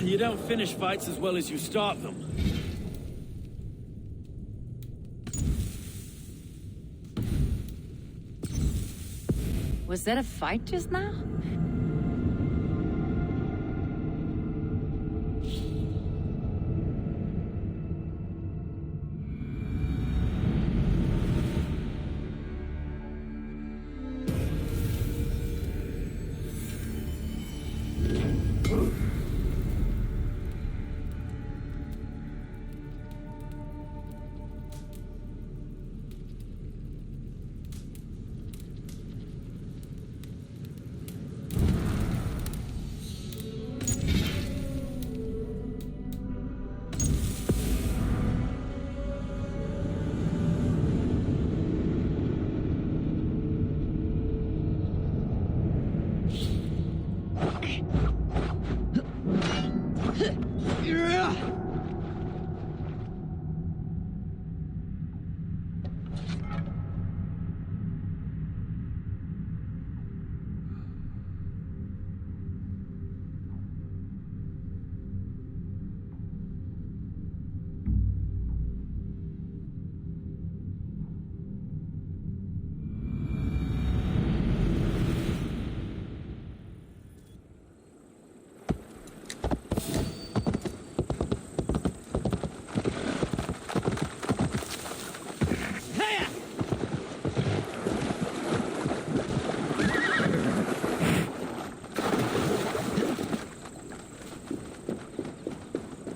You don't finish fights as well as you start them. Was that a fight just now?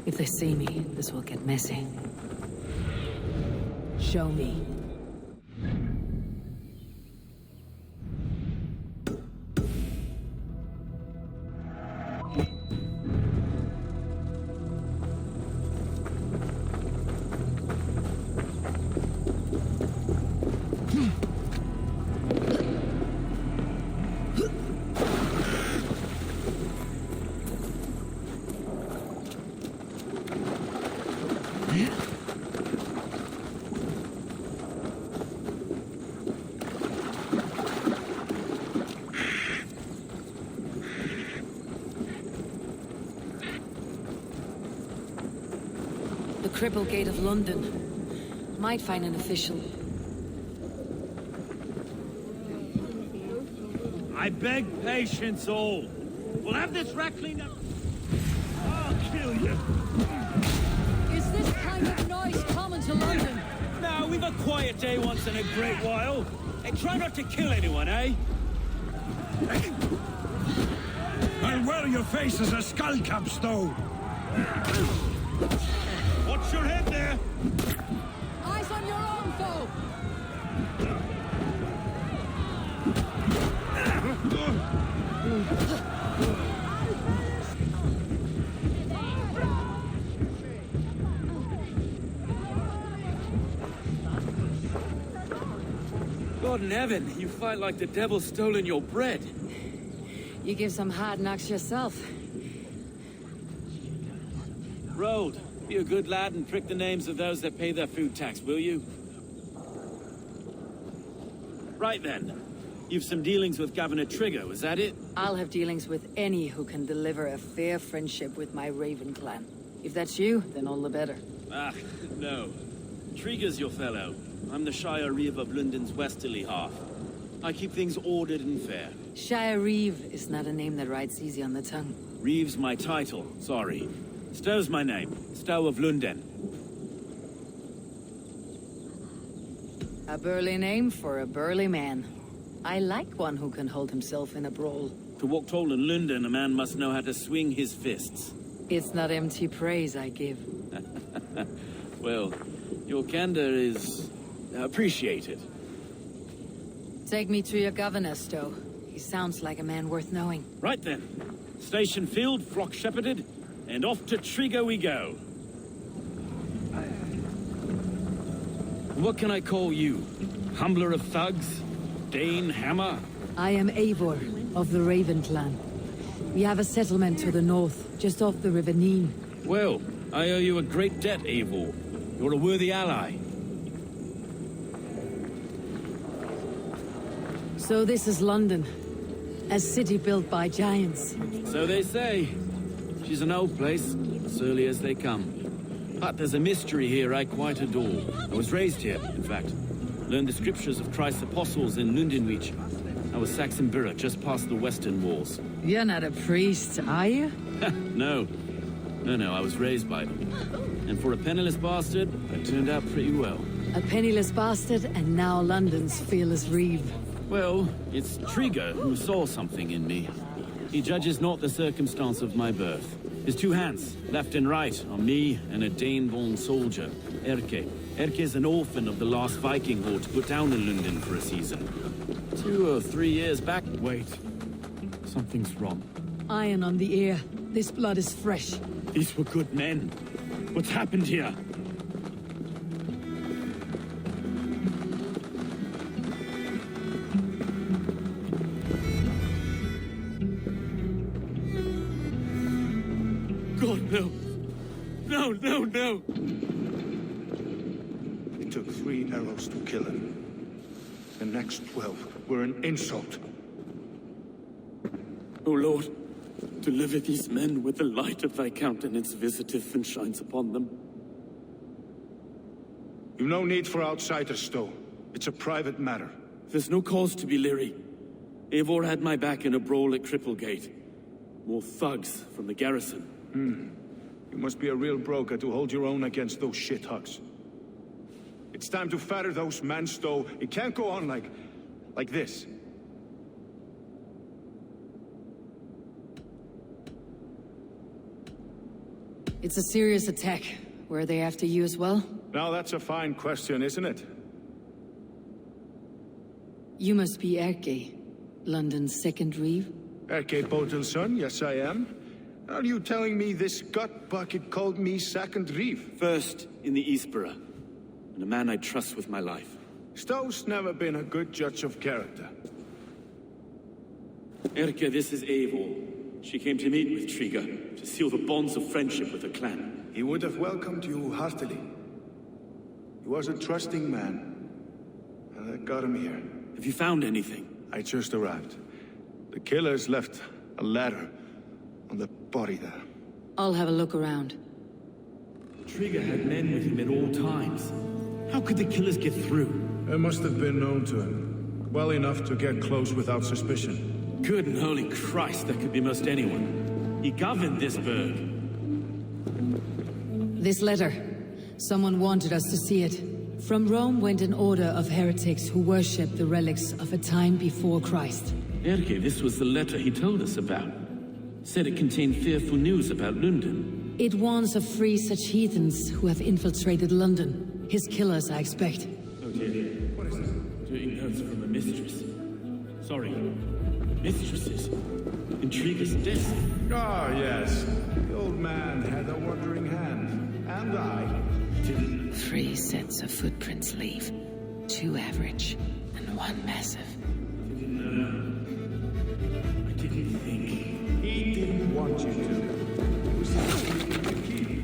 If they see me, this will get messy. Show me. Cripple Gate of London. Might find an official. I beg patience, all. We'll have this rat cleaned up. I'll kill you. Is this kind of noise common to London? Now, we've a quiet day once in a great while. And try not to kill anyone, eh? I'll wear your face as a skull capstone. Watch your head there! Eyes on your own foe! God in heaven, you fight like the devil's stolen your bread. You give some hard knocks yourself. Road, be a good lad and prick the names of those that pay their food tax, will you? Right then. You've some dealings with Governor Trigger, was that it? I'll have dealings with any who can deliver a fair friendship with my Raven clan. If that's you, then all the better. Ah, no. Trigger's your fellow. I'm the Shire Reeve of London's westerly half. I keep things ordered and fair. Shire Reeve is not a name that rides easy on the tongue. Reeve's my title, sorry. Stow's my name. Stow of Lunden. A burly name for a burly man. I like one who can hold himself in a brawl. To walk tall in Lunden, a man must know how to swing his fists. It's not empty praise I give. Well, your candor is appreciated. Take me to your governor, Stow. He sounds like a man worth knowing. Right then. Station filled, flock shepherded, and off to Trigger we go. What can I call you? Humbler of thugs? Dane Hammer? I am Eivor, of the Raven clan. We have a settlement to the north, just off the River Neen. Well, I owe you a great debt, Eivor. You're a worthy ally. So this is London. A city built by giants. So they say. She's an old place, as early as they come. But there's a mystery here I quite adore. I was raised here, in fact. Learned the scriptures of Christ's apostles in Lundenreach. I was Saxon Borough, just past the western walls. You're not a priest, are you? No. No, I was raised by them. And for a penniless bastard, I turned out pretty well. A penniless bastard, and now London's fearless Reeve. Well, it's Trigger who saw something in me. He judges not the circumstance of my birth. His two hands, left and right, on me and a Dane-born soldier, Erke. Erke's an orphan of the last Viking horde put down in Lunden for a season. 2 or 3 years back. Wait. Something's wrong. Iron on the ear. This blood is fresh. These were good men. What's happened here? God, no. No. It took 3 arrows to kill him. The next 12 were an insult. O Lord, deliver these men with the light of thy countenance visiteth and shines upon them. You've no need for outsiders, Stow. It's a private matter. There's no cause to be leery. Eivor had my back in a brawl at Cripplegate. More thugs from the garrison. You must be a real broker to hold your own against those shithugs. It's time to fetter those men, Stow. It can't go on like this. It's a serious attack. Were they after you as well? Now that's a fine question, isn't it? You must be Erke, London's second Reeve. Erke Botel's son, yes I am. Are you telling me this gut bucket called me second Reeve? First in the Eastborough, and a man I trust with my life. Stow's never been a good judge of character. Erke, this is Eivor. She came to meet with Trigger, to seal the bonds of friendship with the clan. He would have welcomed you heartily. He was a trusting man, and that got him here. Have you found anything? I just arrived. The killers left a ladder on the body there. I'll have a look around. Trigger had men with him at all times. How could the killers get through? They must have been known to him. Well enough to get close without suspicion. Good and holy Christ, that could be most anyone. He governed this burg. This letter. Someone wanted us to see it. From Rome went an order of heretics who worshipped the relics of a time before Christ. Erke, this was the letter he told us about. Said it contained fearful news about Lunden. It warns of 3 such heathens who have infiltrated London. His killers, I expect. Oh dear. What is this? Doing notes from a mistress. Sorry. Mistresses. Intriguers' desk. Ah, yes. The old man had a wandering hand. And I didn't. 3 sets of footprints leave. 2 average, and 1 massive. I didn't think. He didn't want you to. It was the key.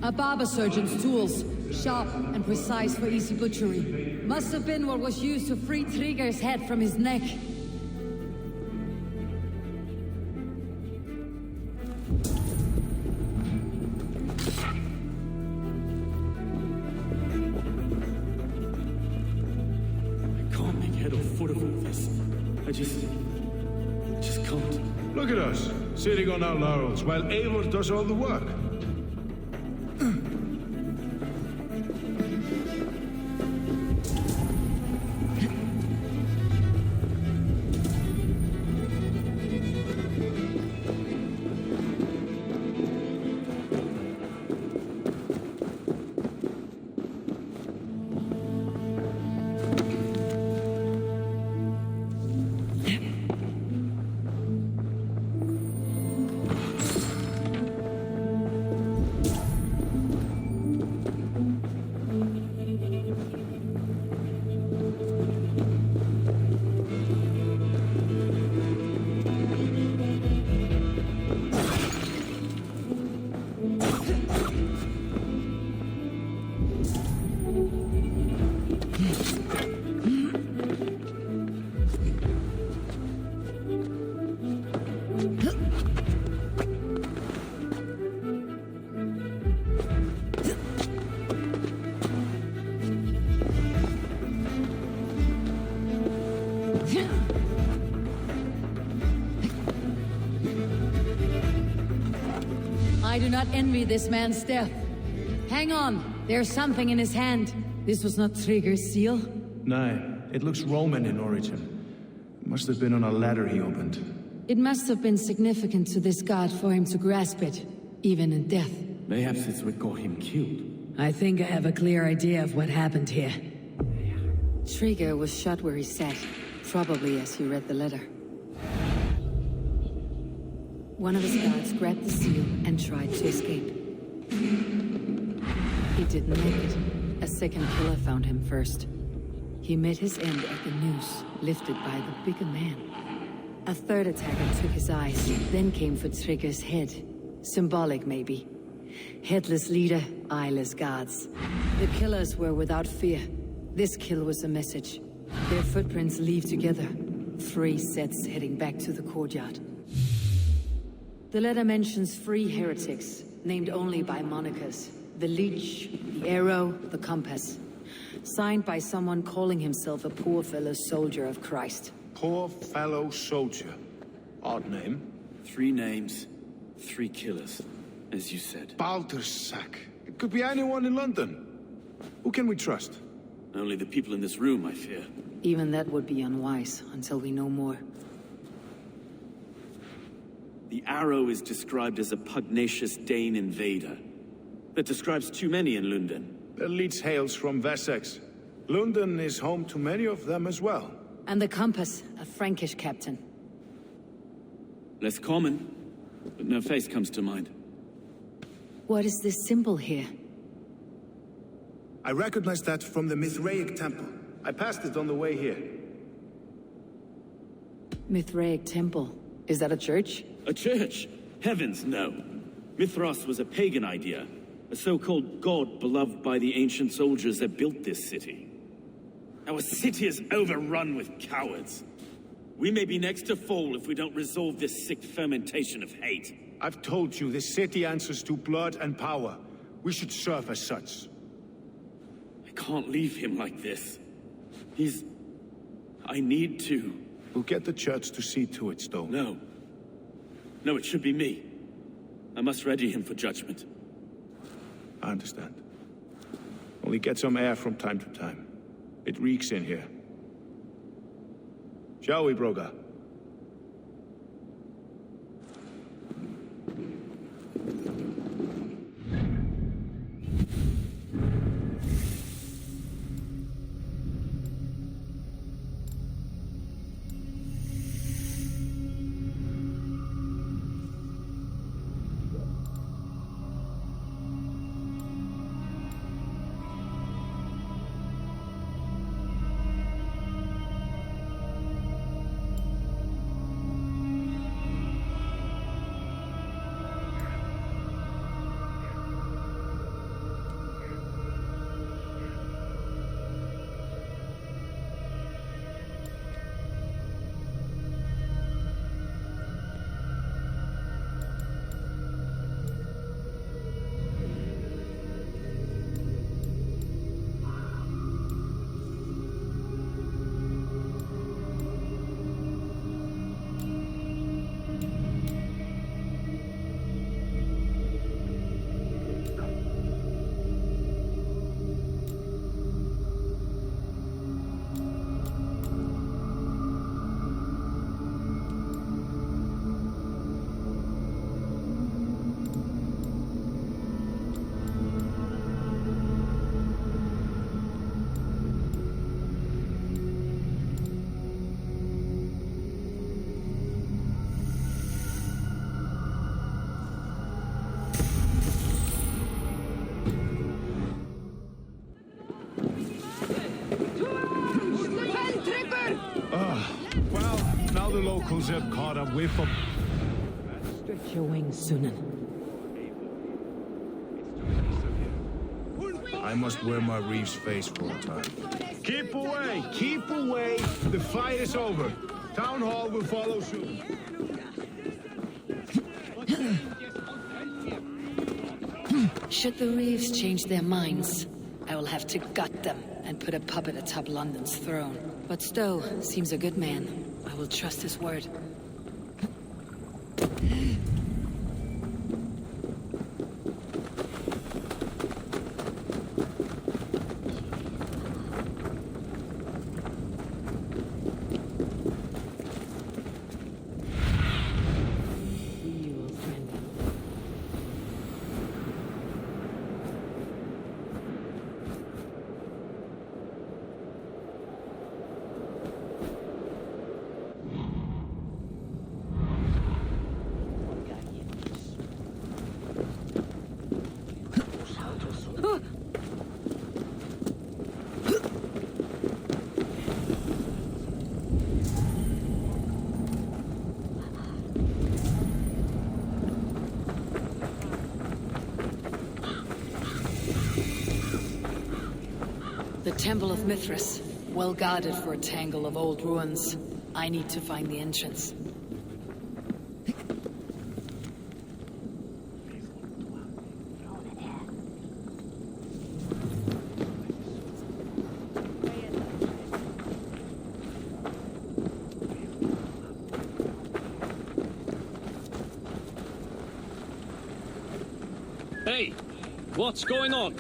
A barber surgeon's tools. Sharp and precise for easy butchery. Must have been what was used to free Trigger's head from his neck. I can't make head or foot of all this. just can't. Look at us, sitting on our laurels, while Eivor does all the work. I do not envy this man's death. Hang on, there's something in his hand. This was not Trigger's seal? No, it looks Roman in origin. Must have been on a ladder he opened. It must have been significant to this god for him to grasp it, even in death. Mayhaps it's what got him killed. I think I have a clear idea of what happened here. Trigger was shot where he sat, probably as he read the letter. One of his guards grabbed the seal and tried to escape. He didn't make it. A second killer found him first. He met his end at the noose, lifted by the bigger man. A third attacker took his eyes, then came for Trigger's head. Symbolic, maybe. Headless leader, eyeless guards. The killers were without fear. This kill was a message. Their footprints leave together. 3 sets heading back to the courtyard. The letter mentions 3 heretics, named only by monikers. The Leech, the Arrow, the Compass. Signed by someone calling himself a poor fellow soldier of Christ. Poor fellow soldier. Odd name. 3 names, 3 killers, as you said. Baldersack. It could be anyone in London. Who can we trust? Only the people in this room, I fear. Even that would be unwise, until we know more. The Arrow is described as a pugnacious Dane invader. That describes too many in London. The Leech hails from Wessex. London is home to many of them as well. And the Compass, a Frankish captain. Less common, but no face comes to mind. What is this symbol here? I recognize that from the Mithraic temple. I passed it on the way here. Mithraic temple. Is that a church? A church? Heavens, no. Mithras was a pagan idea. A so-called god beloved by the ancient soldiers that built this city. Our city is overrun with cowards. We may be next to fall if we don't resolve this sick fermentation of hate. I've told you, this city answers to blood and power. We should serve as such. I can't leave him like this. I need to. We'll get the church to see to it, Stone. No. No, it should be me. I must ready him for judgment. I understand. Only get some air from time to time. It reeks in here. Shall we, Broga? locals have caught a whiff of... Stretch your wings, Sunan. I must wear my reef's face for a time. Keep away! Keep away! The fight is over. Town Hall will follow soon. Should the Reeves change their minds, I will have to gut them and put a puppet atop London's throne. But Stowe seems a good man. I will trust his word. The Temple of Mithras, well guarded for a tangle of old ruins. I need to find the entrance. Hey, what's going on?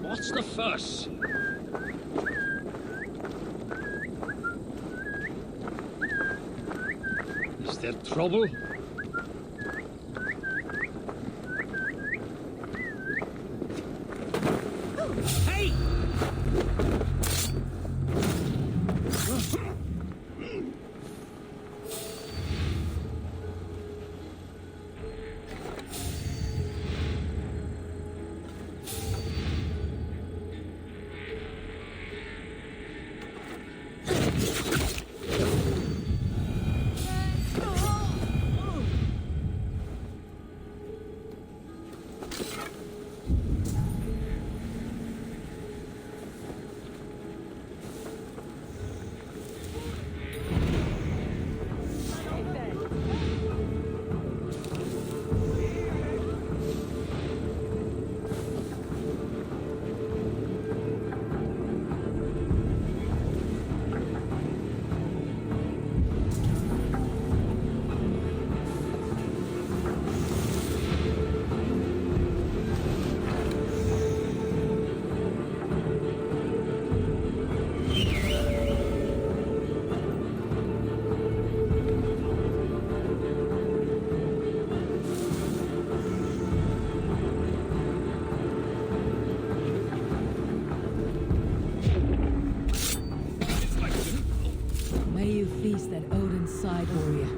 What's the fuss? Is there trouble? Hey! Feast at Odin's side, warrior.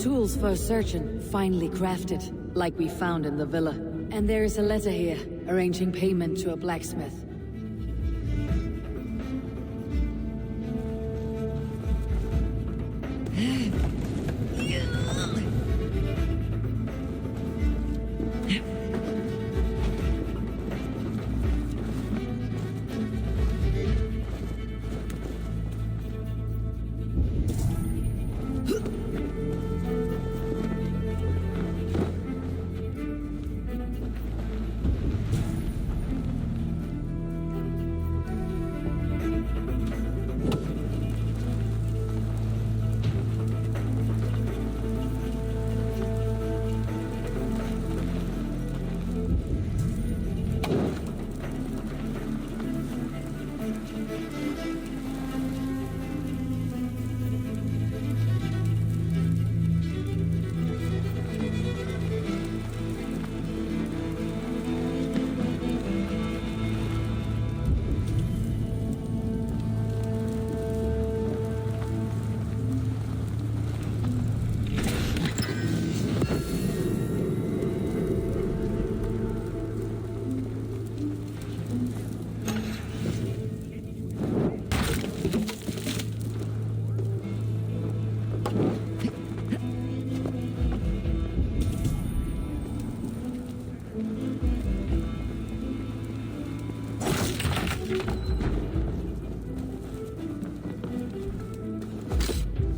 Tools for a surgeon, finely crafted, like we found in the villa. And there is a letter here, arranging payment to a blacksmith.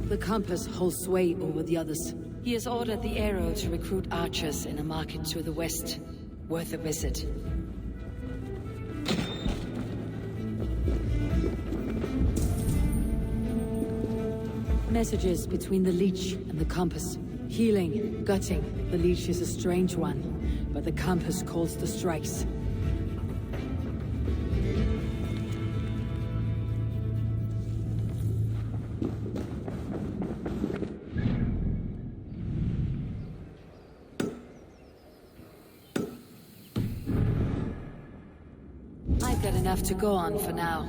The compass holds sway over the others. He has ordered the arrow to recruit archers in a market to the west. Worth a visit. Messages between the leech and the compass. Healing, gutting. The leech is a strange one, but the compass calls the strikes. had enough to go on for now.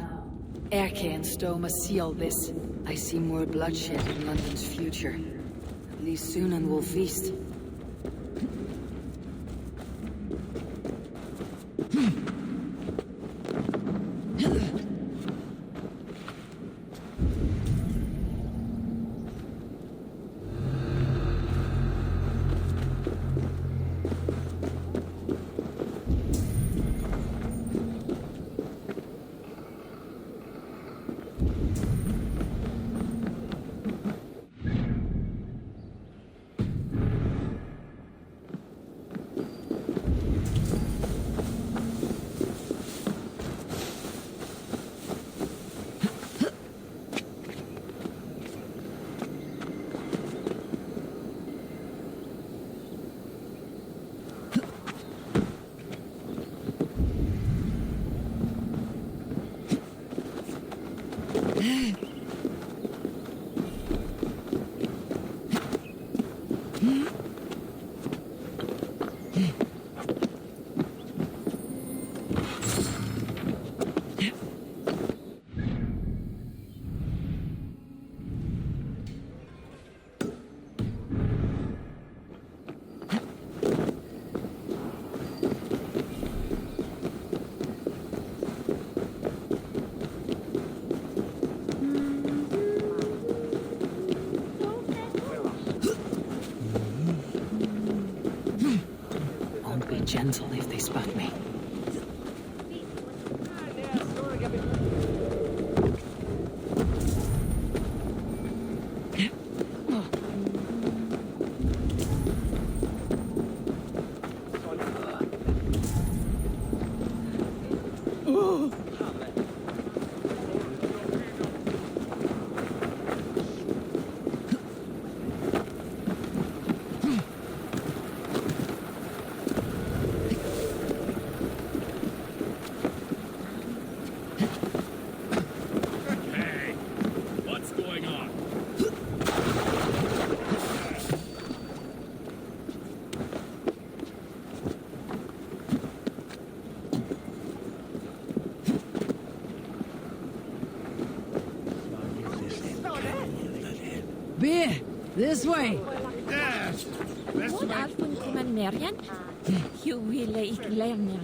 Erke and Stowe must seal this. I see more bloodshed in London's future. At least soon will feast. Gentle if they spot me. Beer! This way! Yes! This Hvor way. er hun kommer ned igjen? Hun ville ikke levne.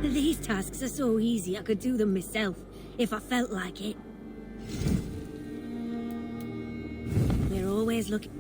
These tasks are so easy I could do them myself, if I felt like it. We're always looking...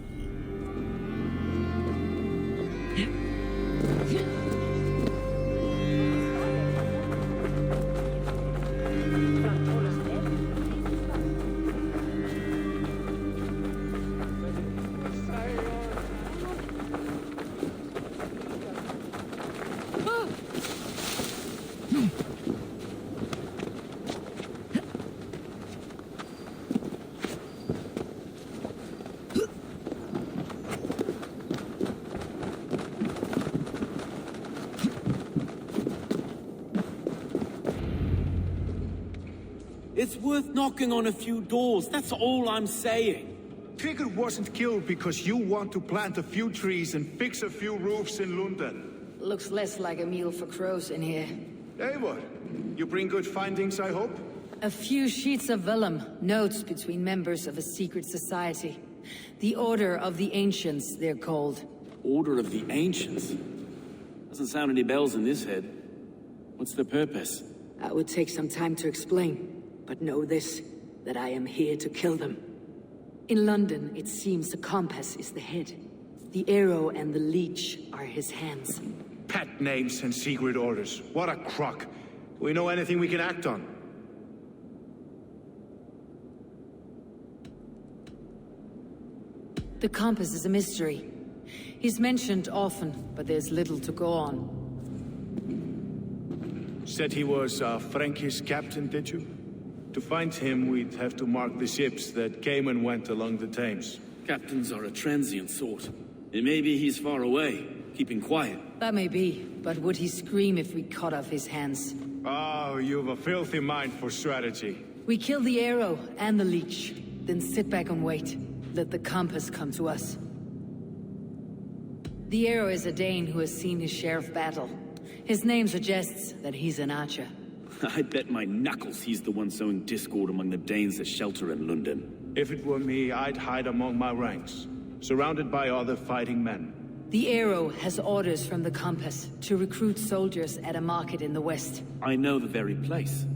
It's worth knocking on a few doors, that's all I'm saying. figure wasn't killed because you want to plant a few trees and fix a few roofs in London. Looks less like a meal for crows in here. Eivor, you bring good findings, I hope? A few sheets of vellum, notes between members of a secret society. The Order of the Ancients, they're called. Order of the Ancients? Doesn't sound any bells in this head. What's the purpose? That would take some time to explain, but know this, that I am here to kill them. In London, it seems the compass is the head. The arrow and the leech are his hands. Pet names and secret orders. What a crock. We know anything we can act on. The compass is a mystery. He's mentioned often, but there's little to go on. Said he was a Frankish captain, did you? To find him, we'd have to mark the ships that came and went along the Thames. Captains are a transient sort. And maybe he's far away, keeping quiet. That may be, but would he scream if we cut off his hands? Oh, you've a filthy mind for strategy. We kill the arrow and the leech, then sit back and wait. Let the compass come to us. The arrow is a Dane who has seen his share of battle. His name suggests that he's an archer. I bet my knuckles he's the one sowing discord among the Danes that shelter in London. If it were me, I'd hide among my ranks, surrounded by other fighting men. The arrow has orders from the compass to recruit soldiers at a market in the west. I know the very place.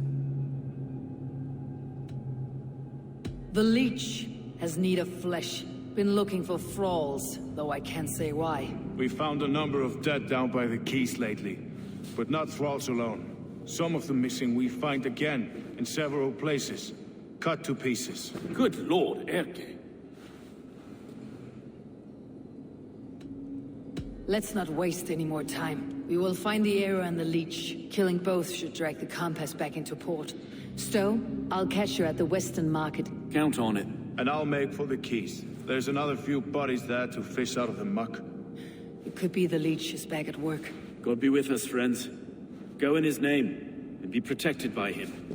The leech has need of flesh. Been looking for thralls, though I can't say why. We found a number of dead down by the quays lately, but not thralls alone. Some of the missing we find again in several places, cut to pieces. Good lord, Erke. Let's not waste any more time. We will find the arrow and the leech. Killing both should drag the compass back into port. Stowe, I'll catch you at the Western Market. Count on it. And I'll make for the quays. There's another few bodies there to fish out of the muck. It could be the leech is back at work. God be with us, friends. Go in his name, and be protected by him.